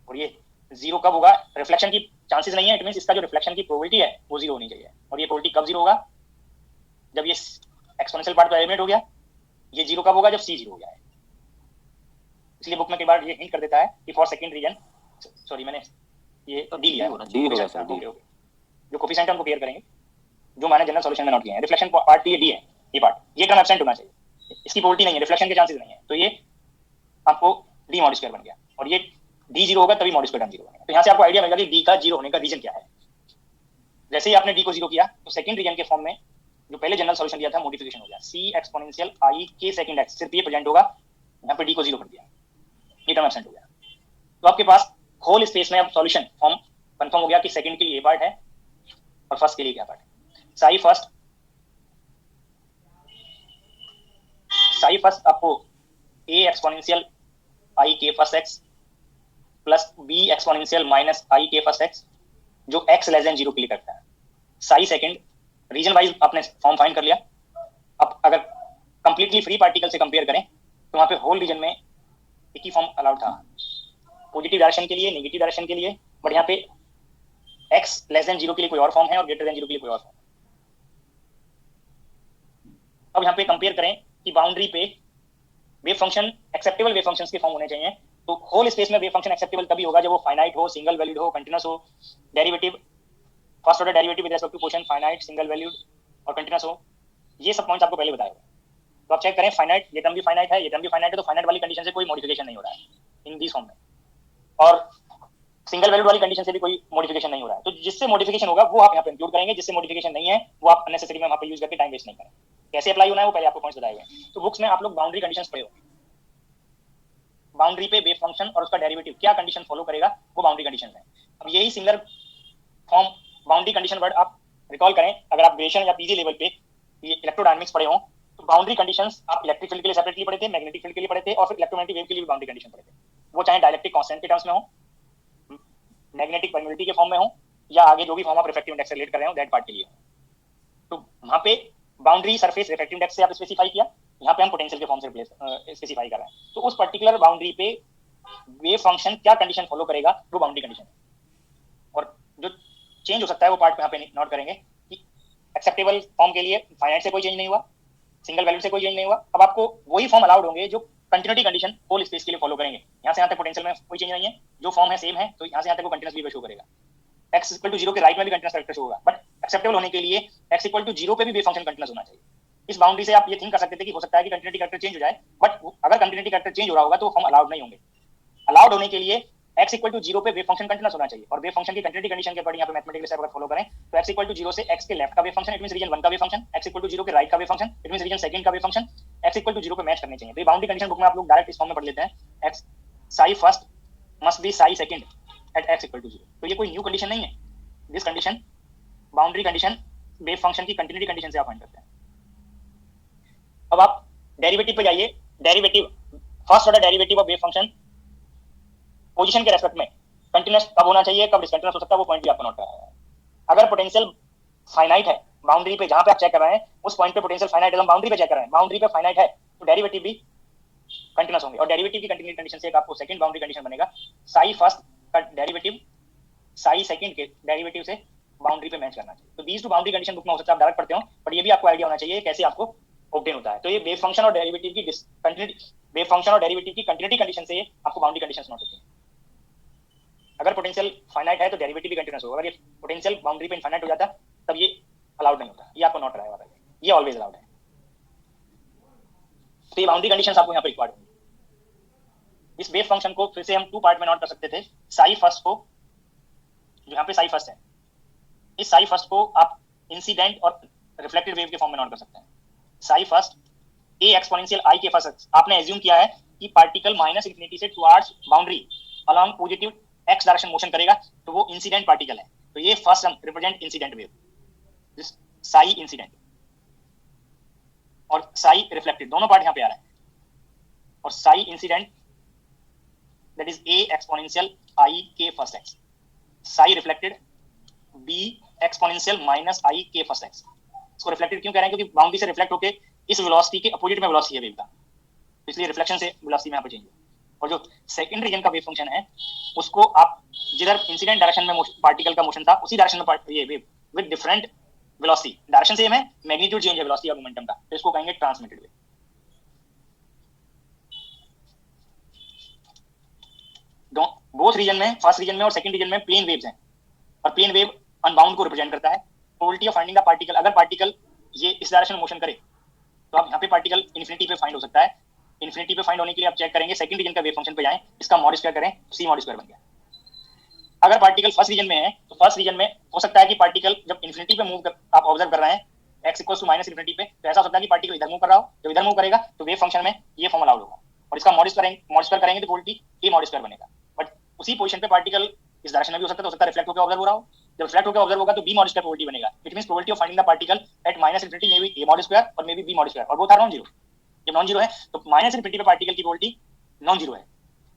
और ये जीरो कब होगा, रिफ्लेक्शन की चांसेस नहीं है, इट मींस इसका जो रिफ्लेक्शन की प्रोबेबिलिटी है वो जीरो होनी चाहिए। और ये प्रोबेबिलिटी कब जीरो होगा, जब ये एक्सपोनेंशियल पार्ट तो एलिमिनेट हो गया। ये जीरो कब होगा, जब सी जीरो हो गया है। इसलिए बुक में कई बार ये हिंट कर देता है कि फॉर सेकंड रीजन, सॉरी मैंने ये डी लिया है,
डी होगा सर, डी।
जो कोफिशिएंट है उनको क्लियर करेंगे, जो मैंने जनरल सॉल्यूशन में नोट किया है। रिफ्लेक्शन पार्ट ये डी है, ये पार्ट, ये टर्म एब्सेंट होना चाहिए, इसकी प्रोबेबिलिटी नहीं है, रिफ्लेक्शन के चांसेस नहीं है, तो ये आपको डी मॉड स्क्वायर बन गया। और ये डी जीरो होगा तभी मॉड स्क्वायर टर्म जीरो बनेगा। तो यहाँ से आपको आइडिया मिलेगा कि डी का जीरो होने का रीजन क्या है। जैसे ही आपने डी को जीरो किया तो सेकंड रीजन के फॉर्म में जो पहले जनरल सॉल्यूशन दिया था मॉडिफिकेशन हो गया, सी exponential i k second x, सिर्फ ये प्रेजेंट होगा, यहाँ पे डी को जीरो कर दिया, ये टर्म एब्सेंट हो गया। तो आपके पास होल स्पेस में अब सॉल्यूशन फॉर्म कंफर्म हो गया कि सेकंड के लिए ये पार्ट है और फर्स्ट के लिए क्या पार्ट है। साई फर्स्ट आपको a exponential i k first x plus b exponential minus i k first x, जो x लेस देन जीरो के लिए करता है। साई सेकंड रीजन वाइज आपने फॉर्म फाइंड कर लिया। अब अगर कंप्लीटली फ्री पार्टिकल से कंपेयर करें तो वहां पे होल रीजन में एक ही फॉर्म अलाउड था, पॉजिटिव डायरेक्शन के लिए, नेगेटिव डायरेक्शन के लिए, बट यहाँ पे x लेस देन जीरो के लिए कोई और फॉर्म है और ग्रेटर देन जीरो के लिए कोई और फॉर्म। अब यहाँ पे कंपेयर करें कि बाउंड्री पे wave function acceptable wave functions के फॉर्म होने चाहिए। तो होल स्पेस में वेव फंक्शन एक्सेप्टेबल तभी होगा जब वो फाइनाइट हो, सिंगल वैल्यूड हो, कंटीन्यूअस हो, derivative first order derivative with respect to question finite, single valued और कंटीन्यूअस हो। ये सब पॉइंट्स आपको पहले बताए हुए। तो आप चेक करें, फाइनाइट, ये टर्म भी फाइनाइट है, ये टर्म भी फाइनाइट है, तो फाइनाइट वाली कंडीशन से कोई मॉडिफिकेशन नहीं हो रहा है इन दिस फॉर्म में, और सिंगल वैल्यूड वाली कंडीशन से भी कोई मॉडिफिकेशन नहीं हो रहा है। तो जिससे मॉडिफिकेशन होगा वो आप यहाँ पे इंक्लूड करेंगे, जिससे मॉडिफिकेशन नहीं है वो आप अननेसेसरी में वहाँ पे यूज करके टाइम वेस्ट नहीं करें। कैसे अप्लाई होना है वो पहले आपको पॉइंट्स बताए हुए हैं। तो बुक्स में आप लोग बाउंड्री कंडीशंस पढ़े हो, बाउंड्री पे वेव फंक्शन और उसका डेरिवेटिव क्या कंडीशन फॉलो करेगा वो बाउंड्री कंडीशन है। अब यही single form boundary condition word आप रिकॉल करें, अगर आप ग्रेजुएशन या पीजी लेवल पे ये इलेक्ट्रोडायनामिक्स पढ़े हो तो बाउंड्री कंडीशंस आप इलेक्ट्रिक फील्ड के लिए सेपरेटली पढ़े थे, मैग्नेटिक फील्ड के लिए पढ़े थे, और फिर इलेक्ट्रोमैग्नेटिक वेव के लिए भी बाउंड्री कंडीशन पढ़े थे। वो चाहे डायलेक्ट्रिक कांस्टेंट के टर्म्स में हो, मैग्नेटिक परमिटिविटी के फॉर्म में हो, या आगे जो भी फॉर्म आप रिफ्रैक्टिव इंडेक्स से रिलेट कर रहे हो दैट पार्ट के लिए हो। तो वहां पे बाउंड्री सरफेस रिफ्रैक्टिव इंडेक्स से आप स्पेसिफाई किया, यहाँ पे हम पोटेंशियल के फॉर्म से स्पेसिफाई कर रहे हैं। तो उस पर्टिकुलर बाउंड्री पे वेव फंक्शन क्या कंडीशन फॉलो करेगा वो बाउंड्री कंडीशन है। और जो चेंज हो सकता है वो पार्ट यहाँ पे नोट करेंगे कि एक्सेप्टेबल फॉर्म के लिए फाइनाइट से कोई चेंज नहीं हुआ, सिंगल वैल्यू से कोई चेंज नहीं हुआ। अब आपको वही फॉर्म अलाउड होंगे जो कंटिन्यूटी कंडीशन होल स्पेस के लिए फॉलो करेंगे। यहाँ से यहाँ तक पोटेंशियल में कोई चेंज नहीं है, जो फॉर्म है सेम है, तो यहाँ से यहाँ तक वो कंटीन्यूअस वेव शो करेगा। x इक्वल टू 0 के राइट में भी कंटीन्यूअस वेक्टर शो होगा, बट एक्सेप्टेबल होने के लिए x इक्वल टू 0 पे भी वेव फंक्शन कंटीन्यूअस होना चाहिए। इस बाउंड्री से आप ये थिंक कर सकते थे कि हो सकता है कि कंटिन्यूटी कैरेक्टर चेंज हो जाए, बट अगर कंटिन्यूटी कैरेक्टर चेंज हो रहा होगा तो फॉर्म अलाउड नहीं होंगे। अलाउड होने के लिए x इक्वल टू 0 पे वेव फंक्शन कंटीन्यूअस होना चाहिए, और वेव फंक्शन की कंटिन्यूटी कंडीशन के अकॉर्डिंग यहाँ पे मैथमेटिकल स्टेप अगर फॉलो करें तो x इक्वल टू 0 से x के लेफ्ट का wave function it means region 1 का wave function, x equal to 0 के राइट का wave function it means region 2 का wave function, x equal to 0 पे मैच करने चाहिए। तो ये बाउंड्री कंडीशन बुक में आप लोग डायरेक्ट इस फॉर्म में पढ़ लेते हैं, x psi first must be psi second at x equal to 0। तो ये कोई न्यू कंडीशन नहीं है, this condition boundary condition wave function की कंटिन्यूटी कंडीशन से आप फाइंड करते हैं। अब आप डेरिवेटिव पे जाइए, derivative first order derivative of wave function position के रेस्पेक्ट में कंटीन्यूअस कब होना चाहिए, कब डिसकंटीन्यूअस हो सकता है, वो पॉइंट भी आपको नोट करना है। अगर पोटेंशियल फाइनाइट है बाउंड्री पे, जहां पे आप चेक कर रहे हैं उस पॉइंट पे पोटेंशियल फाइनाइट है, हम बाउंड्री पे चेक कर रहे हैं, बाउंड्री पे फाइनाइट है तो डेरिवेटिव भी कंटीन्यूअस होंगे। और डेरिवेटिव की कंटीन्यूटी कंडीशन से एक आपको सेकंड बाउंड्री कंडीशन बनेगा, साई फर्स्ट का डेरिवेटिव साई सेकंड के डेरिवेटिव से बाउंड्री पे मैच करना चाहिए। तो these two boundary condition book में हो सकता है आप डायरेक्ट पढ़ते हो, बट ये भी आपको आइडिया होना चाहिए कैसे आपको ऑब्टेन होता है। तो ये वेव फंक्शन और डेरिवेटिव की कंटिन्यूटी, वेव फंक्शन और डेरिवेटिव की कंटिन्यूटी कंडीशन से आपको बाउंड्री कंडीशंस नोट होती है। अगर पोटेंशियल फाइनाइट है तो डेरिवेटिव भी कंटीन्यूअस होगा, अगर ये पोटेंशियल बाउंड्री पे इनफाइनाइट हो जाता तब ये अलाउड नहीं होता, ये आपको नोट कराया हुआ है, ये ऑलवेज अलाउड है। तो ये बाउंड्री कंडीशंस आपको यहाँ पे रिक्वायर्ड होंगी। इस वेव फंक्शन को फिर से हम 2 पार्ट में नोट कर सकते थे। साई फर्स्ट को, जो यहाँ पे साई फर्स्ट है, इस साई फर्स्ट को आप इंसिडेंट और रिफ्लेक्टेड वेव के फॉर्म में नोट कर सकते हैं। Sai first a exponential i के फर्स्ट, आपने एज्यूम किया है कि पार्टिकल माइनस इंफिनिटी से towards boundary along positive x direction motion करेगा, तो वो इंसिडेंट पार्टिकल है। तो ये फर्स्ट हम represent incident wave, this Sai incident और साई रिफ्लेक्टेड, दोनों पार्ट यहाँ पे आ रहा है। और Sai incident that is a exponential i के first x, Sai reflected b exponential minus i के फर्स्ट x। इसको रिफ्लेक्टेड क्यों कह रहे हैं, क्योंकि बाउंड्री से रिफ्लेक्ट होके इस वेलोसिटी के अपोजिट में वेलोसिटी है वेव का, इसलिए रिफ्लेक्शन से वेलोसिटी में यहाँ पे चेंज हुआ। और जो सेकंड रीजन का वेव फंक्शन है उसको आप जिधर इंसिडेंट डायरेक्शन में पार्टिकल का मोशन था उसी डायरेक्शन में ये wave with different velocity, direction same है, मैग्नीट्यूड चेंज है वेलोसिटी और मोमेंटम का, तो इसको कहेंगे ट्रांसमिटेड वेव। बोथ रीजन में, फर्स्ट रीजन में और सेकंड रीजन में प्लेन वेव्स हैं और प्लेन वेव अनबाउंड को रिप्रेजेंट करता है। Probability of finding the particle, अगर पार्टिकल ये इस डायरेक्शन में मोशन करे तो आप यहाँ पे पार्टिकल इन्फिनिटी पे फाइंड हो सकता है। इन्फिनिटी पे फाइंड होने के लिए आप चेक करेंगे सेकंड रीजन का वेव फंक्शन पे जाएं, इसका मॉड स्क्वायर करें, सी मॉड स्क्वायर बन गया। अगर पार्टिकल फर्स्ट रीजन में है तो फर्स्ट रीजन में हो सकता है कि पार्टिकल जब इन्फिनिटी पे मूव आप ऑब्जर्व कर रहे हैं x equals to minus infinity पे, तो ऐसा हो सकता है कि पार्टिकल इधर मूव कर रहा हो, जब इधर मूव करेगा तो वेव फंक्शन में ये फॉर्मूला आउट होगा और इसका मॉड स्क्वायर करेंगे तो प्रोबेबिलिटी a मॉड स्क्वायर बनेगा। बट उसी पोजीशन पे पार्टिकल इस डायरेक्शन में भी हो सकता है रिफ्लेक्ट होकर ऑब्जर्व हो रहा हो, जब रिफ्लेक्ट होकर ऑब्जर्व होगा तो b मॉड स्क्वायर प्रोबेबिलिटी बनेगा। It means probability of finding the particle at minus infinity may be a mod square और may be b mod square और बोथ आर नॉन जीरो। जब नॉन जीरो है तो माइनस इन्फिनिटी पे पार्टिकल की प्रोबेबिलिटी नॉन जीरो है,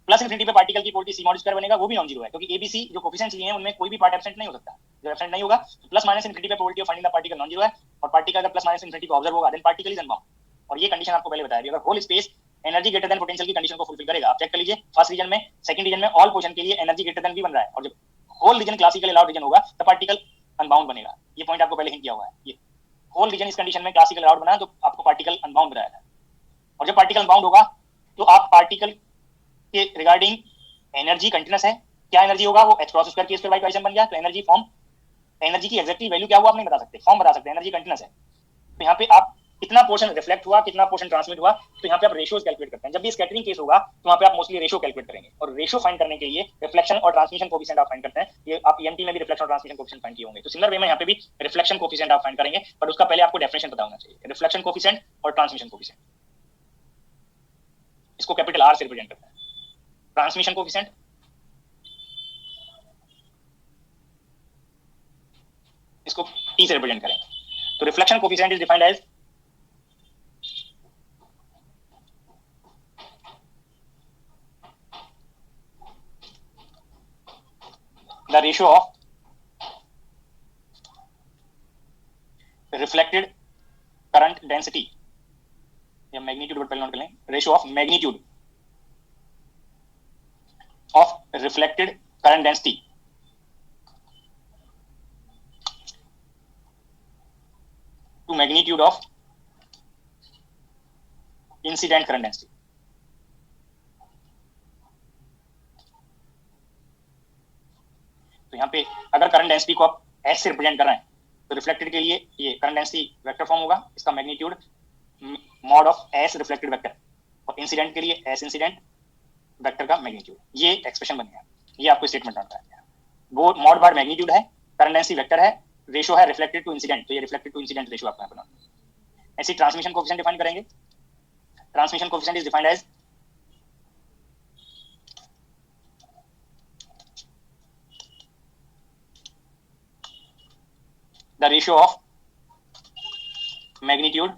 प्लस इन्फिनिटी पे पार्टिकल की प्रोबेबिलिटी सी मॉड स्क्वायर बनेगा, वो भी नॉन जीरो है क्योंकि ए बी सी जो कोफिशिएंट्स लिए हैं उनमें कोई भी पार्ट एब्सेंट नहीं हो सकता। जब एब्सेंट नहीं होगा तो प्लस माइनस इन्फिनिटी पे probability of finding the particle non zero है और पार्टिकल अगर प्लस माइनस इन्फिनिटी पे ऑब्जर्व होगा देन पार्टिकल इज अनबाउंड। और ये कंडीशन आपको पहले बताया, अगर whole space energy greater than potential की कंडीशन को फुलफिल करेगा। आप चेक कर लीजिए फर्स्ट रीजन में, सेकंड रीजन में ऑल पोजीशन के लिए एनर्जी ग्रेटर देन भी बन रहा है और जब whole region classical allowed region होगा तो पार्टिकल अनबाउंड बनेगा। ये पॉइंट आपको पहले हिंट किया हुआ है। ये होल रीजन इस कंडीशन में क्लासिकल अलाउड बना तो आपको पार्टिकल अनबाउंड बनाया था और जब पार्टिकल अनबाउंड होगा तो आप पार्टिकल के रिगार्डिंग एनर्जी कंटीन्यूअस है, क्या एनर्जी होगा वो h cross square k square y equation बन गया। तो एनर्जी फॉर्म, एनर्जी की एग्जैक्टली वैल्यू क्या हुआ आप नहीं बता सकते, फॉर्म बता सकते हैं, एनर्जी कंटीन्यूअस है। तो यहाँ पे आप कितना पोर्शन रिफ्लेक्ट हुआ, कितना पोर्शन ट्रांसमिट हुआ, तो यहाँ पे आप रेशियोज कैलकुलेट करते हैं। जब भी स्कैटरिंग केस होगा तो वहाँ पे आप मोस्टली रेशियो कैलकुलेट करेंगे और रेशियो फाइंड करने के लिए रिफ्लेक्शन और ट्रांसमिशन कोफिशिएंट आप फाइंड करते हैं। ये आप ईएमटी में भी रिफ्लेक्शन और ट्रांसमिशन कोफिशिएंट फाइंड किए होंगे, तो सिमिलर वे में यहाँ पे भी रिफ्लेक्शन कोफिशिएंट आप फाइंड करेंगे, बट उसका पहले आपको डेफिनेशन पता होना चाहिए, रिफ्लेक्शन कोफिशिएंट और ट्रांसमिशन कोफिशिएंट। इसको कैपिटल आर से रिप्रेजेंट करते हैं। ट्रांसमिशन कोफिशिएंट इसको टी से रिप्रेजेंट करेंगे। तो reflection coefficient is defined as the ratio of reflected current density या magnitude पहले नोट कर लें, ratio of magnitude of reflected current density to magnitude of incident current density। तो यहाँ पे अगर करंट डेंसिटी को आप एस से रिप्रेजेंट कर रहे हैं तो रिफ्लेक्टेड के लिए ये करंट डेंसिटी वेक्टर फॉर्म होगा, इसका magnitude mod of S reflected vector और इंसिडेंट के लिए एस इंसिडेंट वेक्टर का मैग्नीट्यूड। ये एक्सप्रेशन बन गया, ये आपको स्टेटमेंट आता है। वो मॉड बार मैग्नीट्यूड है, करंट डेंसिटी वेक्टर है, रेशियो है रिफ्लेक्टेड टू इंसिडेंट, तो ये रिफ्लेक्टेड टू इंसिडेंट रेशियो आपको बनाना है। ऐसी ट्रांसमिशन कोएफिशिएंट डिफाइन करेंगे। Transmission coefficient is defined as the ratio of magnitude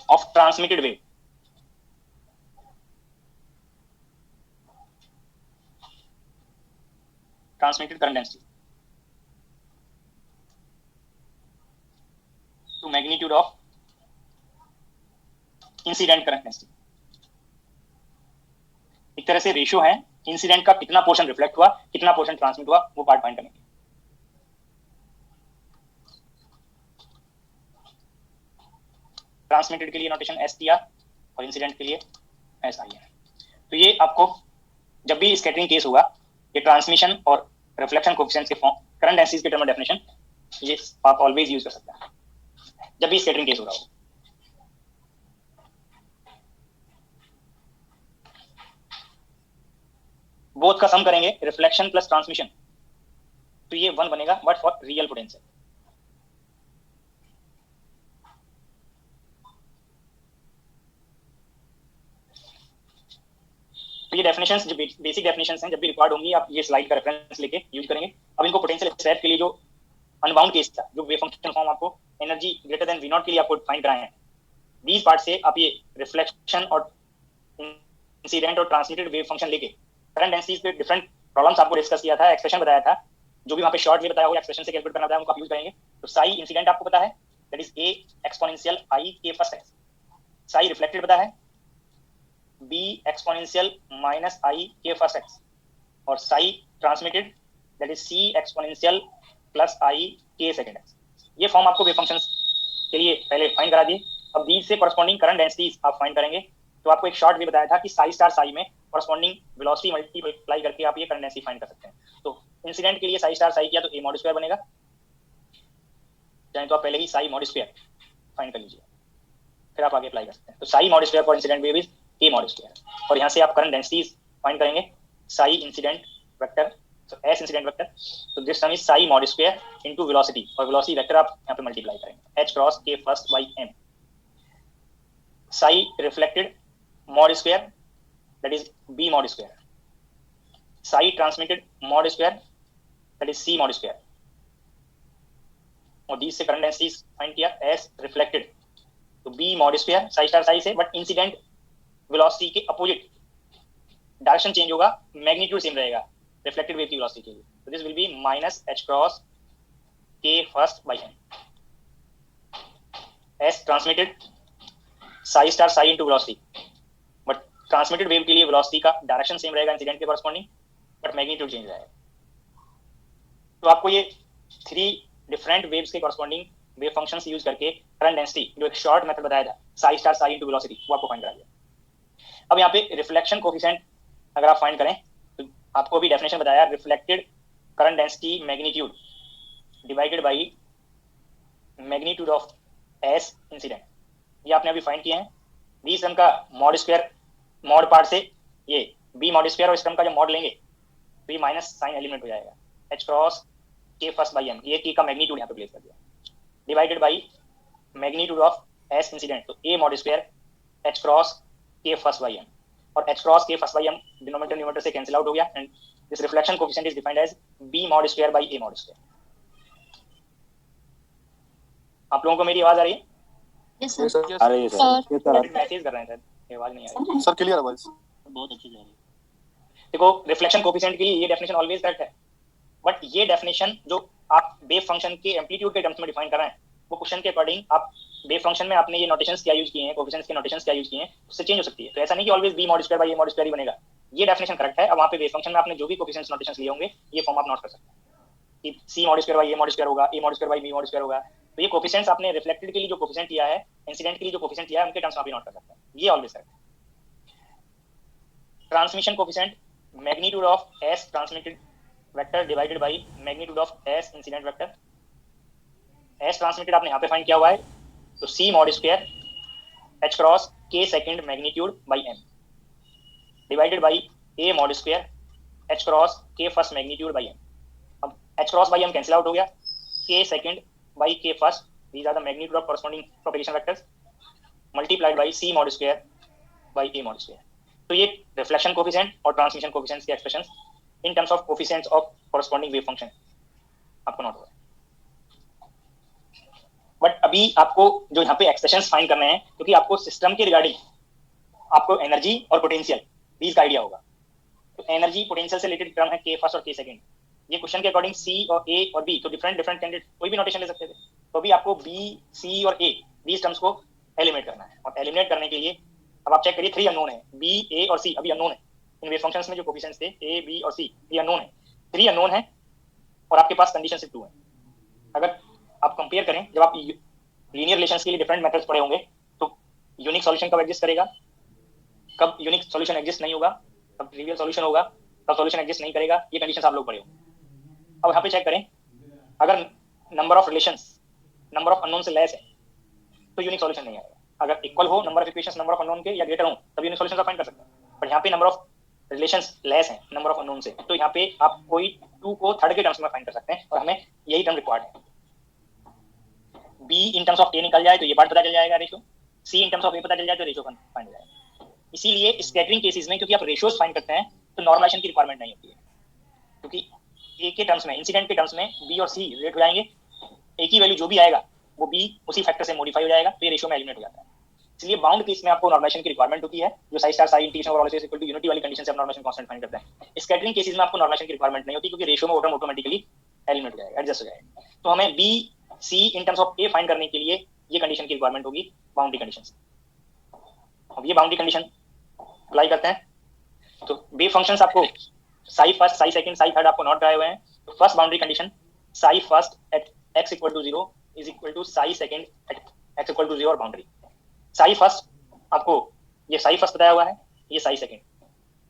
of transmitted wave transmitted current density to magnitude of incident current density। एक तरह से रेशियो है इंसिडेंट का कितना पोर्शन रिफ्लेक्ट हुआ, कितना पोर्शन ट्रांसमिट हुआ, वो पार्ट फाइंड करेंगे। ट्रांसमिटेड के लिए नोटेशन एस टी आर और इंसिडेंट के लिए एस आई है। तो ये आपको जब भी स्कैटरिंग केस होगा ये ट्रांसमिशन और रिफ्लेक्शन कोएफिशिएंट्स के फॉर्म करंट डेंसिटीज के टर्म में डेफिनेशन ये आप ऑलवेज यूज कर सकते हैं जब भी स्कैटरिंग केस हो रहा हो। बोथ का सम करेंगे रिफ्लेक्शन प्लस ट्रांसमिशन, तो ये 1 बनेगा बट फॉर रियल पोटेंशियल। तो ये डेफिनेशंस जो बेसिक डेफिनेशंस हैं जब भी रिक्वायर्ड होंगी आप ये स्लाइड का रेफरेंस लेके यूज करेंगे। अब इनको पोटेंशियल स्टेप के लिए जो अनबाउंड केस था, जो वेव फंक्शन फॉर्म आपको एनर्जी ग्रेटर देन v0 के लिए आपको फाइंड कराए हैं, दीज पार्ट से आप ये रिफ्लेक्शन और इंसिडेंट और ट्रांसमिटेड वेव फंक्शन लेके करंट डेंसिटीज पे डिफरेंट प्रॉब्लम्स आपको डिस्कस किया था, एक्सप्रेशन बताया था, जो भी वहां पे शॉर्ट वे बताया होगा एक्सप्रेशन से कैलकुलेट करना बताया उनको आप यूज करेंगे। तो साई इंसिडेंट आपको पता है, that is a exponential i k first है। साई रिफ्लेक्टेड पता है, b exponential minus i k first x और psi transmitted that is c exponential plus i k second x। ये फॉर्म आपको वेव फंक्शंस के लिए पहले फाइंड करा दिए। अब these से corresponding करंट डेंसिटीज आप फाइंड करेंगे। तो आपको एक शॉर्ट वे बताया था कि psi स्टार psi में corresponding वेलोसिटी मल्टीप्लाई करके आप ये करंट डेंसिटी फाइंड कर सकते हैं। तो इंसिडेंट के लिए psi स्टार psi किया तो a मॉड स्क्वायर बनेगा, चाहे तो आप पहले ही psi मॉड स्क्वायर फाइंड कर लीजिए, फिर आप आगे अप्लाई कर सकते हैं। तो psi mod square for incident wave is a mod square और यहाँ से आप करंट डेंसिटीज फाइंड करेंगे psi incident vector, so s incident vector, तो this term is psi mod square into velocity और वेलोसिटी वेक्टर आप यहाँ पे मल्टीप्लाई करेंगे h cross k first by m। psi reflected mod square that is b mod square, psi transmitted mod square that is c mod square और these से करंट डेंसिटीज फाइंड किया s रिफ्लेक्टेड तो b mod square psi star psi से, बट इंसिडेंट वेलोसिटी के अपोजिट डायरेक्शन चेंज होगा, मैग्नीट्यूड सेम रहेगा रिफ्लेक्टेड वेव की वेलोसिटी के लिए। तो this will be minus h cross k first by m। s transmitted psi star psi into velocity, but transmitted wave के लिए वेलोसिटी का डायरेक्शन सेम रहेगा इंसिडेंट के कॉरस्पॉन्डिंग, बट मैग्नीट्यूड चेंज रहेगा। तो आपको ये 3 डिफरेंट वेव्स के कॉरस्पॉन्डिंग वेव फंक्शंस यूज करके करंट डेंसिटी जो एक शॉर्ट मेथड बताया था psi star psi into velocity वो आपको फाइंड करा दिया। अब यहाँ पे रिफ्लेक्शन कोफिशिएंट अगर आप फाइंड करें तो आपको भी डेफिनेशन बताया, reflected current density magnitude divided by magnitude of s incident, ये आपने अभी फाइंड किया है। बी टर्म का मॉड स्क्वायर मॉड पार्ट से ये b मॉड स्क्वायर और इस टर्म का जब मॉड लेंगे तो ये माइनस साइन एलिमेंट हो जाएगा h cross k first by m, ये k का मैग्नीट्यूड यहाँ पे प्लेस कर दिया, divided by magnitude of s incident तो a mod square h cross k first by m और h cross k first by m denominator numerator से कैंसिल आउट हो गया and this reflection coefficient is defined as b mod square by a mod square. आप लोगों को मेरी आवाज आ रही है?
Yes sir.
आ रही है सर।
मैसेज कर रहे हैं सर, ये आवाज नहीं आ रही।
सर क्लियर है वॉइस
बहुत अच्छी जा रही है। देखो रिफ्लेक्शन कोएफिशिएंट के लिए ये डेफिनेशन ऑलवेज करेक्ट है, बट ये डेफिनेशन जो आप वेव फंक्शन के एम्पलीट्यूड के टर्म्स में डिफाइन कर रहे हैं वो क्वेश्चन के अकॉर्डिंग आप वेव फंक्शन में आपने ये नोटेशंस क्या यूज किए हैं, कोएफिशिएंट्स के नोटेशंस क्या यूज किए हैं, उससे चेंज हो सकती है। तो ऐसा नहीं कि always b mod square by a mod square ही बनेगा, ये डेफिनेशन करेक्ट है। अब वहां पे वेव फंक्शन में आपने जो भी कोएफिशिएंट्स नोटेशंस लिए होंगे ये फॉर्म आप नोट कर सकते हैं कि c mod square by a mod square होगा, a mod square bye b mod square होगा। तो ये कोएफिशिएंट्स आपने रिफ्लेक्टेड के लिए जो कोएफिशिएंट लिया है, इंसिडेंट के लिए जो कोएफिशिएंट लिया है, उनके टर्म्स में आप नोट कर सकते हैं, ये ऑलवेज करेक्ट है। Transmission coefficient magnitude of s transmitted vector divided by magnitude of s incident vector. s transmitted आपने यहाँ पे फाइंड किया हुआ है तो c mod square h cross k second magnitude by m divided by a mod square h cross k first magnitude by m। अब h cross by m cancel out हो गया, k second by k first, these are the magnitude of corresponding propagation vectors multiplied by c mod square by a mod square। तो ये रिफ्लेक्शन कोएफिशिएंट और ट्रांसमिशन कोएफिशिएंट्स के expressions in terms of coefficients of corresponding wave function आपको नोट होगा। बट अभी आपको जो यहाँ पे एक्सप्रेशंस फाइंड करने हैं, क्योंकि आपको सिस्टम के रिगार्डिंग आपको एनर्जी और पोटेंशियल बीज का आइडिया होगा। तो एनर्जी पोटेंशियल से रिलेटेड टर्म है k फर्स्ट और k सेकंड। ये क्वेश्चन के अकॉर्डिंग c और a और b तो डिफरेंट कैंडिडेट कोई भी नोटेशन ले सकते थे, तो भी आपको b c और a these टर्म्स को एलिमिनेट करना है। और एलिमिनेट करने के लिए अब आप चेक करिए 3 अननोन है, b a और c अभी अननोन है। इन वेव फंक्शंस में जो कोएफिशिएंट्स थे a b और c ये अननोन है, 3 अननोन है और आपके पास कंडीशन सिर्फ 2 है। अगर आप कंपेयर करें, जब आप लीनियर रिलेशंस के लिए डिफरेंट मेथड्स पढ़े होंगे तो यूनिक सॉल्यूशन कब एग्जिस्ट करेगा, कब यूनिक सॉल्यूशन एग्जिस्ट नहीं होगा, कब ट्रिवियल सॉल्यूशन होगा, कब सॉल्यूशन एग्जिस्ट नहीं करेगा, ये कंडीशंस आप लोग पढ़े होंगे। अब यहाँ पे चेक करें, अगर number of relations number of unknown से लेस है तो यूनिक सॉल्यूशन नहीं आएगा। अगर इक्वल हो number of equations number of unknown के या ग्रेटर हो तब यूनिक सॉल्यूशन आप फाइंड कर सकते हैं। पर यहाँ पे नंबर ऑफ रिलेशंस लेस है नंबर ऑफ अननोन से, तो यहाँ पे आप कोई 2 को थर्ड के टर्म्स में फाइंड कर सकते हैं और हमें यही टर्म रिक्वायर्ड है। b in terms of a निकल जाए तो ये पार्ट पता चल जाएगा ratio, c in terms of a पता चल जाए तो रेशियो फाइंड हो जाएगा। इसीलिए स्कैटरिंग केसेस में क्योंकि आप रेशियोज फाइंड करते हैं तो नॉर्मलाइजेशन की रिक्वायरमेंट नहीं होती है, क्योंकि a के टर्म्स में इंसिडेंट के टर्म्स में b और c रिलेट हो जाएंगे, a की वैल्यू जो भी आएगा वो b उसी फैक्टर से मॉडिफाई हो जाएगा, तो ये रेशियो में एलिमिनेट हो जाता है। इसलिए बाउंड केस में आपको नॉर्मलाइजेशन की रिक्वायरमेंट होती है, जो psi star psi integration over all is equal to unity वाली कंडीशन से आप नॉर्मलाइजेशन कांस्टेंट फाइंड करते हैं। स्कैटरिंग केसेस में आपको नॉर्मलाइजेशन की रिक्वायरमेंट नहीं होती, क्योंकि रेशियो में ऑटोमेटिकली एलिमिनेट हो जाएगा, एडजस्ट हो जाएगा। तो हमें b c in terms of a find करने के लिए ये कंडीशन की रिक्वायरमेंट होगी, बाउंड्री कंडीशन। अब ये बाउंड्री कंडीशन अप्लाई करते हैं तो वेव फंक्शंस आपको psi first, psi second, psi third आपको नॉट कराए हुए हैं। तो first boundary condition psi first at x equal to 0 is equal to psi second at x equal to 0 और बाउंड्री। साई फर्स्ट आपको ये साई फर्स्ट बताया हुआ है, ये साई सेकंड।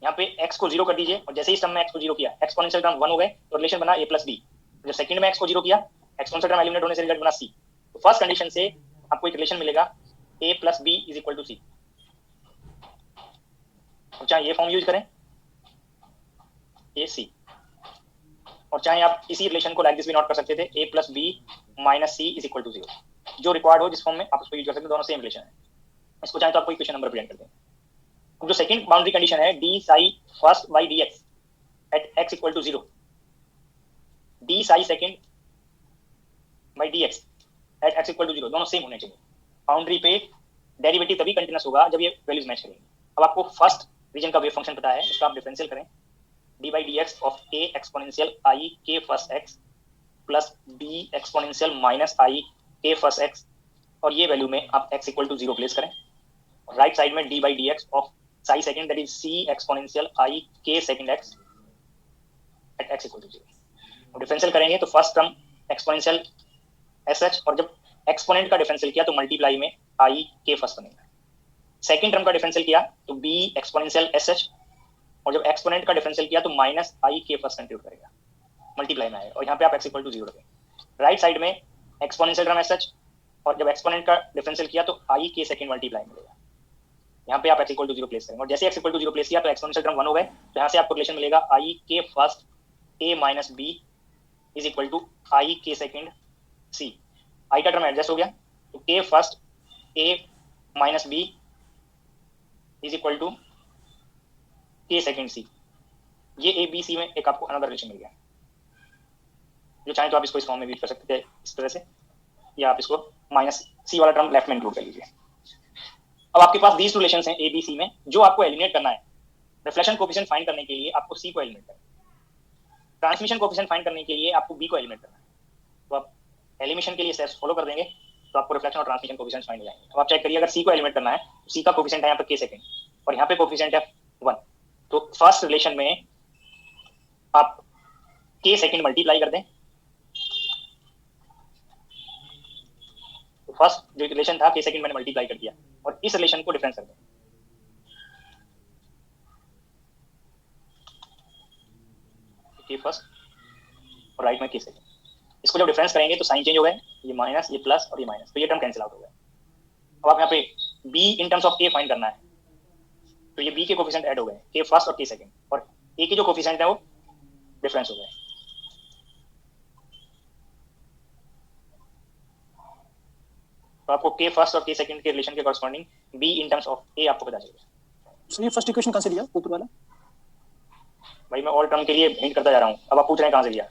यहाँ पे x को 0 कर दीजिए और जैसे ही सम में x को 0 किया एक्सपोनेंशियल टर्म 1 हो गए तो रिलेशन बना a प्लस b। जब सेकंड में x को 0 किया एक्सपोनेंशियल टर्म एलिमिनेट होने से रिजल्ट बना c। तो फर्स्ट कंडीशन से आपको एक रिलेशन मिलेगा a plus b is equal to c। और चाहे ये फॉर्म यूज करें ए सी, और चाहे आप इसी रिलेशन को लाइक दिस भी नोट कर सकते थे a plus B minus C is equal to 0। जो रिक्वायर्ड हो जिस फॉर्म में आप उसको यूज कर सकते हैं, दोनों सेम रिलेशन है। इसको चाहे तो आपको इक्वेशन नंबर प्रेजेंट कर दें। अब जो सेकंड बाउंड्री कंडीशन है d psi first by d x at x equal to 0, d psi second by d x at x equal to 0 दोनों सेम होने चाहिए। बाउंड्री पे डेरिवेटिव तभी कंटिन्यूअस होगा जब ये वैल्यूज मैच करेंगे। अब आपको फर्स्ट रीजन का वेव फंक्शन पता है, उसका आप डिफरेंशियल करें d by d x of a exponential i k first x plus b exponential minus i k first x, और ये वैल्यू में आप x इक्वल टू 0 प्लेस करें। राइट साइड में d by d x of psi second that is c exponential i k second x at x equal to 0। Differential करेंगे तो first term exponential S H, और जब एक्सपोनेंट का डिफरेंशियल किया तो मल्टीप्लाई में आई के फर्स्ट बनेगा। सेकंड टर्म का डिफरेंशियल किया तो बी एक्सपोनेंशियल एस एच, और जब एक्सपोनेंट का डिफरेंशियल किया तो minus i k first compute करेगा, मल्टीप्लाई में आएगा, और यहाँ पे आप x इक्वल टू 0 रखें। राइट साइड में एक्सपोनेंशियल टर्म एस एच, और जब एक्सपोनेंट का डिफरेंशियल किया तो आई के सेकंड मल्टीप्लाई मिलेगा। यहाँ पे आप x इक्वल टू 0 प्लेस करेंगे, और जैसे x इक्वल टू 0 प्लेस किया तो एक्सपोनेंशियल टर्म 1 हो गए, तो यहाँ से आपको रिलेशन मिलेगा i k first a minus b is equal to i k second c। आई का टर्म एडजस्ट हो गया तो k first a minus b is equal to k second c. ये ए बी सी में एक आपको अनदर रिलेशन मिल गया, जो चाहे तो आप इसको इस फॉर्म में भी कर सकते थे इस तरह से, या आप इसको माइनस सी वाला टर्म लेफ्ट में इंक्लूड कर लीजिए। अब आपके पास दीज रिलेशंस हैं ए बी सी में, जो आपको एलिमिनेट करना है। रिफ्लेक्शन कोएफिशिएंट फाइंड करने के लिए आपको सी को एलिमिनेट करना है, ट्रांसमिशन कोएफिशिएंट फाइंड करने के लिए आपको बी को एलिमिनेट करना है। तो आप एलिमिनेशन के लिए स्टेप्स फॉलो कर देंगे तो आपको रिफ्लेक्शन और ट्रांसमिशन कोएफिशिएंट फाइंड हो जाएंगे। अब आप चेक करिए, अगर सी को एलिमिनेट करना है तो सी का कोएफिशिएंट है यहाँ पे के सेकंड, और यहाँ पे कोएफिशिएंट है 1। तो फर्स्ट रिलेशन में आप के सेकंड मल्टीप्लाई कर दें, तो फर्स्ट जो रिलेशन था के सेकंड मैंने मल्टीप्लाई कर दिया, और इस रिलेशन को डिफरेंस कर दें। के फर्स्ट और राइट में के सेकंड, इसको जब डिफरेंस करेंगे तो साइन चेंज हो गए, ये माइनस, ये प्लस और ये माइनस, तो ये टर्म कैंसिल आउट हो गया। अब आप यहाँ पे b in terms of a find करना है, तो ये b के कोफिशिएंट ऐड हो गए, के फर्स्ट और के सेकंड, और a के जो कोफिशिएंट है वो डिफरेंस हो गए। तो आपको के फर्स्ट और के सेकंड के रिलेशन के corresponding b in terms of a आपको पता चलेगा।
सो ये फर्स्ट इक्वेशन कहां से लिया ऊपर वाला?
भाई मैं ऑल टर्म के लिए हिंट करता जा रहा हूँ, अब आप पूछ रहे हैं कहां से लिया।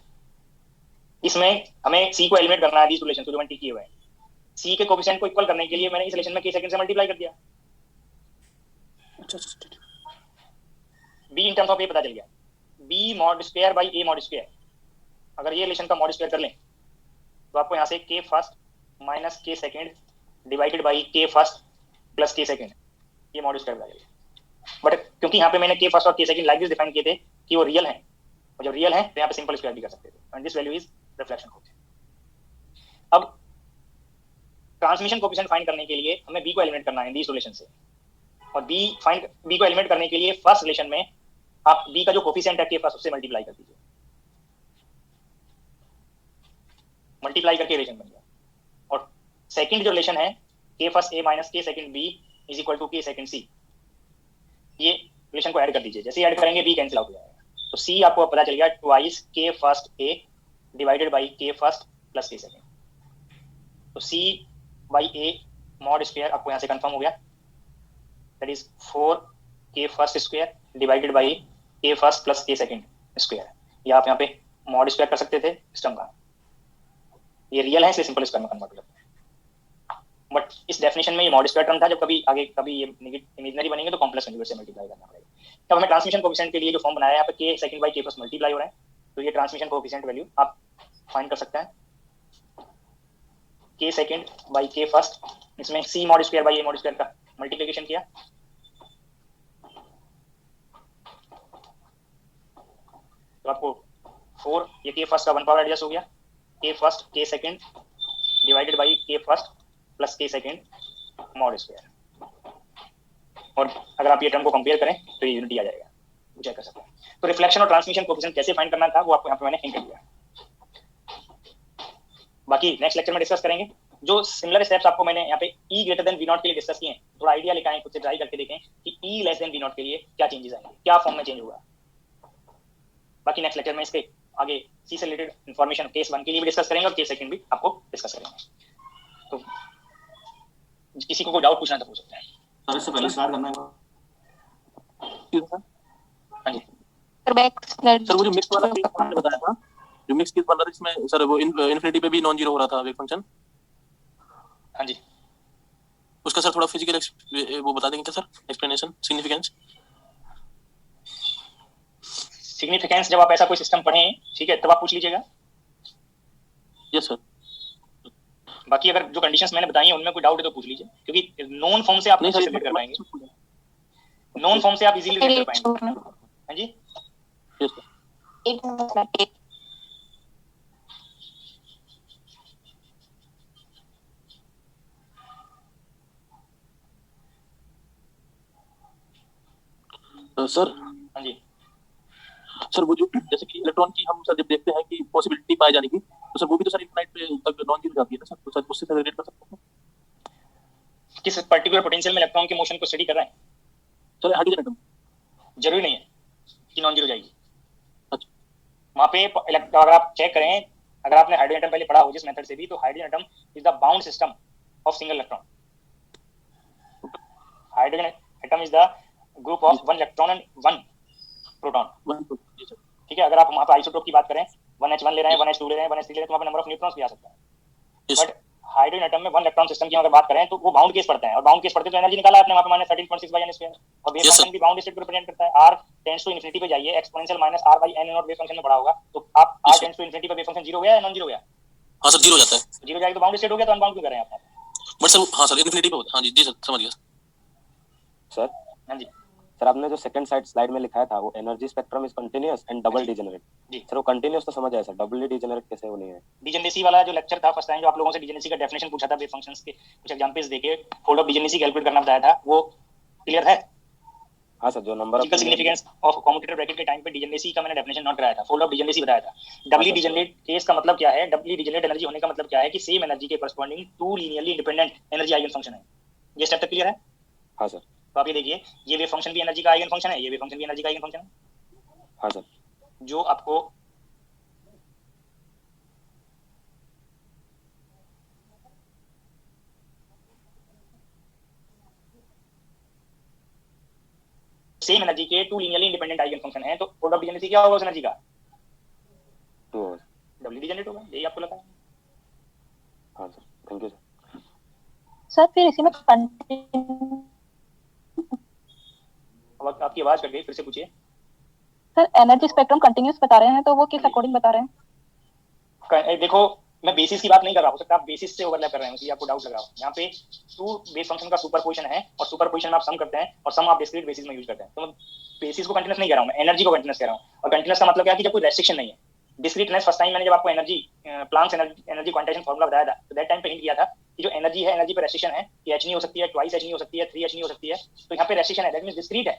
इसमें हमें c को एलिमिनेट करना है, दिस रिलेशन जो मैंने टिक किए हुए हैं, c के कोफिशिएंट को इक्वल करने के लिए मैंने इस रिलेशन में k सेकंड से मल्टीप्लाई कर दिया।
अच्छा,
b in terms of a पता चल गया, b mod square by a mod square. अगर ये रिलेशन का मॉड स्क्वायर कर लें तो आपको यहाँ से k first minus k second divided by k first plus k second, ये मॉड स्क्वायर आ जाएगा। बट क्योंकि यहाँ पे मैंने k फर्स्ट और k second like this define किए थे कि वो रियल हैं, और जब रियल हैं तो यहाँ पे सिंपल स्क्वायर भी कर सकते थे, and this value is reflection coefficient. अब ट्रांसमिशन कोएफिशिएंट फाइंड करने के लिए हमें b को एलिमिनेट करना है दिस रिलेशन से, और b को एलिमिनेट करने के लिए फर्स्ट रिलेशन में आप b का जो कोफिशिएंट है k फर्स्ट उससे मल्टीप्लाई कर दीजिए, मल्टीप्लाई करके रिलेशन बन गया। और सेकंड जो रिलेशन है k first a minus k second b is equal to k second c, ये रिलेशन को ऐड कर दीजिए। जैसे ही ऐड करेंगे b कैंसिल आउट हो जाएगा, तो c आपको पता चल गया twice k first a divided by k first plus k second. तो c by a mod square आपको यहाँ से कंफर्म हो गया, that is 4k first square divided by k first plus k second square. या आप यहाँ पे मॉड स्क्वायर कर सकते थे इस टर्म का, ये रियल है इसलिए सिंपल स्क्वायर में कन्वर्ट हो जाता है। बट इस डेफिनेशन में ये मॉड स्क्वायर टर्म था, जब कभी आगे कभी ये इमेजिनरी बनेंगे तो कॉम्प्लेक्स वैल्यू से मल्टीप्लाई करना पड़ेगा। तब हमें ट्रांसमिशन कोएफिशिएंट के लिए जो फॉर्म बनाया है यहाँ पे k second by k first multiply हो रहा है, तो ये ट्रांसमिशन कोएफिशिएंट वैल्यू आप फाइंड कर सकते हैं, k second by k first, इसमें c mod square by a mod square का मल्टीप्लिकेशन किया, तो आपको 4 ये के फर्स्ट का 1 पावर एडजस्ट हो गया, के फर्स्ट के सेकंड डिवाइडेड बाई के फर्स्ट प्लस के सेकंड मॉड स्क्वायर। और अगर आप ये टर्म को कंपेयर करें तो ये यूनिटी आ जाएगा, चेक कर सकते हैं। तो रिफ्लेक्शन और ट्रांसमिशन कोएफिशिएंट कैसे फाइंड करना था वो आपको यहाँ पे मैंने हिंट कर दिया। बाकी नेक्स्ट लेक्चर में डिस्कस करेंगे। जो सिमिलर स्टेप्स आपको मैंने यहाँ पे E ग्रेटर देन V0 के लिए डिस्कस किए हैं, थोड़ा आइडिया लेकर आए, खुद से ट्राई करके देखें कि E लेस देन V0 के लिए क्या चेंजेस आएंगे, क्या फॉर्म में चेंज होगा। बाकी नेक्स्ट लेक्चर में इसके आगे C से रिलेटेड इन्फॉर्मेशन केस 1 के लिए भी डिस्कस करेंगे और केस सेकंड भी आपको डिस्कस करेंगे। तो किसी को कोई डाउट पूछना तो पूछ सकते हैं।
सर इससे पहले स्टार्ट करना है।
हाँ जी
सर वो जो मिक्स वाला आपने बताया था, जो मिक्स केस बन रहा था इसमें सर वो इनफिनिटी पे भी नॉन जीरो हो रहा था वेव फंक्शन।
हाँ जी,
उसका सर थोड़ा फिजिकल वो बता देंगे क्या सर, एक्सप्लेनेशन, सिग्निफिकेंस?
सिग्निफिकेंस जब आप ऐसा कोई सिस्टम पढ़ें, ठीक है, तब आप पूछ लीजिएगा।
Yes sir.
बाकी अगर जो कंडीशंस मैंने बताई हैं उनमें कोई डाउट है तो पूछ लीजिए, क्योंकि नोन फॉर्म से आप नहीं रिलेट कर पाएंगे, नोन फॉर्म से आप इजीली रिलेट कर पाएंगे। हाँ जी,
यस सर। सर
हाँ जी,
सर वो जो जैसे कि इलेक्ट्रॉन की हम सर जब देखते हैं कि पॉसिबिलिटी पाई जाने की, तो सर वो भी तो सर इनफाइनाइट पे तक नॉन जीरो जाती है ना सर, तो सर उससे सर रिलेट कर सकते हैं
किस पर्टिकुलर पोटेंशियल में इलेक्ट्रॉन के मोशन को स्टडी कर रहे हैं?
सर हाइड्रोजन एटम
जरूरी नहीं है कि नॉन जीरो जाएगी।
अच्छा,
वहाँ पे अगर आप चेक करें, अगर आपने हाइड्रोजन एटम पहले पढ़ा हो जिस मेथड से भी, तो hydrogen atom is the bound system of single electron. Hydrogen atom is the group of 1 electron and 1 proton. ठीक है, अगर आप वहाँ पे आइसोटोप की बात करें, 1H1 ले रहे हैं, 1H2 ले रहे हैं, 1H3 ले रहे हैं, तो वहाँ पे नंबर ऑफ न्यूट्रॉन्स भी आ सकता है। बट हाइड्रोजन एटम में 1 इलेक्ट्रॉन सिस्टम की अगर बात करें तो वो बाउंड केस पड़ते हैं, और बाउंड केस पड़ते तो एनर्जी निकाला आपने वहाँ पे -13.6/n², और वेव फंक्शन भी बाउंड स्टेट को रिप्रेजेंट करता है। r टेंड्स टू इंफिनिटी पे जाइए, एक्सपोनेंशियल -r/n और वेव फंक्शन में पड़ा होगा, तो आप r टेंड्स टू इंफिनिटी पे वेव फंक्शन जीरो हो गया या नॉन जीरो हो गया?
हाँ सर जीरो हो जाता है।
जीरो जाएगा तो बाउंड स्टेट हो गया, तो अनबाउंड क्यों कर रहे हैं आप?
बट सर हाँ सर इनफिनिटी पे होता है। हाँ जी जी सर समझ गया
सर।
हाँ जी
सर आपने जो सेकंड स्लाइड में लिखा था वो energy spectrum is continuous and double degenerate. Sir वो कंटीन्यूअस तो समझ आया सर, डबल डिजेनरेट कैसे वो नहीं है?
डिजेनरेसी वाला जो लेक्चर था फर्स्ट टाइम, जो आप लोगों से डिजेनरेसी का डेफिनेशन पूछा था, वेव फंक्शंस के कुछ एग्जांपल्स देके फोल्ड ऑफ डिजेनरेसी कैलकुलेट करना बताया था, वो क्लियर है?
हाँ सर, जो number
physical significance of commutator bracket के टाइम पे डिजेनरेसी का मैंने डेफिनेशन नोट कराया था, फोल्ड ऑफ डिजेनरेसी बताया था। डबली डिजेनरेट केस का मतलब क्या है? डबली डिजेनरेट एनर्जी होने का मतलब क्या है कि सेम एनर्जी के corresponding 2 linearly independent energy eigen function है। ये स्टेप तक क्लियर है?
हाँ सर।
तो आप ये देखिए, ये वेव फंक्शन भी एनर्जी का आइगन फंक्शन है, ये वेव फंक्शन भी एनर्जी का आइगन फंक्शन है।
हाँ सर।
जो आपको सेम एनर्जी के 2 लीनियरली इंडिपेंडेंट आइगन फंक्शन है, तो फोल्ड ऑफ डिजेनरेसी क्या होगा उस एनर्जी का? डबली डिजेनरेट होगा, यही आपको लगा?
हाँ sir, thank you sir.
Sir फिर इसी में
आपकी आवाज कट गई, फिर से पूछिए।
सर एनर्जी स्पेक्ट्रम कंटीन्यूअस बता रहे हैं, तो वो किस अकॉर्डिंग बता रहे हैं?
देखो मैं बेसिस की बात नहीं कर रहा हूँ, सकता आप बेसिस से ओवरलैप कर रहे हैं, इसलिए आपको डाउट लगा हो। यहाँ पे 2 बेस फंक्शन का सुपरपोजिशन है, और सुपरपोजिशन में आप सम करते हैं, और सम आप डिस्क्रीट बेसिस में यूज करते हैं। तो मैं बेसिस को कंटीन्यूअस नहीं कह रहा हूँ, मैं एनर्जी को कंटीन्यूअस कह रहा हूँ। और कंटीन्यूअस का मतलब क्या है कि जब कोई रेस्ट्रिक्शन नहीं है। डिस्क्रीटनेस फर्स्ट टाइम मैंने जब आपको प्लांक्स एनर्जी क्वांटाइजेशन फार्मूला बताया था, तो दैट टाइम पे हिंट किया था कि जो एनर्जी है, एनर्जी पे रेस्ट्रिक्शन है कि h नहीं हो सकती है, ट्वाइस h नहीं हो सकती है, 3h नहीं हो सकती है। तो यहाँ पे रेस्ट्रिक्शन है, दैट मींस डिस्क्रीट है।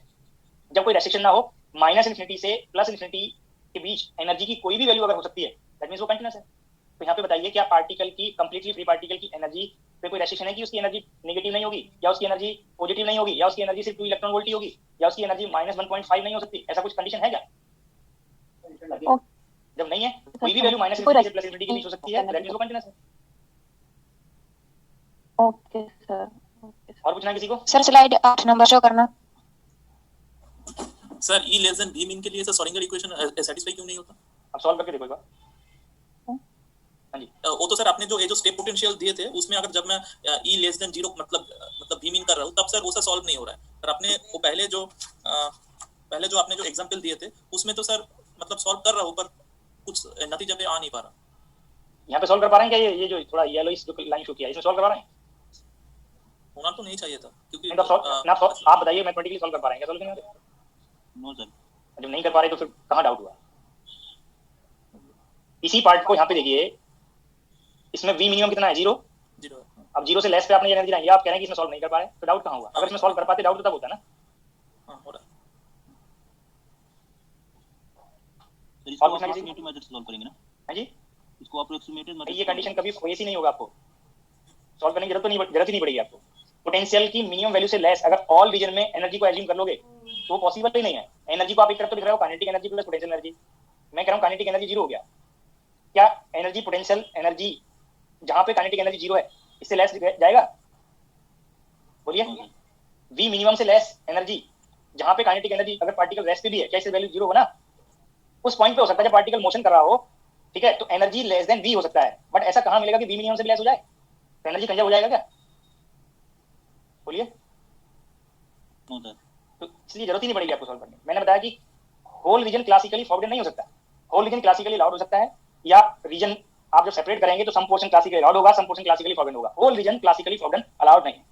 जब कोई रेस्ट्रिक्शन ना हो, -इन्फिनिटी से +इन्फिनिटी के बीच एनर्जी की कोई भी वैल्यू अगर हो सकती है, दैट मींस वो कंटीन्यूअस है। तो यहाँ पे बताइए क्या पार्टिकल की, कंप्लीटली फ्री पार्टिकल की एनर्जी पे कोई रेस्ट्रिक्शन है कि उसकी एनर्जी नेगेटिव नहीं होगी, या उसकी एनर्जी पॉजिटिव नहीं होगी, या उसकी एनर्जी सिर्फ 2 इलेक्ट्रॉन वोल्ट ही होगी, या उसकी एनर्जी -1.5 नहीं हो सकती? ऐसा कुछ कंडीशन है क्या? जब नहीं है, कोई भी वैल्यू -इन्फिनिटी से +इन्फिनिटी के बीच हो सकती है, दैट मींस वो कंटीन्यूअस है।
Okay sir.
और पूछना किसी को?
सर स्लाइड 8 नंबर शो करना।
Sir E less than V mean के लिए सर श्रोडिंगर इक्वेशन सैटिस्फाई क्यों नहीं होता?
अब सॉल्व करके देखो एक बार। हाँ जी,
वो तो सर आपने जो ये जो स्टेप पोटेंशियल दिए थे उसमें अगर जब मैं E लेस देन 0 मतलब V मीन कर रहा हूँ, तब सर वो सर सॉल्व नहीं हो रहा है। पर आपने वो पहले जो आपने जो एग्जांपल दिए थे उसमें तो सर मतलब सॉल्व कर रहा हूँ, पर कुछ नतीजे पे आ नहीं पा रहा।
यहाँ पे सॉल्व कर पा रहे हैं क्या? ये जो थोड़ा येलोइश जो लाइन शो किया है, इसमें सॉल्व कर पा रहे हैं?
होना तो नहीं चाहिए था, क्योंकि
आप बताइए मैथमेटिकली सॉल्व कर पा रहे हैं क्या? सॉल्व नहीं हो रहा?
No sir.
जब नहीं कर पा रहे तो फिर कहाँ डाउट हुआ? इसी पार्ट को यहाँ पे देखिए, इसमें वी मिनिमम कितना है? 0। अब 0 से लेस पे आपने एनर्जी लगाई, आप कह रहे हैं कि इसमें सॉल्व नहीं कर पाए, तो डाउट कहाँ हुआ? अगर इसमें सॉल्व कर पाते डाउट तो तब होता ना।
हो रहा
है। इसको अप्रोक्सीमेटेड मेथड से सॉल्व करेंगे ना?
हां जी,
इसको अप्रोक्सीमेटेड मेथड।
ये कंडीशन कभी फेस ही नहीं होगा, आपको सॉल्व करने की जरूरत ही नहीं पड़ेगी आपको। पोटेंशियल की मिनिमम वैल्यू से लेस अगर ऑल रीजन में एनर्जी को एज्यूम कर लोगे तो वो पॉसिबल ही नहीं है। एनर्जी को आप एक तरफ तो दिख रहे हो kinetic energy plus potential energy, मैं कह रहा हूं काइनेटिक एनर्जी 0 हो गया। क्या एनर्जी पोटेंशियल एनर्जी जहां पे काइनेटिक एनर्जी 0 है इससे लेस जाएगा? बोलिए। वी मिनिमम से लेस एनर्जी जहां पे काइनेटिक एनर्जी अगर पार्टिकल रेस्ट पे भी है, क्या इससे वैल्यू 0 होगा ना? उस पॉइंट पे हो सकता है जब पार्टिकल मोशन कर रहा हो, ठीक है, तो एनर्जी लेस देन वी हो सकता है, बट ऐसा कहां मिलेगा कि वी मिनिमम से भी लेस हो जाए? तो एनर्जी कंजर्व हो जाएगा क्या? बोलिए। तो इसलिए जरूरत ही नहीं पड़ेगी आपको सॉल्व करने। मैंने बताया कि होल रीजन क्लासिकली फॉरवर्ड नहीं हो सकता, होल रीजन क्लासिकली अलाउड हो सकता है, या रीजन आप जब सेपरेट करेंगे तो सम पोर्शन क्लासिकली अलाउड होगा, सम पोर्शन क्लासिकली फॉरवर्ड होगा। Whole region classically forward allowed नहीं है।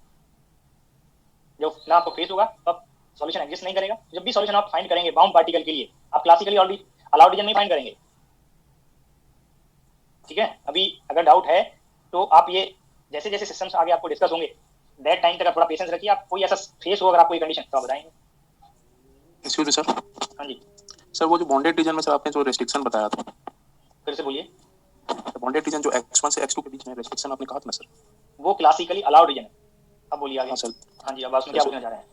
जब ना आपको फेस होगा तब सॉल्यूशन एग्जिस्ट नहीं करेगा। जब भी सॉल्यूशन आप फाइंड करेंगे बाउंड पार्टिकल के लिए, आप क्लासिकली ऑलरेडी अलाउड रीजन नहीं फाइंड करेंगे, ठीक है। अभी अगर डाउट है तो आप ये जैसे जैसे सिस्टम्स आगे आपको डिस्कस होंगे दैट टाइम तक आप थोड़ा पेशेंस रखिए। आप कोई ऐसा फेस हो अगर आपको ये कंडीशन तो आप बताएंगे।
Excuse me sir.
हाँ जी
सर, वो जो बॉन्डेड रीजन में सर आपने जो रेस्ट्रिक्शन बताया था,
फिर से बोलिए।
बॉन्डेड रीजन जो x1 से x2 के बीच में रेस्ट्रिक्शन आपने कहा था ना सर,
वो क्लासिकली अलाउड रीजन है। अब बोलिए आगे।
हाँ सर।
हाँ जी, अब उसमें क्या पूछना चाह रहे हैं?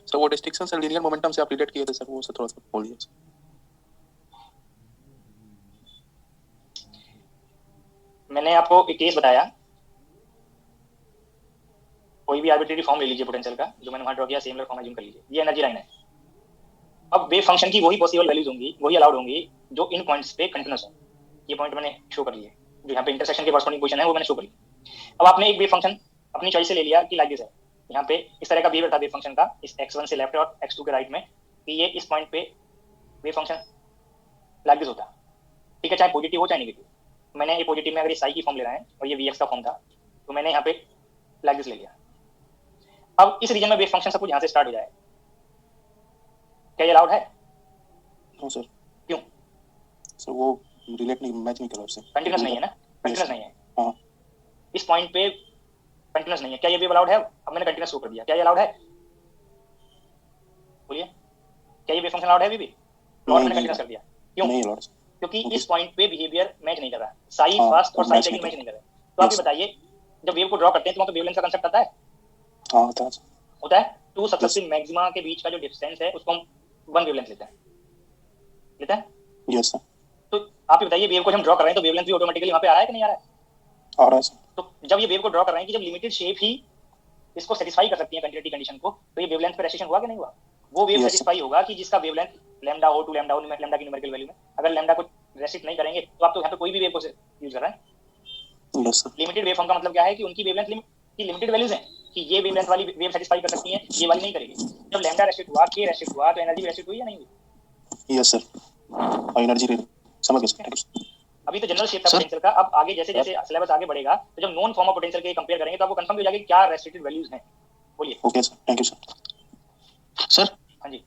सर वो रेस्ट्रिक्शन सर लीनियर मोमेंटम से आप रिलेट किए थे सर, वो सर थोड़ा सा बोलिए।
मैंने आपको एक केस बताया, कोई भी आर्बिट्रेरी फॉर्म ले लीजिए पोटेंशियल का, जो मैंने वहां ड्रॉ किया सिमिलर फॉर्म एज्यूम कर लीजिए। ये एनर्जी लाइन है। अब वेव फंक्शन की वही पॉसिबल वैल्यूज होंगी, वही अलाउड होंगी जो इन पॉइंट्स पे कंटीन्यूअस है। ये पॉइंट मैंने शो कर लिए, जो यहाँ पे इंटरसेक्शन के कॉरस्पॉन्डिंग पोजीशन है वो मैंने शो कर लिया। अब आपने एक वेव फंक्शन अपनी चॉइस से ले लिया कि लाइक दिस है, यहाँ पे इस तरह का बिहेवियर था वेव फंक्शन का, इस x1 से लेफ्ट और x2 के राइट में, कि ये इस पॉइंट पे वेव फंक्शन लाइक दिस होता, ठीक है, चाहे पॉजिटिव हो चाहे नेगेटिव। मैंने ये पॉजिटिव में अगर ये साई की फॉर्म ले रहे हैं और ये vx का फॉर्म था, तो मैंने यहाँ पे लाइक दिस ले लिया। अब इस रीजन में वेव फंक्शन सब कुछ यहाँ से स्टार्ट हो जाए, क्या ये अलाउड है?
No sir.
क्यों?
सर वो रिलेट नहीं, मैच नहीं कर रहा उससे।
कंटीन्यूअस नहीं है ना? कंटीन्यूअस नहीं है।
हां,
इस पॉइंट पे कंटीन्यूअस नहीं है। क्या ये वेव अलाउड है? अब मैंने कंटीन्यूअस शो कर दिया, क्या ये अलाउड है? बोलिए, क्या ये वेव फंक्शन अलाउड है? अभी भी और मैंने कंटीन्यूअस कर दिया, क्यों?
नहीं अलाउड,
क्योंकि इस पॉइंट पे बिहेवियर मैच नहीं कर रहा, साई फर्स्ट और साई सेकंड मैच नहीं कर रहा। तो आप ये बताइए, जब वेव को ड्रॉ करते हैं तो वहां पे वेवलेंथ का कांसेप्ट आता है?
हां होता है।
टू सक्सेसिव मैक्सिमा के बीच का जो डिस्टेंस है उसको हम वन वेवलेंथ लेते हैं।
Yes sir.
तो आप ये बताइए, वेव को हम ड्रॉ कर रहे हैं तो वेवलेंथ भी ऑटोमेटिकली वहां पे आ रहा है कि नहीं आ रहा है?
आ रहा है सर।
तो जब ये वेव को ड्रॉ कर रहे हैं कि जब लिमिटेड शेप ही इसको सेटिस्फाई कर सकती है कंटीन्यूटी कंडीशन को, तो ये वेवलेंथ पे रेस्ट्रिक्शन हुआ कि नहीं हुआ? वो वेव सेटिस्फाई होगा कि जिसका वेवलेंथ लैम्डा हो, टू लैम्डा हो, लैम्डा की न्यूमेरिकल वैल्यू में। अगर लैम्डा को रेस्ट्रिक्ट नहीं करेंगे तो आप तो यहाँ पे कोई भी वेव को यूज कर रहे हैं।
Yes sir.
Limited wave form का मतलब क्या है कि उनकी वेवलेंथ की लिमिटेड वैल्यूज हैं, कि ये वेवलेंथ वाली वेव सेटिस्फाई कर सकती है, ये वाली नहीं करेगी। जब लैम्डा रेस्ट्रिक्ट हुआ, के रेस्ट्रिक्ट हुआ, तो एनर्जी रेस्ट्रिक्ट हुई या नहीं हुई?
Yes sir. एनर्जी समझ गए सर।
अभी तो जनरल शेप था पोटेंशियल का। अब आगे जैसे जैसे सिलेबस आगे बढ़ेगा तो जब नॉन फॉर्म ऑफ पोटेंशियल के कंपेयर करेंगे तो आपको कंफर्म हो जाएगा क्या रेस्ट्रिक्टेड वैल्यूज हैं। बोलिए।
Okay sir, thank you sir.
Sir.
हाँ जी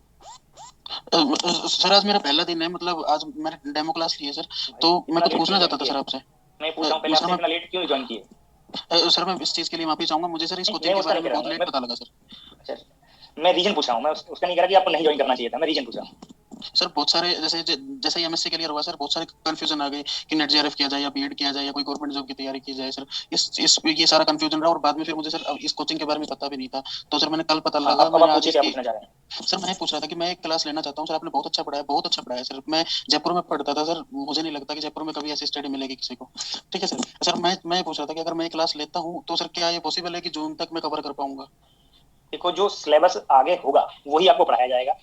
सर, आज मेरा पहला दिन है, मतलब आज मैंने डेमो क्लास ली है सर, तो मैं कुछ पूछना चाहता था सर आपसे।
मैं पूछ रहा हूं, पहले आपने इतना लेट क्यों ज्वाइन किए?
सर मैं इस चीज के लिए माफी चाहूंगा, मुझे सर इस कोचिंग के बारे में बहुत लेट पता लगा सर।
अच्छा, मैं रीजन पूछ रहा हूं, मैं उसका नहीं कह रहा कि आपको नहीं ज्वाइन करना चाहिए था, मैं रीजन पूछ रहा हूं।
सर बहुत सारे जैसे एमएससी क्लियर हुआ सर, बहुत सारे कंफ्यूजन आ गए कि नेट जेआरएफ किया जाए या बीएड किया जाए या कोई गवर्नमेंट जॉब की तैयारी की जाए सर। इस ये सारा कंफ्यूजन रहा और बाद में फिर मुझे सर इस कोचिंग के बारे में पता भी नहीं था, तो सर मैंने कल पता लगा।
मैंने आज पूछना चाह रहे हैं
सर, मैं पूछ रहा था कि मैं एक क्लास लेना चाहता हूं सर। आपने बहुत अच्छा पढ़ाया, बहुत अच्छा पढ़ाया सर। मैं जयपुर में पढ़ता था सर, मुझे नहीं लगता कि जयपुर में कभी ऐसी स्टडी मिलेगी किसी को। ठीक है सर। मैं पूछ रहा था कि अगर मैं क्लास लेता हूँ तो सर क्या ये पॉसिबल है कि जून तक मैं कवर कर पाऊंगा?
देखो, जो सिलेबस आगे होगा वही आपको पढ़ाया जाएगा।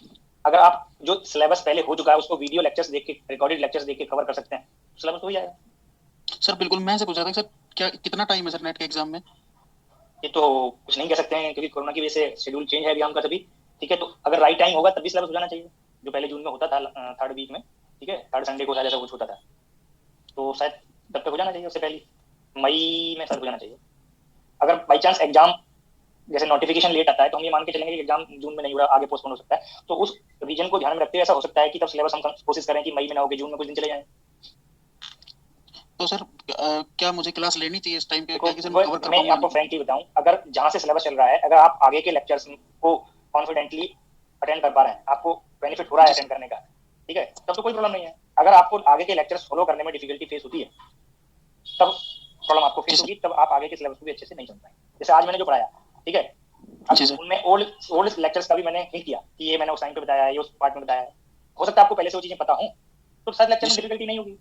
अगर आप जो सिलेबस पहले हो चुका है उसको वीडियो लेक्चर्स देख के, रिकॉर्डेड लेक्चर्स देख के कवर कर सकते हैं, सिलेबस हो जाएगा
सर। बिल्कुल, मैं से पूछ रहा था सर क्या कितना टाइम है सर नेट के एग्जाम में?
ये तो कुछ नहीं कह सकते हैं क्योंकि कोरोना की वजह से शेड्यूल चेंज है एग्जाम का सभी। ठीक है, तो अगर राइट टाइम होगा तभी सिलेबस हो जाना चाहिए, जो पहले जून में होता था थर्ड वीक में। ठीक है, थर्ड संडे को शायद ऐसा कुछ होता था, तो शायद तब तक हो जाना चाहिए, उससे पहले मई में शायद हो जाना चाहिए। अगर बाई चांस एग्जाम जैसे नोटिफिकेशन लेट आता है तो हम ये मान के चलेंगे कि एग्जाम जून में नहीं हो रहा, आगे पोस्टपोन हो सकता है, तो उस रीजन को ध्यान में रखते हुए ऐसा हो सकता है कि तब सिलेबस हम कोशिश करें कि मई में ना हो के जून में कुछ दिन चले जाएं।
तो सर क्या मुझे क्लास लेनी चाहिए इस टाइम पे?
देखो,
क्या किसी में कवर कर
मैं
पाऊंगा?
आपको फ्रैंकली बताऊं, अगर जहां से सिलेबस चल रहा है, अगर आप आगे के लेक्चर्स को कॉन्फिडेंटली अटेंड कर पा रहे हैं, आपको बेनिफिट हो रहा है अटेंड करने का, ठीक है, तब तो कोई प्रॉब्लम नहीं है। अगर आपको आगे के लेक्चर्स फॉलो करने में डिफिकल्टी फेस होती है, तब प्रॉब्लम आपको फेस होगी, तब आप आगे के सिलेबस को भी अच्छे से नहीं समझ पाएंगे। जैसे आज मैंने जो पढ़ाया, ठीक है, अब उनमें ओल्ड लेक्चर्स का भी मैंने हिंट किया कि ये मैंने उस टाइम पे बताया है, ये उस पार्ट में बताया है। हो सकता है आपको पहले से वो चीजें पता हो, तो शायद लेक्चर में डिफिकल्टी नहीं होगी।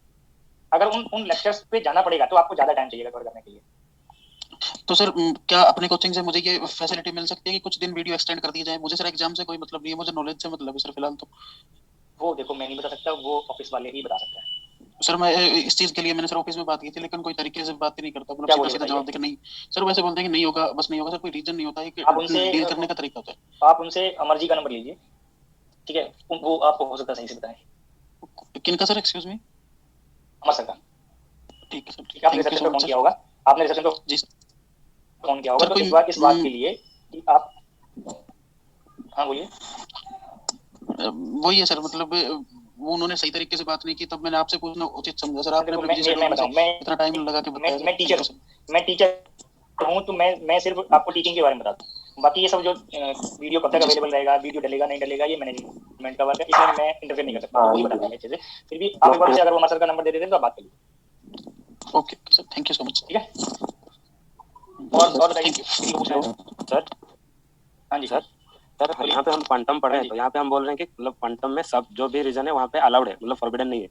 अगर उन लेक्चर्स पे जाना पड़ेगा तो आपको ज्यादा टाइम चाहिएगा कवर करने के लिए।
तो सर क्या अपने कोचिंग से मुझे ये फैसिलिटी मिल सकती है कि कुछ दिन वीडियो एक्सटेंड कर दी जाए? मुझे सर एग्जाम से कोई मतलब नहीं है, मुझे नॉलेज से मतलब है सर फिलहाल तो।
वो देखो मैं नहीं बता सकता, वो ऑफिस वाले ही बता सकते हैं।
सर मैं इस चीज के लिए मैंने सर ऑफिस में बात की थी, लेकिन कोई तरीके से बात ही नहीं करता, मतलब सीधा जवाब देकर नहीं। सर वैसे बोलते हैं कि नहीं होगा, बस नहीं होगा सर, कोई रीजन नहीं होता है कि डील करने का तरीका होता है।
आप उनसे अमर जी का नंबर लीजिए, ठीक है, वो आपको हो सकता है सही से बताएं।
किनका sir? Excuse me?
Amar sir का।
ठीक है सर,
ठीक है, आपने रिसेप्शन पे फोन किया होगा, आपने रिसेप्शन पे
जी सर
फोन किया होगा, तो इस बात के लिए कि आप, हाँ बोलिए।
वही है सर, मतलब वो उन्होंने सही तरीके से बात नहीं की, तब मैंने आपसे पूछना उचित समझा सर। आपने इतना टाइम लगा के बताया।
मैं टीचर हूँ, तो मैं सिर्फ आपको टीचिंग के बारे में बताता हूँ। बाकी ये सब जो वीडियो कब तक अवेलेबल रहेगा, वीडियो डलेगा नहीं डलेगा, ये मैनेजमेंट का वर्क है, इसमें मैं इंटरफेयर नहीं कर सकता, वही बताता हूँ अच्छे से। फिर भी आप एक बार से अगर वो अमर सर का नंबर दे देते हैं तो आप बात करिए।
Okay sir, thank you so much.
ठीक है, और बताइए
सर।
हाँ जी
सर, यहाँ पे हम क्वांटम पढ़ रहे हैं, तो यहाँ पे हम बोल रहे हैं कि मतलब क्वांटम में सब जो भी रीजन है वहाँ पे अलाउड है, मतलब फॉरबिडन नहीं है।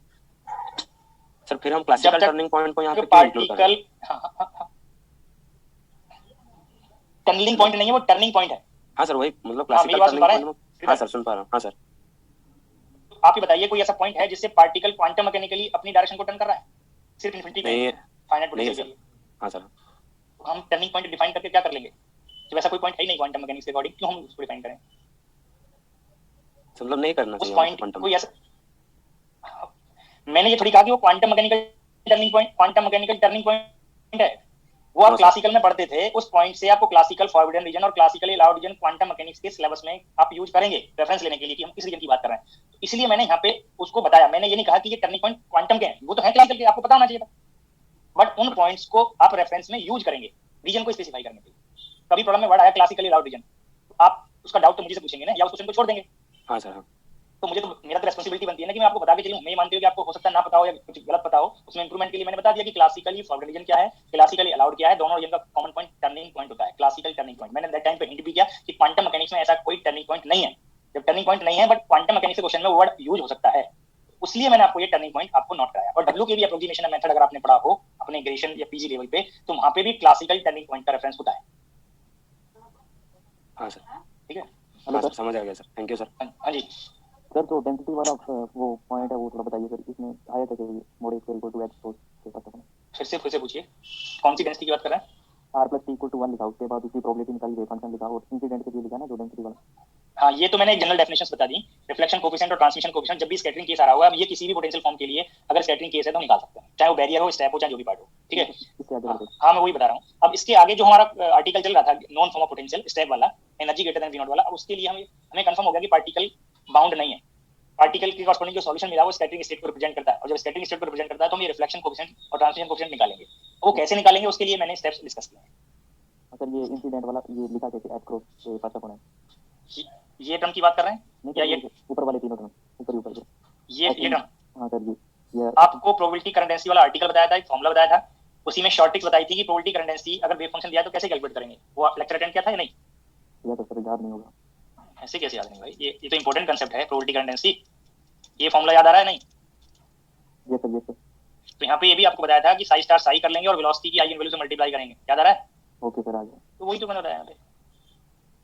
सर फिर हम क्लासिकल टर्निंग पॉइंट को यहाँ पे क्यों इंक्लूड कर रहे हैं?
टर्निंग पॉइंट नहीं है, वो टर्निंग पॉइंट है।
हाँ सर, वही मतलब क्लासिकल टर्निंग पॉइंट। हाँ सर, सुन पा रहा हूँ। हाँ सर,
आप ही बताइए कोई ऐसा पॉइंट है जिससे पार्टिकल क्वांटम मैकेनिकली अपनी डायरेक्शन को टर्न कर रहा है? सिर्फ इन्फिनिटी
नहीं है,
फाइनाइट
नहीं है
पोटेंशियल के
सर।
लिए।
हाँ सर,
हम टर्निंग पॉइंट डिफाइन करके क्या कर लेंगे? जब ऐसा कोई पॉइंट है ही नहीं क्वांटम मैकेनिक्स के अकॉर्डिंग, क्यों हम उसको डिफाइन करें?
मतलब नहीं करना चाहिए
पॉइंट कोई ऐसा, मैंने ये थोड़ी कहा कि वो क्वांटम मैकेनिकल टर्निंग पॉइंट है। वो आप क्लासिकल में पढ़ते थे, उस पॉइंट से आपको क्लासिकल फॉरबिडन रीजन और classically allowed reason quantum mechanics के सिलेबस में आप यूज करेंगे रेफरेंस लेने के लिए कि हम किस रीजन की बात कर रहे हैं। तो इसलिए मैंने यहाँ पे उसको बताया, मैंने ये नहीं कहा कि ये टर्निंग पॉइंट क्वांटम के हैं, वो तो है क्लासिकल के, आपको पता होना चाहिए था, बट उन पॉइंट्स को आप रेफरेंस में यूज करेंगे रीजन को स्पेसिफाई करने के लिए। कभी प्रॉब्लम में वर्ड आया क्लासिकली अलाउड रीजन, आप उसका डाउट तो मुझे से पूछेंगे ना, या उस क्वेश्चन को छोड़ देंगे?
हाँ सर, हाँ।
तो मुझे तो मेरा तो रेस्पॉन्सिबिलिटी बनती है ना कि मैं आपको बता के चलूं। मैं ये मानती हूं कि आपको हो सकता है ना पता हो या कुछ गलत पता हो, उसमें इंप्रूवमेंट के लिए मैंने बता दिया कि क्लासिकली फॉरबिडन रीजन क्या है, क्लासिकली अलाउड क्या है, दोनों रीजन का कॉमन पॉइंट टर्निंग पॉइंट होता है, क्लासिकल टर्निंग पॉइंट। मैंने दैट टाइम पे हिंट भी किया कि क्वांटम मैकेनिक्स में ऐसा कोई टर्निंग पॉइंट नहीं है। जब टर्निंग पॉइंट नहीं है बट क्वांटम मैकेनिक्स के क्वेश्चन में वर्ड यूज हो सकता है, इसलिए मैंने आपको ये टर्निंग पॉइंट आपको नोट कराया। और डब्ल्यू के भी एप्रोक्सीमेशन मेथड अगर आपने पढ़ा हो अपने ग्रेजुएशन या पीजी लेवल पे, तो वहां पे भी क्लासिकल टर्निंग पॉइंट का रेफरेंस होता है।
हाँ सर,
ठीक है,
हाँ सर, समझ आ गया सर, थैंक यू सर।
हाँ जी
सर, जो डेंसिटी वाला वो पॉइंट है वो थोड़ा बताइए सर, इसमें आया था कि मोड इक्वल टू h तो के पास है।
फिर से पूछिए, कौन सी डेंसिटी की बात कर रहे हैं?
r + t = 1 लिखा, उसके बाद उसकी प्रोबेबिलिटी निकाली, वेव फंक्शन लिखा और इंसिडेंट के लिए लिखा ना जो डेंसिटी वाला।
हाँ, ये तो मैंने एक जनरल डेफिनेशंस बता दी, रिफ्लेक्शन कोएफिशिएंट और ट्रांसमिशन कोएफिशिएंट। जब भी स्कैटरिंग केस आ रहा होगा, अब ये किसी भी पोटेंशियल फॉर्म के लिए अगर स्कैटरिंग केस है तो निकाल सकते हैं, चाहे वो बैरियर हो, स्टेप हो, चाहे जो भी पार्ट हो। ठीक है, हाँ मैं वही बता रहा हूँ। अब इसके आगे जो हमारा आर्टिकल चल रहा था non farm of potential step वाला, एनर्जी ग्रेटर देन V0 वाला, अब उसके लिए हमें कंफर्म हो गया कि पार्टिकल बाउंड नहीं है। पार्टिकल के कॉरस्पॉन्डिंग जो सॉल्यूशन मिला वो स्कैटरिंग स्टेट को रिप्रेजेंट करता है, और जब स्कैटरिंग स्टेट को रिप्रेजेंट करता है तो हम ये रिफ्लेक्शन कोएफिशिएंट और ट्रांसमिशन कोएफिशिएंट निकालेंगे। वो कैसे निकालेंगे उसके लिए मैंने स्टेप्स डिस्कस किए हैं।
सर ये इंसिडेंट वाला ये लिखा कैसे h क्रॉस के पास कौन है?
ये टर्म की बात कर रहे हैं
या ये ऊपर वाले तीनों टर्म, ऊपर के
ये टर्म?
हां सर, ये
आपको प्रोबेबिलिटी करंट डेंसिटी वाला आर्टिकल बताया था, एक फार्मूला बताया था, उसी में शॉर्ट ट्रिक्स बताई थी कि प्रोबेबिलिटी करंट डेंसिटी अगर वेव फंक्शन दिया तो कैसे कैलकुलेट करेंगे। वो आप लेक्चर अटेंड किया था या नहीं?
या तो सर याद नहीं होगा।
ऐसे कैसे याद नहीं भाई, ये तो इंपॉर्टेंट कांसेप्ट है प्रोबेबिलिटी करंट डेंसिटी। ये फार्मूला याद आ रहा है? नहीं
ये सर
तो यहाँ पे ये भी आपको बताया था कि साई स्टार साई कर लेंगे और वेलोसिटी की आइगन वैल्यू से मल्टीप्लाई करेंगे, याद आ रहा है?
ओके सर, आ गया।
तो वही तो मैंने बताया यहाँ पे।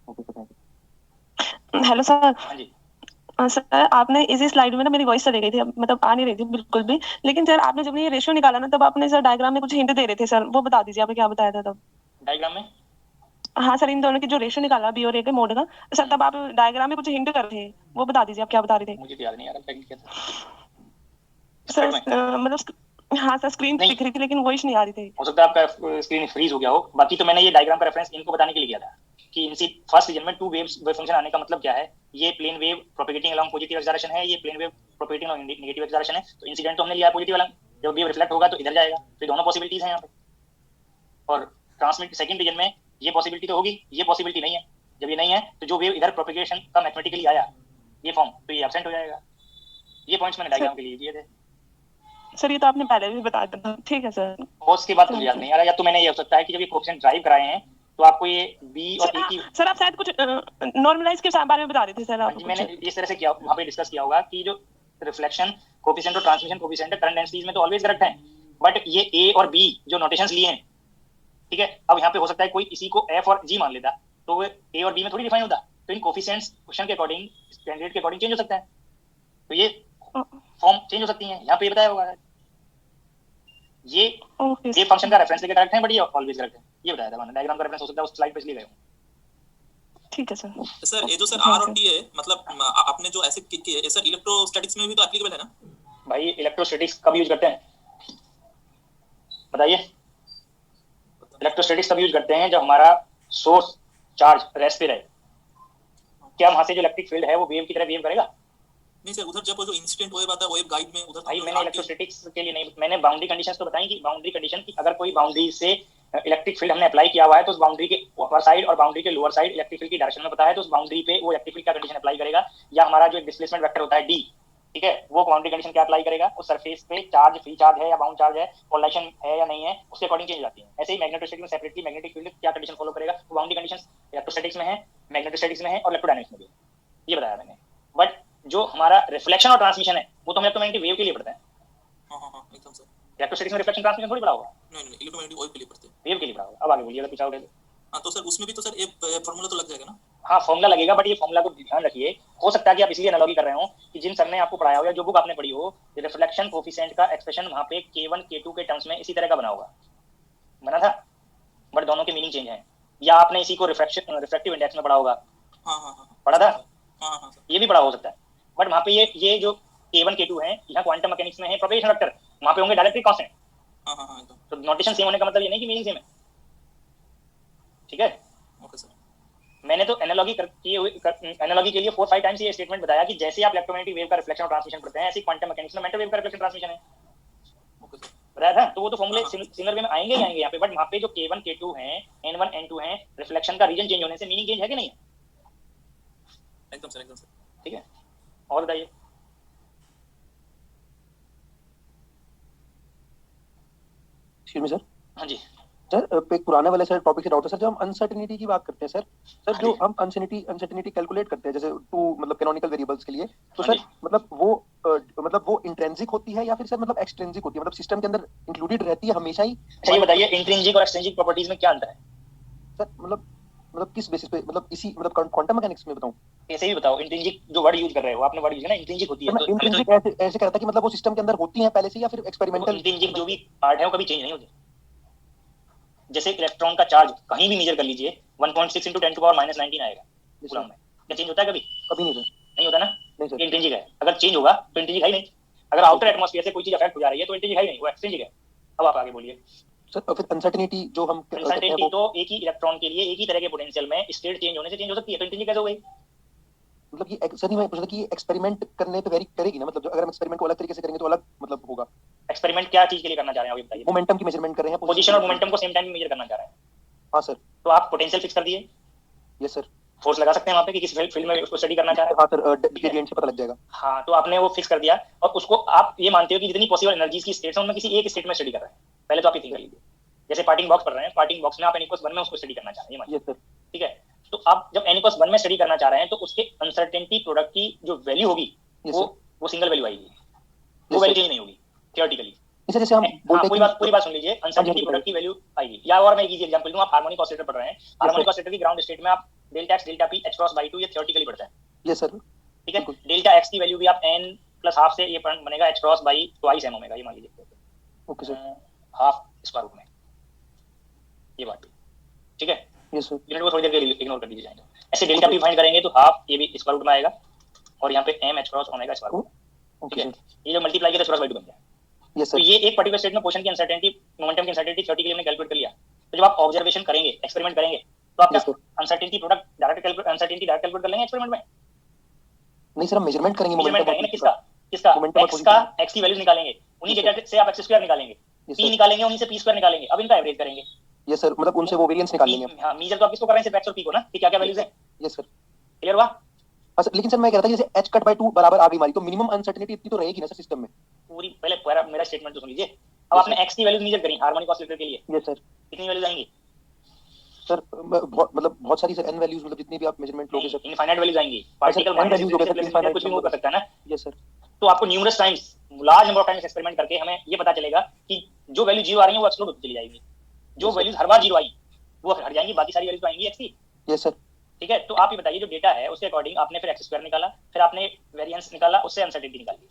Okay sir, thank
you. Hello sir.
हाँ जी
सर, आपने इसी स्लाइड में ना मेरी वॉइस चली गई थी, मतलब आ नहीं रही थी बिल्कुल भी, लेकिन सर आपने जब ये रेशियो निकाला ना तब आपने सर डायग्राम में कुछ हिंट दे रहे थे सर, वो बता दीजिए आपने क्या बताया था तब
डायग्राम में?
हाँ सर, इन दोनों की जो रेशियो निकाला बी और ए के मोड का सर, तब आप डायग्राम में कुछ हिंट कर रहे थे, वो बता दीजिए आप क्या बता रहे थे।
मुझे याद नहीं आ रहा क्या था
सर, मतलब हाँ सर स्क्रीन दिख रही थी लेकिन वॉइस नहीं आ रही थी।
हो सकता है आपका स्क्रीन फ्रीज हो गया हो। बाकी तो मैंने ये डायग्राम का रेफरेंस इनको बताने के लिए किया था कि इनसी फर्स्ट रीजन में टू वेव्स वेव फंक्शन आने का मतलब क्या है। ये plane wave propagating along positive x direction है, ये plane wave propagating along negative x direction है। तो इंसिडेंट तो हमने लिया पॉजिटिव अलोंग जब वेव रिफ्लेक्ट होगा तो इधर जाएगा, तो दोनों पॉसिबिलिटीज हैं यहाँ पे। और ट्रांसमिट सेकंड रीजन में ये पॉसिबिलिटी तो होगी, ये पॉसिबिलिटी नहीं है। जब ये नहीं है तो जो वेव इधर प्रोपेगेशन का मैथमेटिकली आया ये फॉर्म, तो ये एब्सेंट हो जाएगा। ये पॉइंट्स मैंने डायग्राम के लिए दिए थे
सर। ये तो आपने पहले भी बता दिया था, ठीक है सर।
और उसके बाद मुझे याद नहीं आ रहा, या तो मैंने ये हो सकता है कि जब ये कोएफिशिएंट ड्राइव कराए हैं तो आपको ये बी और ए की
सर आप शायद कुछ नॉर्मलाइज के बारे में बता रहे थे सर आप।
मैंने इस तरह से किया, वहाँ पे डिस्कस किया होगा कि जो रिफ्लेक्शन कोएफिशिएंट और ट्रांसमिशन कोएफिशिएंट है करंट डेंसिटीज में तो ऑलवेज करेक्ट है, बट ये ए और बी जो नोटेशंस लिए हैं, ठीक है, अब यहाँ पे हो सकता है कोई इसी को एफ और जी मान लेता तो वो ए और बी में थोड़ी डिफाइन होता, तो इन कोएफिशिएंट्स क्वेश्चन के अकॉर्डिंग कैंडिडेट के अकॉर्डिंग चेंज हो सकता है, तो ये फॉर्म चेंज हो सकती है। यहाँ पे ये बताया होगा ये फंक्शन का रेफरेंस लेके करेक्ट है, बट ये ऑलवेज करेक्ट है, ये बताया था मैंने। डायग्राम का रेफरेंस हो सकता है उस स्लाइड पे इसलिए गए हूं।
ठीक है सर।
सर ये जो सर आर और टी है, मतलब आपने जो ऐसे किए है सर, इलेक्ट्रोस्टैटिक्स में भी तो एप्लीकेबल है ना
भाई? इलेक्ट्रोस्टैटिक्स कब यूज करते हैं बताइए? इलेक्ट्रोस्टैटिक्स तब यूज करते हैं जब हमारा सोर्स चार्ज रेस्ट पे रहे। क्या वहां से जो इलेक्ट्रिक फील्ड है वो वेव की तरह वेव करेगा?
नहीं सर, उधर जब वो जो इंसिडेंट वेव आता है वेव गाइड में उधर
भाई मैंने इलेक्ट्रोस्टैटिक्स के लिए नहीं, मैंने बाउंड्री कंडीशंस तो बताई कि बाउंड्री कंडीशन की अगर कोई बाउंड्री से इलेक्ट्रिक फील्ड हमने अप्लाई किया हुआ है तो उस बाउंड्री के अपर साइड और बाउंड्री के लोअर साइड इलेक्ट्रिक फील्ड की डायरेक्शन में पता है तो उस बाउंड्री पे वो इलेक्ट्रिक फील्ड का कंडीशन अप्लाई करेगा, या हमारा जो डिस्प्लेसमेंट वेक्टर होता है डी, ठीक है, वो बाउंड्री कंडीशन क्या अप्लाई करेगा, उस सरफेस पे चार्ज फ्री चार्ज है या बाउंड चार्ज है, पोलराइजेशन है या नहीं है, उसके अकॉर्डिंग चेंज जाती है। ऐसे ही मैग्नेटोस्टैटिक्स में सेपरेटली मैग्नेटिक फील्ड क्या कंडीशन फॉलो करेगा, वो बाउंड्री कंडीशंस इलेक्ट्रोस्टैटिक्स में है, मैग्नेटोस्टैटिक्स में है और इलेक्ट्रोडायनामिक्स में भी, ये बताया मैंने। बट जो हमारा रिफ्लेक्शन और ट्रांसमिशन है वो तो हम इलेक्ट्रोमैग्नेटिक वेव के लिए पढ़ते हैं।
हां एकदम सर।
इलेक्ट्रोस्टैटिक्स में रिफ्लेक्शन ट्रांसमिशन थोड़ी पढ़ा होगा।
नहीं इलेक्ट्रोमैग्नेटिक वेव के लिए पढ़ते हैं,
वेव के लिए पढ़ा होगा। अब आगे बोलिए अगर कुछ आउट है तो।
हां तो सर उसमें भी तो सर एक फार्मूला तो लग जाएगा ना?
हाँ फॉर्मूला लगेगा, बट ये फॉर्मूला को ध्यान रखिए, हो सकता है कि आप इसलिए एनालॉजी कर रहे हो कि जिन सर ने आपको पढ़ाया हो या जो बुक आपने पढ़ी हो, रिफ्लेक्शन कोएफिशिएंट का एक्सप्रेशन वहां पे K1 K2 के टर्म्स में इसी तरह का बना होगा, बना था, बट दोनों के मीनिंग चेंज हैं। या आपने इसी को रिफ्रैक्टिव इंडेक्स में पढ़ा होगा। पढ़ा था? ये भी पढ़ा हो सकता है, बट वहां पे ये जो K1 K2 है यहाँ क्वांटम मैकेनिक्स में है प्रोपेगेशन वेक्टर, वहां पे होंगे डायरेक्टली कांस्टेंट। तो नोटेशन सेम होने का मतलब ये नहीं कि मीनिंग सेम है, ठीक है?
Okay sir.
मैंने तो एनालॉजी एनालॉजी के लिए 4-5 टाइम्स ये स्टेटमेंट बताया कि जैसे आप इलेक्ट्रोमैग्नेटिक वेव का रिफ्लेक्शन और ट्रांसमिशन पढ़ते हैं ऐसे क्वांटम मैकेनिक्स में मैटर वेव का रिफ्लेक्शन ट्रांसमिशन है। बताया था? तो वो तो फॉर्मूले सिमिलर वे में आएंगे यहाँ पे, बट वहाँ पे जो K1 K2 है, N1 N2 है, रिफ्लेक्शन का रीजन चेंज होने से मीनिंग चेंज है कि नहीं है?
एकदम सर
ठीक है, और बताइए।
Excuse me sir.
हाँ जी
सर, एक पुराने वाले सर टॉपिक से डाउट है सर, जब हम अनसर्टेनिटी की बात करते हैं सर जो हम अनसर्टेनिटी कैलकुलेट करते हैं जैसे टू मतलब कैनोनिकल वेरिएबल्स के लिए, तो सर मतलब वो इंट्रिंसिक होती है या फिर सर मतलब एक्सट्रिंसिक होती है, मतलब सिस्टम के अंदर इंक्लूडेड रहती है हमेशा ही?
सही बताइए, इंट्रिंसिक और एक्सट्रिंसिक प्रॉपर्टीज में क्या अंतर है
सर? मतलब किस बेसिस पे, मतलब इसी मतलब क्वांटम मैकेनिक्स में बताऊं?
ऐसे ही बताओ। इंट्रिंसिक जो वर्ड यूज कर रहे हो आपने, वर्ड यूज है ना इंट्रिंसिक होती है,
तो इंट्रिंसिक ऐसे कहता है कि मतलब वो सिस्टम के अंदर होती है पहले से या फिर एक्सपेरिमेंटल?
इंट्रिंसिक जो भी पार्ट है वो कभी चेंज नहीं होते। जैसे इलेक्ट्रॉन का चार्ज कहीं भी मेजर कर लीजिए 1.6 × 10⁻⁻19 आएगा कूलम में, क्या चेंज होता है कभी?
कभी नहीं सर।
नहीं होता ना, ये इंट्रिंसिक है। अगर चेंज होगा तो इंट्रिंसिक है ही नहीं। अगर आउटर एटमॉस्फेयर से कोई चीज अफेक्ट हो जा रही है तो इंट्रिंसिक है ही नहीं, वो एक्सट्रिंसिक है। अब आप आगे बोलिए
सर। फिर अनसर्टेनिटी जो हम
अनसर्टेनिटी तो एक ही इलेक्ट्रॉन के लिए एक ही तरह के पोटेंशियल में स्टेट चेंज होने से चेंज हो सकती है, तो इंट्रिंसिक कैसे हो गई?
मतलब ये सर मैं पूछ रहा था कि एक्सपेरिमेंट करने पे वेरी करेगी ना, मतलब अगर हम एक्सपेरिमेंट को अलग तरीके से करेंगे तो अलग मतलब होगा।
एक्सपेरिमेंट क्या चीज के लिए करना चाह रहे हैं आप ये बताइए?
मोमेंटम की मेजरमेंट कर रहे हैं,
पोजीशन और मोमेंटम को सेम टाइम में मेजर करना चाह रहे हैं।
हां सर।
तो आप पोटेंशियल फिक्स कर दिए?
Yes sir.
फोर्स लगा सकते हैं वहां पे कि किस फील्ड में उसको स्टडी करना चाह रहे हैं?
हां सर, ग्रेडियंट से पता लग जाएगा।
हां, तो आपने वो फिक्स कर दिया और उसको आप ये मानते हो कि जितनी पॉसिबल एनर्जीज की स्टेट्स हैं उनमें किसी एक स्टेट में स्टडी कर रहे हैं। पहले तो आप ये थिंक कर लीजिए, जैसे पार्टिंग बॉक्स पढ़ रहे हैं, पार्टिंग बॉक्स में आप n=1 में उसको स्टडी करना चाह रहे हैं,
यस सर।
ठीक है? तो आप जब n=1 में स्टडी करना चाह रहे हैं तो उसके अनसर्टेनिटी प्रोडक्ट की जो वैल्यू होगी वो सिंगल वैल्यू आएगी, वो वैल्यू चेंज नहीं होगी थियोरेटिकली।
जैसे हम बोलते हैं
पूरी बात सुन लीजिए, अनसर्टेनिटी प्रोडक्ट की वैल्यू आएगी। या और मैं एक इजी एग्जांपल दूं, आप हार्मोनिक ऑसिलेटर पढ़ रहे हैं, हार्मोनिक ऑसिलेटर की ग्राउंड स्टेट में आप delta x delta p h×2 ये थियोरेटिकली पढ़ते हैं।
Yes sir.
ठीक है, डेल्टा x की वैल्यू भी आप n + ½ से ये बनेगा h×2 m ओमेगा, ये मान लीजिए।
Okay sir.
Half square root में ये बात, ठीक है?
Yes sir.
यूनिट को थोड़ी देर के लिए इग्नोर कर दीजिए जाएंगे। ऐसे डेल्टा p फाइंड करेंगे तो हाफ ये भी स्क्वायर रूट में आएगा और यहाँ पे m h×ओमेगा स्क्वायर रूट, ठीक है? ये जो मल्टीप्लाई किया तो h/2 बन गया।
यस
तो
सर।
ये एक पर्टिकुलर स्टेट में पोजीशन की अनसर्टेनिटी, मोमेंटम की अनसर्टेनिटी थियोरेटिकली हमने कैलकुलेट कर लिया। तो जब आप ऑब्जर्वेशन करेंगे, एक्सपेरिमेंट करेंगे, तो आप अनसर्टेनिटी प्रोडक्ट डायरेक्ट कैलकुलेट कर लेंगे एक्सपेरिमेंट में?
नहीं सर, हम मेजरमेंट करेंगे,
मोमेंटम करेंगे। किसका x की वैल्यूज निकालेंगे उन्हीं डेटा से आप एक्स स्क्वायर निकालेंगे, पी निकालेंगे, उन्हीं से पी स्क्वायर निकालेंगे, अब इनका एवरेज करेंगे।
यस सर, मतलब उनसे वो वेरिएंस निकाल लेंगे।
हां, मेजर तो आप किसको कर रहे हैं? सिर्फ एक्स और पी को ना, कि क्या-क्या वैल्यूज हैं।
यस सर,
क्लियर हुआ?
अच्छा, लेकिन सर मैं कह रहा था जैसे h कट बाय 2 बराबर आ गई हमारी, तो मिनिमम अनसर्टेनिटी इतनी तो रहेगी ना सर सिस्टम में।
पूरी पहले मेरा स्टेटमेंट तो सुन लीजिए। अब आपने x की वैल्यूज मेजर करी हार्मोनिक ऑसिलेटर के लिए।
Yes sir.
कितनी वैल्यूज आएंगी
सर? बहुत सारी सर, n वैल्यूज, मतलब जितनी भी आप मेजरमेंट लोगे सर,
इनफाइनाइट वैल्यूज आएंगी। पार्टिकल
n वैल्यूज हो गए,
कुछ भी मूव कर सकता है ना।
Yes sir.
तो आपको numerous times, large number of times experiment करके हमें ये पता चलेगा कि जो वैल्यू 0 आ रही है वो एक्सप्लोड होती चली जाएगी, जो वैल्यूज हर बार 0 आई वो हट जाएंगी, बाकी सारी वैल्यूज आएंगी x की।
Yes sir.
ठीक है, तो आप ये बताइए जो डेटा है उसके अकॉर्डिंग आपने फिर एक्स स्क्वायर निकाला, फिर आपने वेरिएंस निकाला, उससे अनसर्टेनिटी निकाली।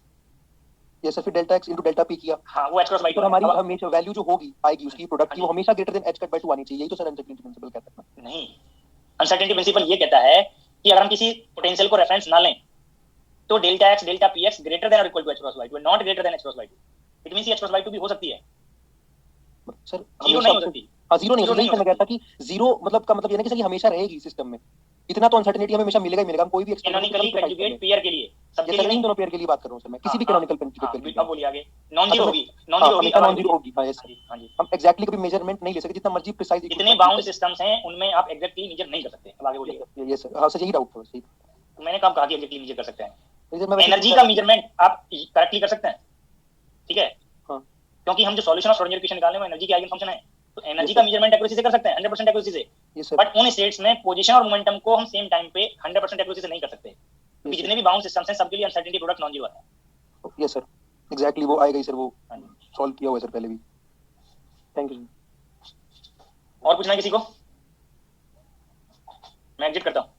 यस सर, फिर delta x into delta p किया।
हां, वो x क्रॉस y
तो हमारी हमेशा वैल्यू जो होगी आएगी उसकी प्रोडक्ट की, वो हमेशा greater than h cut by 2 आनी चाहिए। यही तो सर अनसर्टेनिटी प्रिंसिपल कहता है।
नहीं, अनसर्टेनिटी प्रिंसिपल ये कहता है कि अगर हम किसी पोटेंशियल को रेफरेंस ना लें तो delta x delta px greater than और equal to h cross y2, not greater than h cross y2। It means h cross y2 भी हो सकती है
सर,
जीरो नहीं हो सकती।
हां, जीरो नहीं हो सकती। मैं कहता कि जीरो मतलब का मतलब ये नहीं कि हमेशा रहेगी सिस्टम में, इतना तो अनसर्टेनिटी हमें हमेशा मिलेगा ही मिलेगा। हम कोई भी
कैनोनिकली कंजुगेट पेयर के लिए, सबके लिए नहीं,
दोनों पेयर के लिए बात कर रहा हूं सर मैं, किसी भी कैनोनिकल कंजुगेट पेयर के लिए।
अब बोलिए आगे। नॉन जीरो होगी, नॉन जीरो होगी,
नॉन जीरो होगी। हां यस,
हां जी।
हम एग्जैक्टली कभी मेजरमेंट नहीं ले सकते, जितना मर्जी प्रिसाइज
इतने बाउंड सिस्टम्स हैं उनमें आप एग्जैक्टली मेजर नहीं कर सकते। अब आगे बोलिए।
Yes sir. हां सर, यही डाउट था सही।
मैंने कब कहा कि एग्जैक्टली मेजर कर सकते हैं? एनर्जी का मेजरमेंट आप करेक्टली कर सकते हैं, ठीक है?
हां,
क्योंकि हम जो सॉल्यूशन ऑफ श्रोडिंगर इक्वेशन निकालने में एनर्जी के आइगन फंक्शन है, तो एनर्जी का मेजरमेंट एक्यूरेसी से कर सकते हैं, 100% एक्यूरेसी से। बट उन स्टेट्स में पोजीशन और मोमेंटम को हम सेम टाइम पे 100% एक्यूरेसी से नहीं कर सकते, क्योंकि जितने भी बाउंड सिस्टम्स हैं सबके लिए अनसर्टेनिटी प्रोडक्ट नॉन जीरो आता है।
यस सर, एग्जैक्टली वो आएगा ही सर, वो सॉल्व किया हुआ है सर पहले भी। Thank you sir.
और पूछना है किसी को? मैं एग्जिट करता हूं।